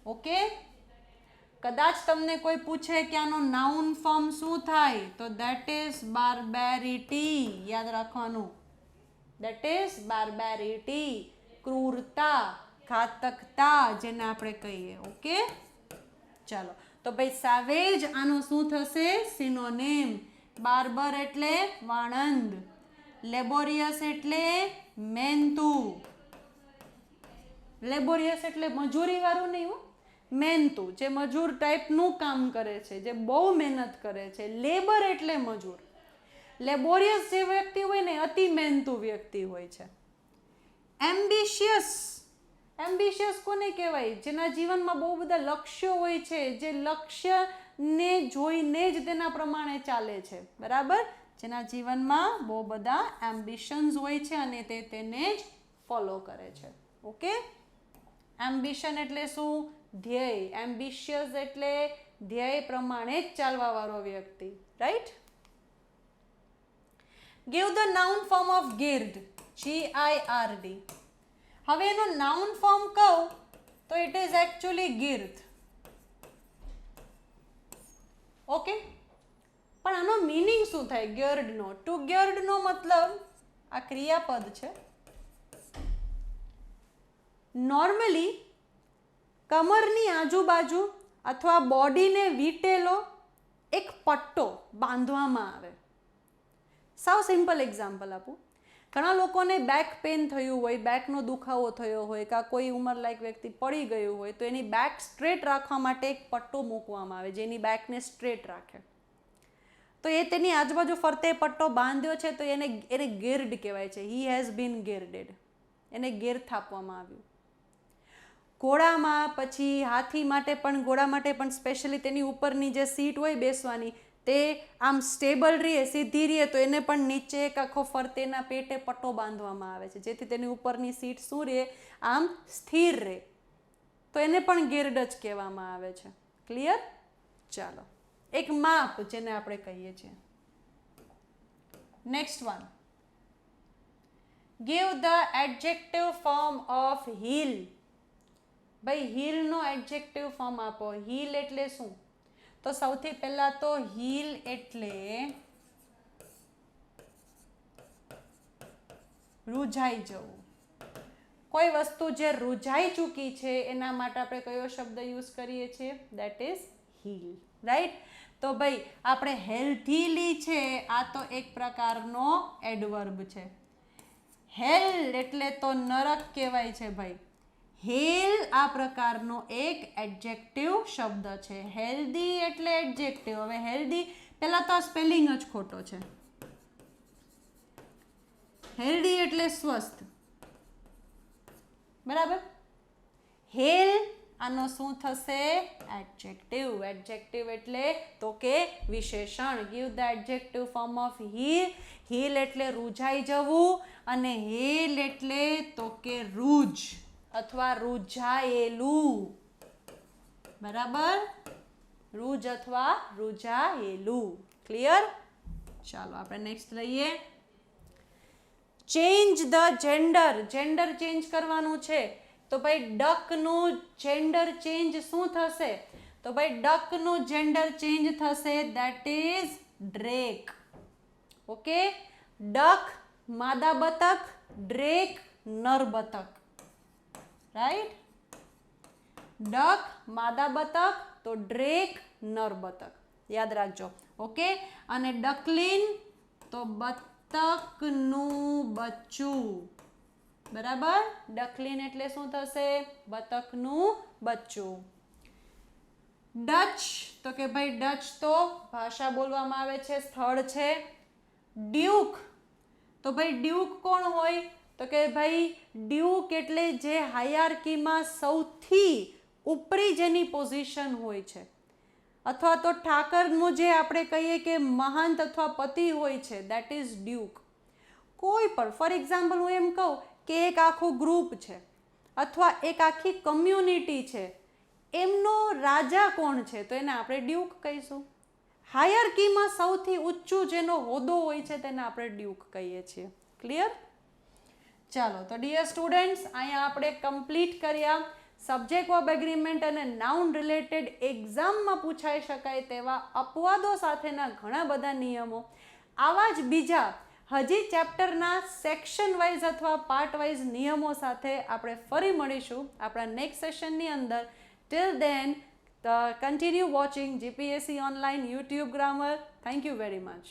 ઓકે, કદાચ તમને કોઈ પૂછે કે આનો નાઉન ફોર્મ શું થાય તો દેટ ઇઝ બાર્બેરિટી. યાદ રાખવાનું, દેટ ઇઝ બાર્બેરિટી, ક્રૂરતા, ઘાતકતા જેને આપણે કહીએ. ઓકે, ચાલો, તો ભાઈ સેવેજ આનો શું થશે? સિનોનિમ. બાર્બર એટલે વાણંદ. લેબોરિયસ એટલે મહેનતુ. લેબોરિયસ એટલે મજૂરી વાળું નહીં, મહેનતુ, જે મજૂર ટાઈપનું કામ કરે છે, જે બહુ મહેનત કરે છે. લેબર એટલે મજૂર. લેબોરિયસ જે વ્યક્તિ હોય ને અતિ મહેનતુ વ્યક્તિ હોય છે. એમ્બિશિયસ. એમ્બિશિયસ કોને કહેવાય? જેના જીવનમાં બહુ બધા લક્ષ્યો હોય છે, જે લક્ષ્યને જોઈને જ તેના પ્રમાણે ચાલે છે. બરાબર, જેના જીવનમાં બહુ બધા એમ્બિશન્સ હોય છે અને તે તેને જ ફોલો કરે છે. ઓકે, એમ્બિશન એટલે શું? ધ્યેય. એમ્બિશિયસ એટલે ધ્યેય પ્રમાણે જ ચાલવા વાળો વ્યક્તિ. Right? Give the noun form of gird. GIRD. હવે એનું નાઉન ફોર્મ કહું તો it is actually gird. Okay, પણ આનો મીનિંગ શું થાય ગિર્ડનો? ટુ ગિર્ડનો મતલબ આ ક્રિયાપદ છે. નોર્મલી કમરની આજુબાજુ અથવા બોડીને વીટેલો એક પટ્ટો બાંધવામાં આવે. સાવ સિમ્પલ એક્ઝામ્પલ આપું. ઘણા લોકોને બેક પેઇન થયું હોય, બેકનો દુખાવો થયો હોય, કાં કોઈ ઉંમરલાયક વ્યક્તિ પડી ગયું હોય તો એની બેક સ્ટ્રેટ રાખવા માટે એક પટ્ટો મૂકવામાં આવે જેની બેકને સ્ટ્રેટ રાખે. તો એ તેની આજુબાજુ ફરતે પટ્ટો બાંધ્યો છે તો એને ગિર્ડ કહેવાય છે. He has been girded. એને ગિર્દ થાપવામાં આવ્યું. ઘોડામાં પછી હાથી માટે પણ, ઘોડા માટે પણ સ્પેશિયલી તેની ઉપરની જે સીટ હોય બેસવાની તે આમ સ્ટેબલ રહે, સીધી રહે, તો એને પણ નીચે એક આખો ફરતેના પેટે પટ્ટો બાંધવામાં આવે છે જેથી તેની ઉપરની સીટ શું રહે? આમ સ્થિર રહે. તો એને પણ ગેર્ડ જ કહેવામાં આવે છે. ક્લિયર? ચાલો, એક માપ જેને આપણે કહીએ છીએ. Next one, give the adjective form of heel. ભાઈ heel નો એડજેક્ટિવ ફોર્મ આપો. heel એટલે શું? તો સૌથી પહેલા તો heel એટલે રૂઝાઈ જવું. કોઈ વસ્તુ જે રૂઝાઈ ચૂકી છે એના માટે આપણે કયો શબ્દ યુઝ કરીએ છીએ? That is heel, right? તો ભાઈ આપણે હેલ્ધીલી છે, આ તો એક પ્રકારનો એડવર્બ છે. હેલ એટલે તો નરક કહેવાય છે ભાઈ. હેલ આ પ્રકારનો એક એડજેક્ટિવ શબ્દ છે. હેલ્ધી એટલે એડજેક્ટિવ. હવે હેલ્ધી પહેલા તો આ સ્પેલિંગ જ ખોટો છે. હેલ્ધી એટલે સ્વસ્થ, બરાબર? હેલ આનો શું થશે? એડજેક્ટિવ. એડજેક્ટિવ એટલે તો કે વિશેષણ. Give the adjective form of heal. Heal એટલે રૂઝાઈ જવું અને હેલ એટલે તો કે રૂઝ અથવા રૂઝાયેલું, બરાબર? રૂઝ અથવા રૂઝાયેલું. ક્લિયર? ચાલો આપણે નેક્સ્ટ લઈએ. Change the gender. Gender change કરવાનું છે તો ભાઈ ડકનું જેન્ડર ચેન્જ શું થશે? તો ભાઈ ડકનું જેન્ડર ચેન્જ થશે, દેટ ઇઝ ડ્રેક. ઓકે? ડક માદા બતક, ડ્રેક નર બતક, રાઈટ? ડક માદા બતક તો ડ્રેક નર બતક, યાદ રાખજો. ઓકે? અને ડકલિન તો બતકનું બચ્ચું, બરાબર? ડકલિન એટલે શું થશે? બતકનું બચ્ચું. ડચ તો કે ભાઈ ડચ તો ભાષા બોલવામાં આવે છે, સ્થળ છે. ડ્યુક તો ભાઈ ડ્યુક કોણ હોય? તો કે ભાઈ ડ્યુક એટલે જે હાયરાર્કીમાં સૌથી ઉપરી જેની પોઝિશન હોય છે, અથવા તો ઠાકરનું જે આપણે કહીએ કે મહંત અથવા પતિ હોય છે, દેટ ઇઝ ડ્યુક. કોઈ પણ, ફોર એક્ઝામ્પલ હું એમ કહું કે એક આખું ગ્રુપ છે અથવા એક આખી કમ્યુનિટી છે, એમનો રાજા કોણ છે? તો એને આપણે ડ્યુક કહીશું. હાયરાર્કીમાં સૌથી ઊંચું જેનો હોદ્દો હોય છે તેને આપણે ડ્યુક કહીએ છીએ. ક્લિયર? ચાલો, તો ડિયર સ્ટુડન્ટ્સ, અહીંયા આપણે કમ્પ્લીટ કર્યા સબ્જેક્ટ વર્બ એગ્રીમેન્ટ અને નાઉન રિલેટેડ એક્ઝામમાં પૂછાઈ શકાય તેવા અપવાદો સાથેના ઘણા બધા નિયમો. આવા જ બીજા હજી ચેપ્ટરના સેક્શન વાઇઝ અથવા પાર્ટ વાઇઝ નિયમો સાથે આપણે ફરી મળીશું આપણા નેક્સ્ટ સેશનની અંદર. Till then continue watching GPSC Online YouTube Grammar. Thank you very much.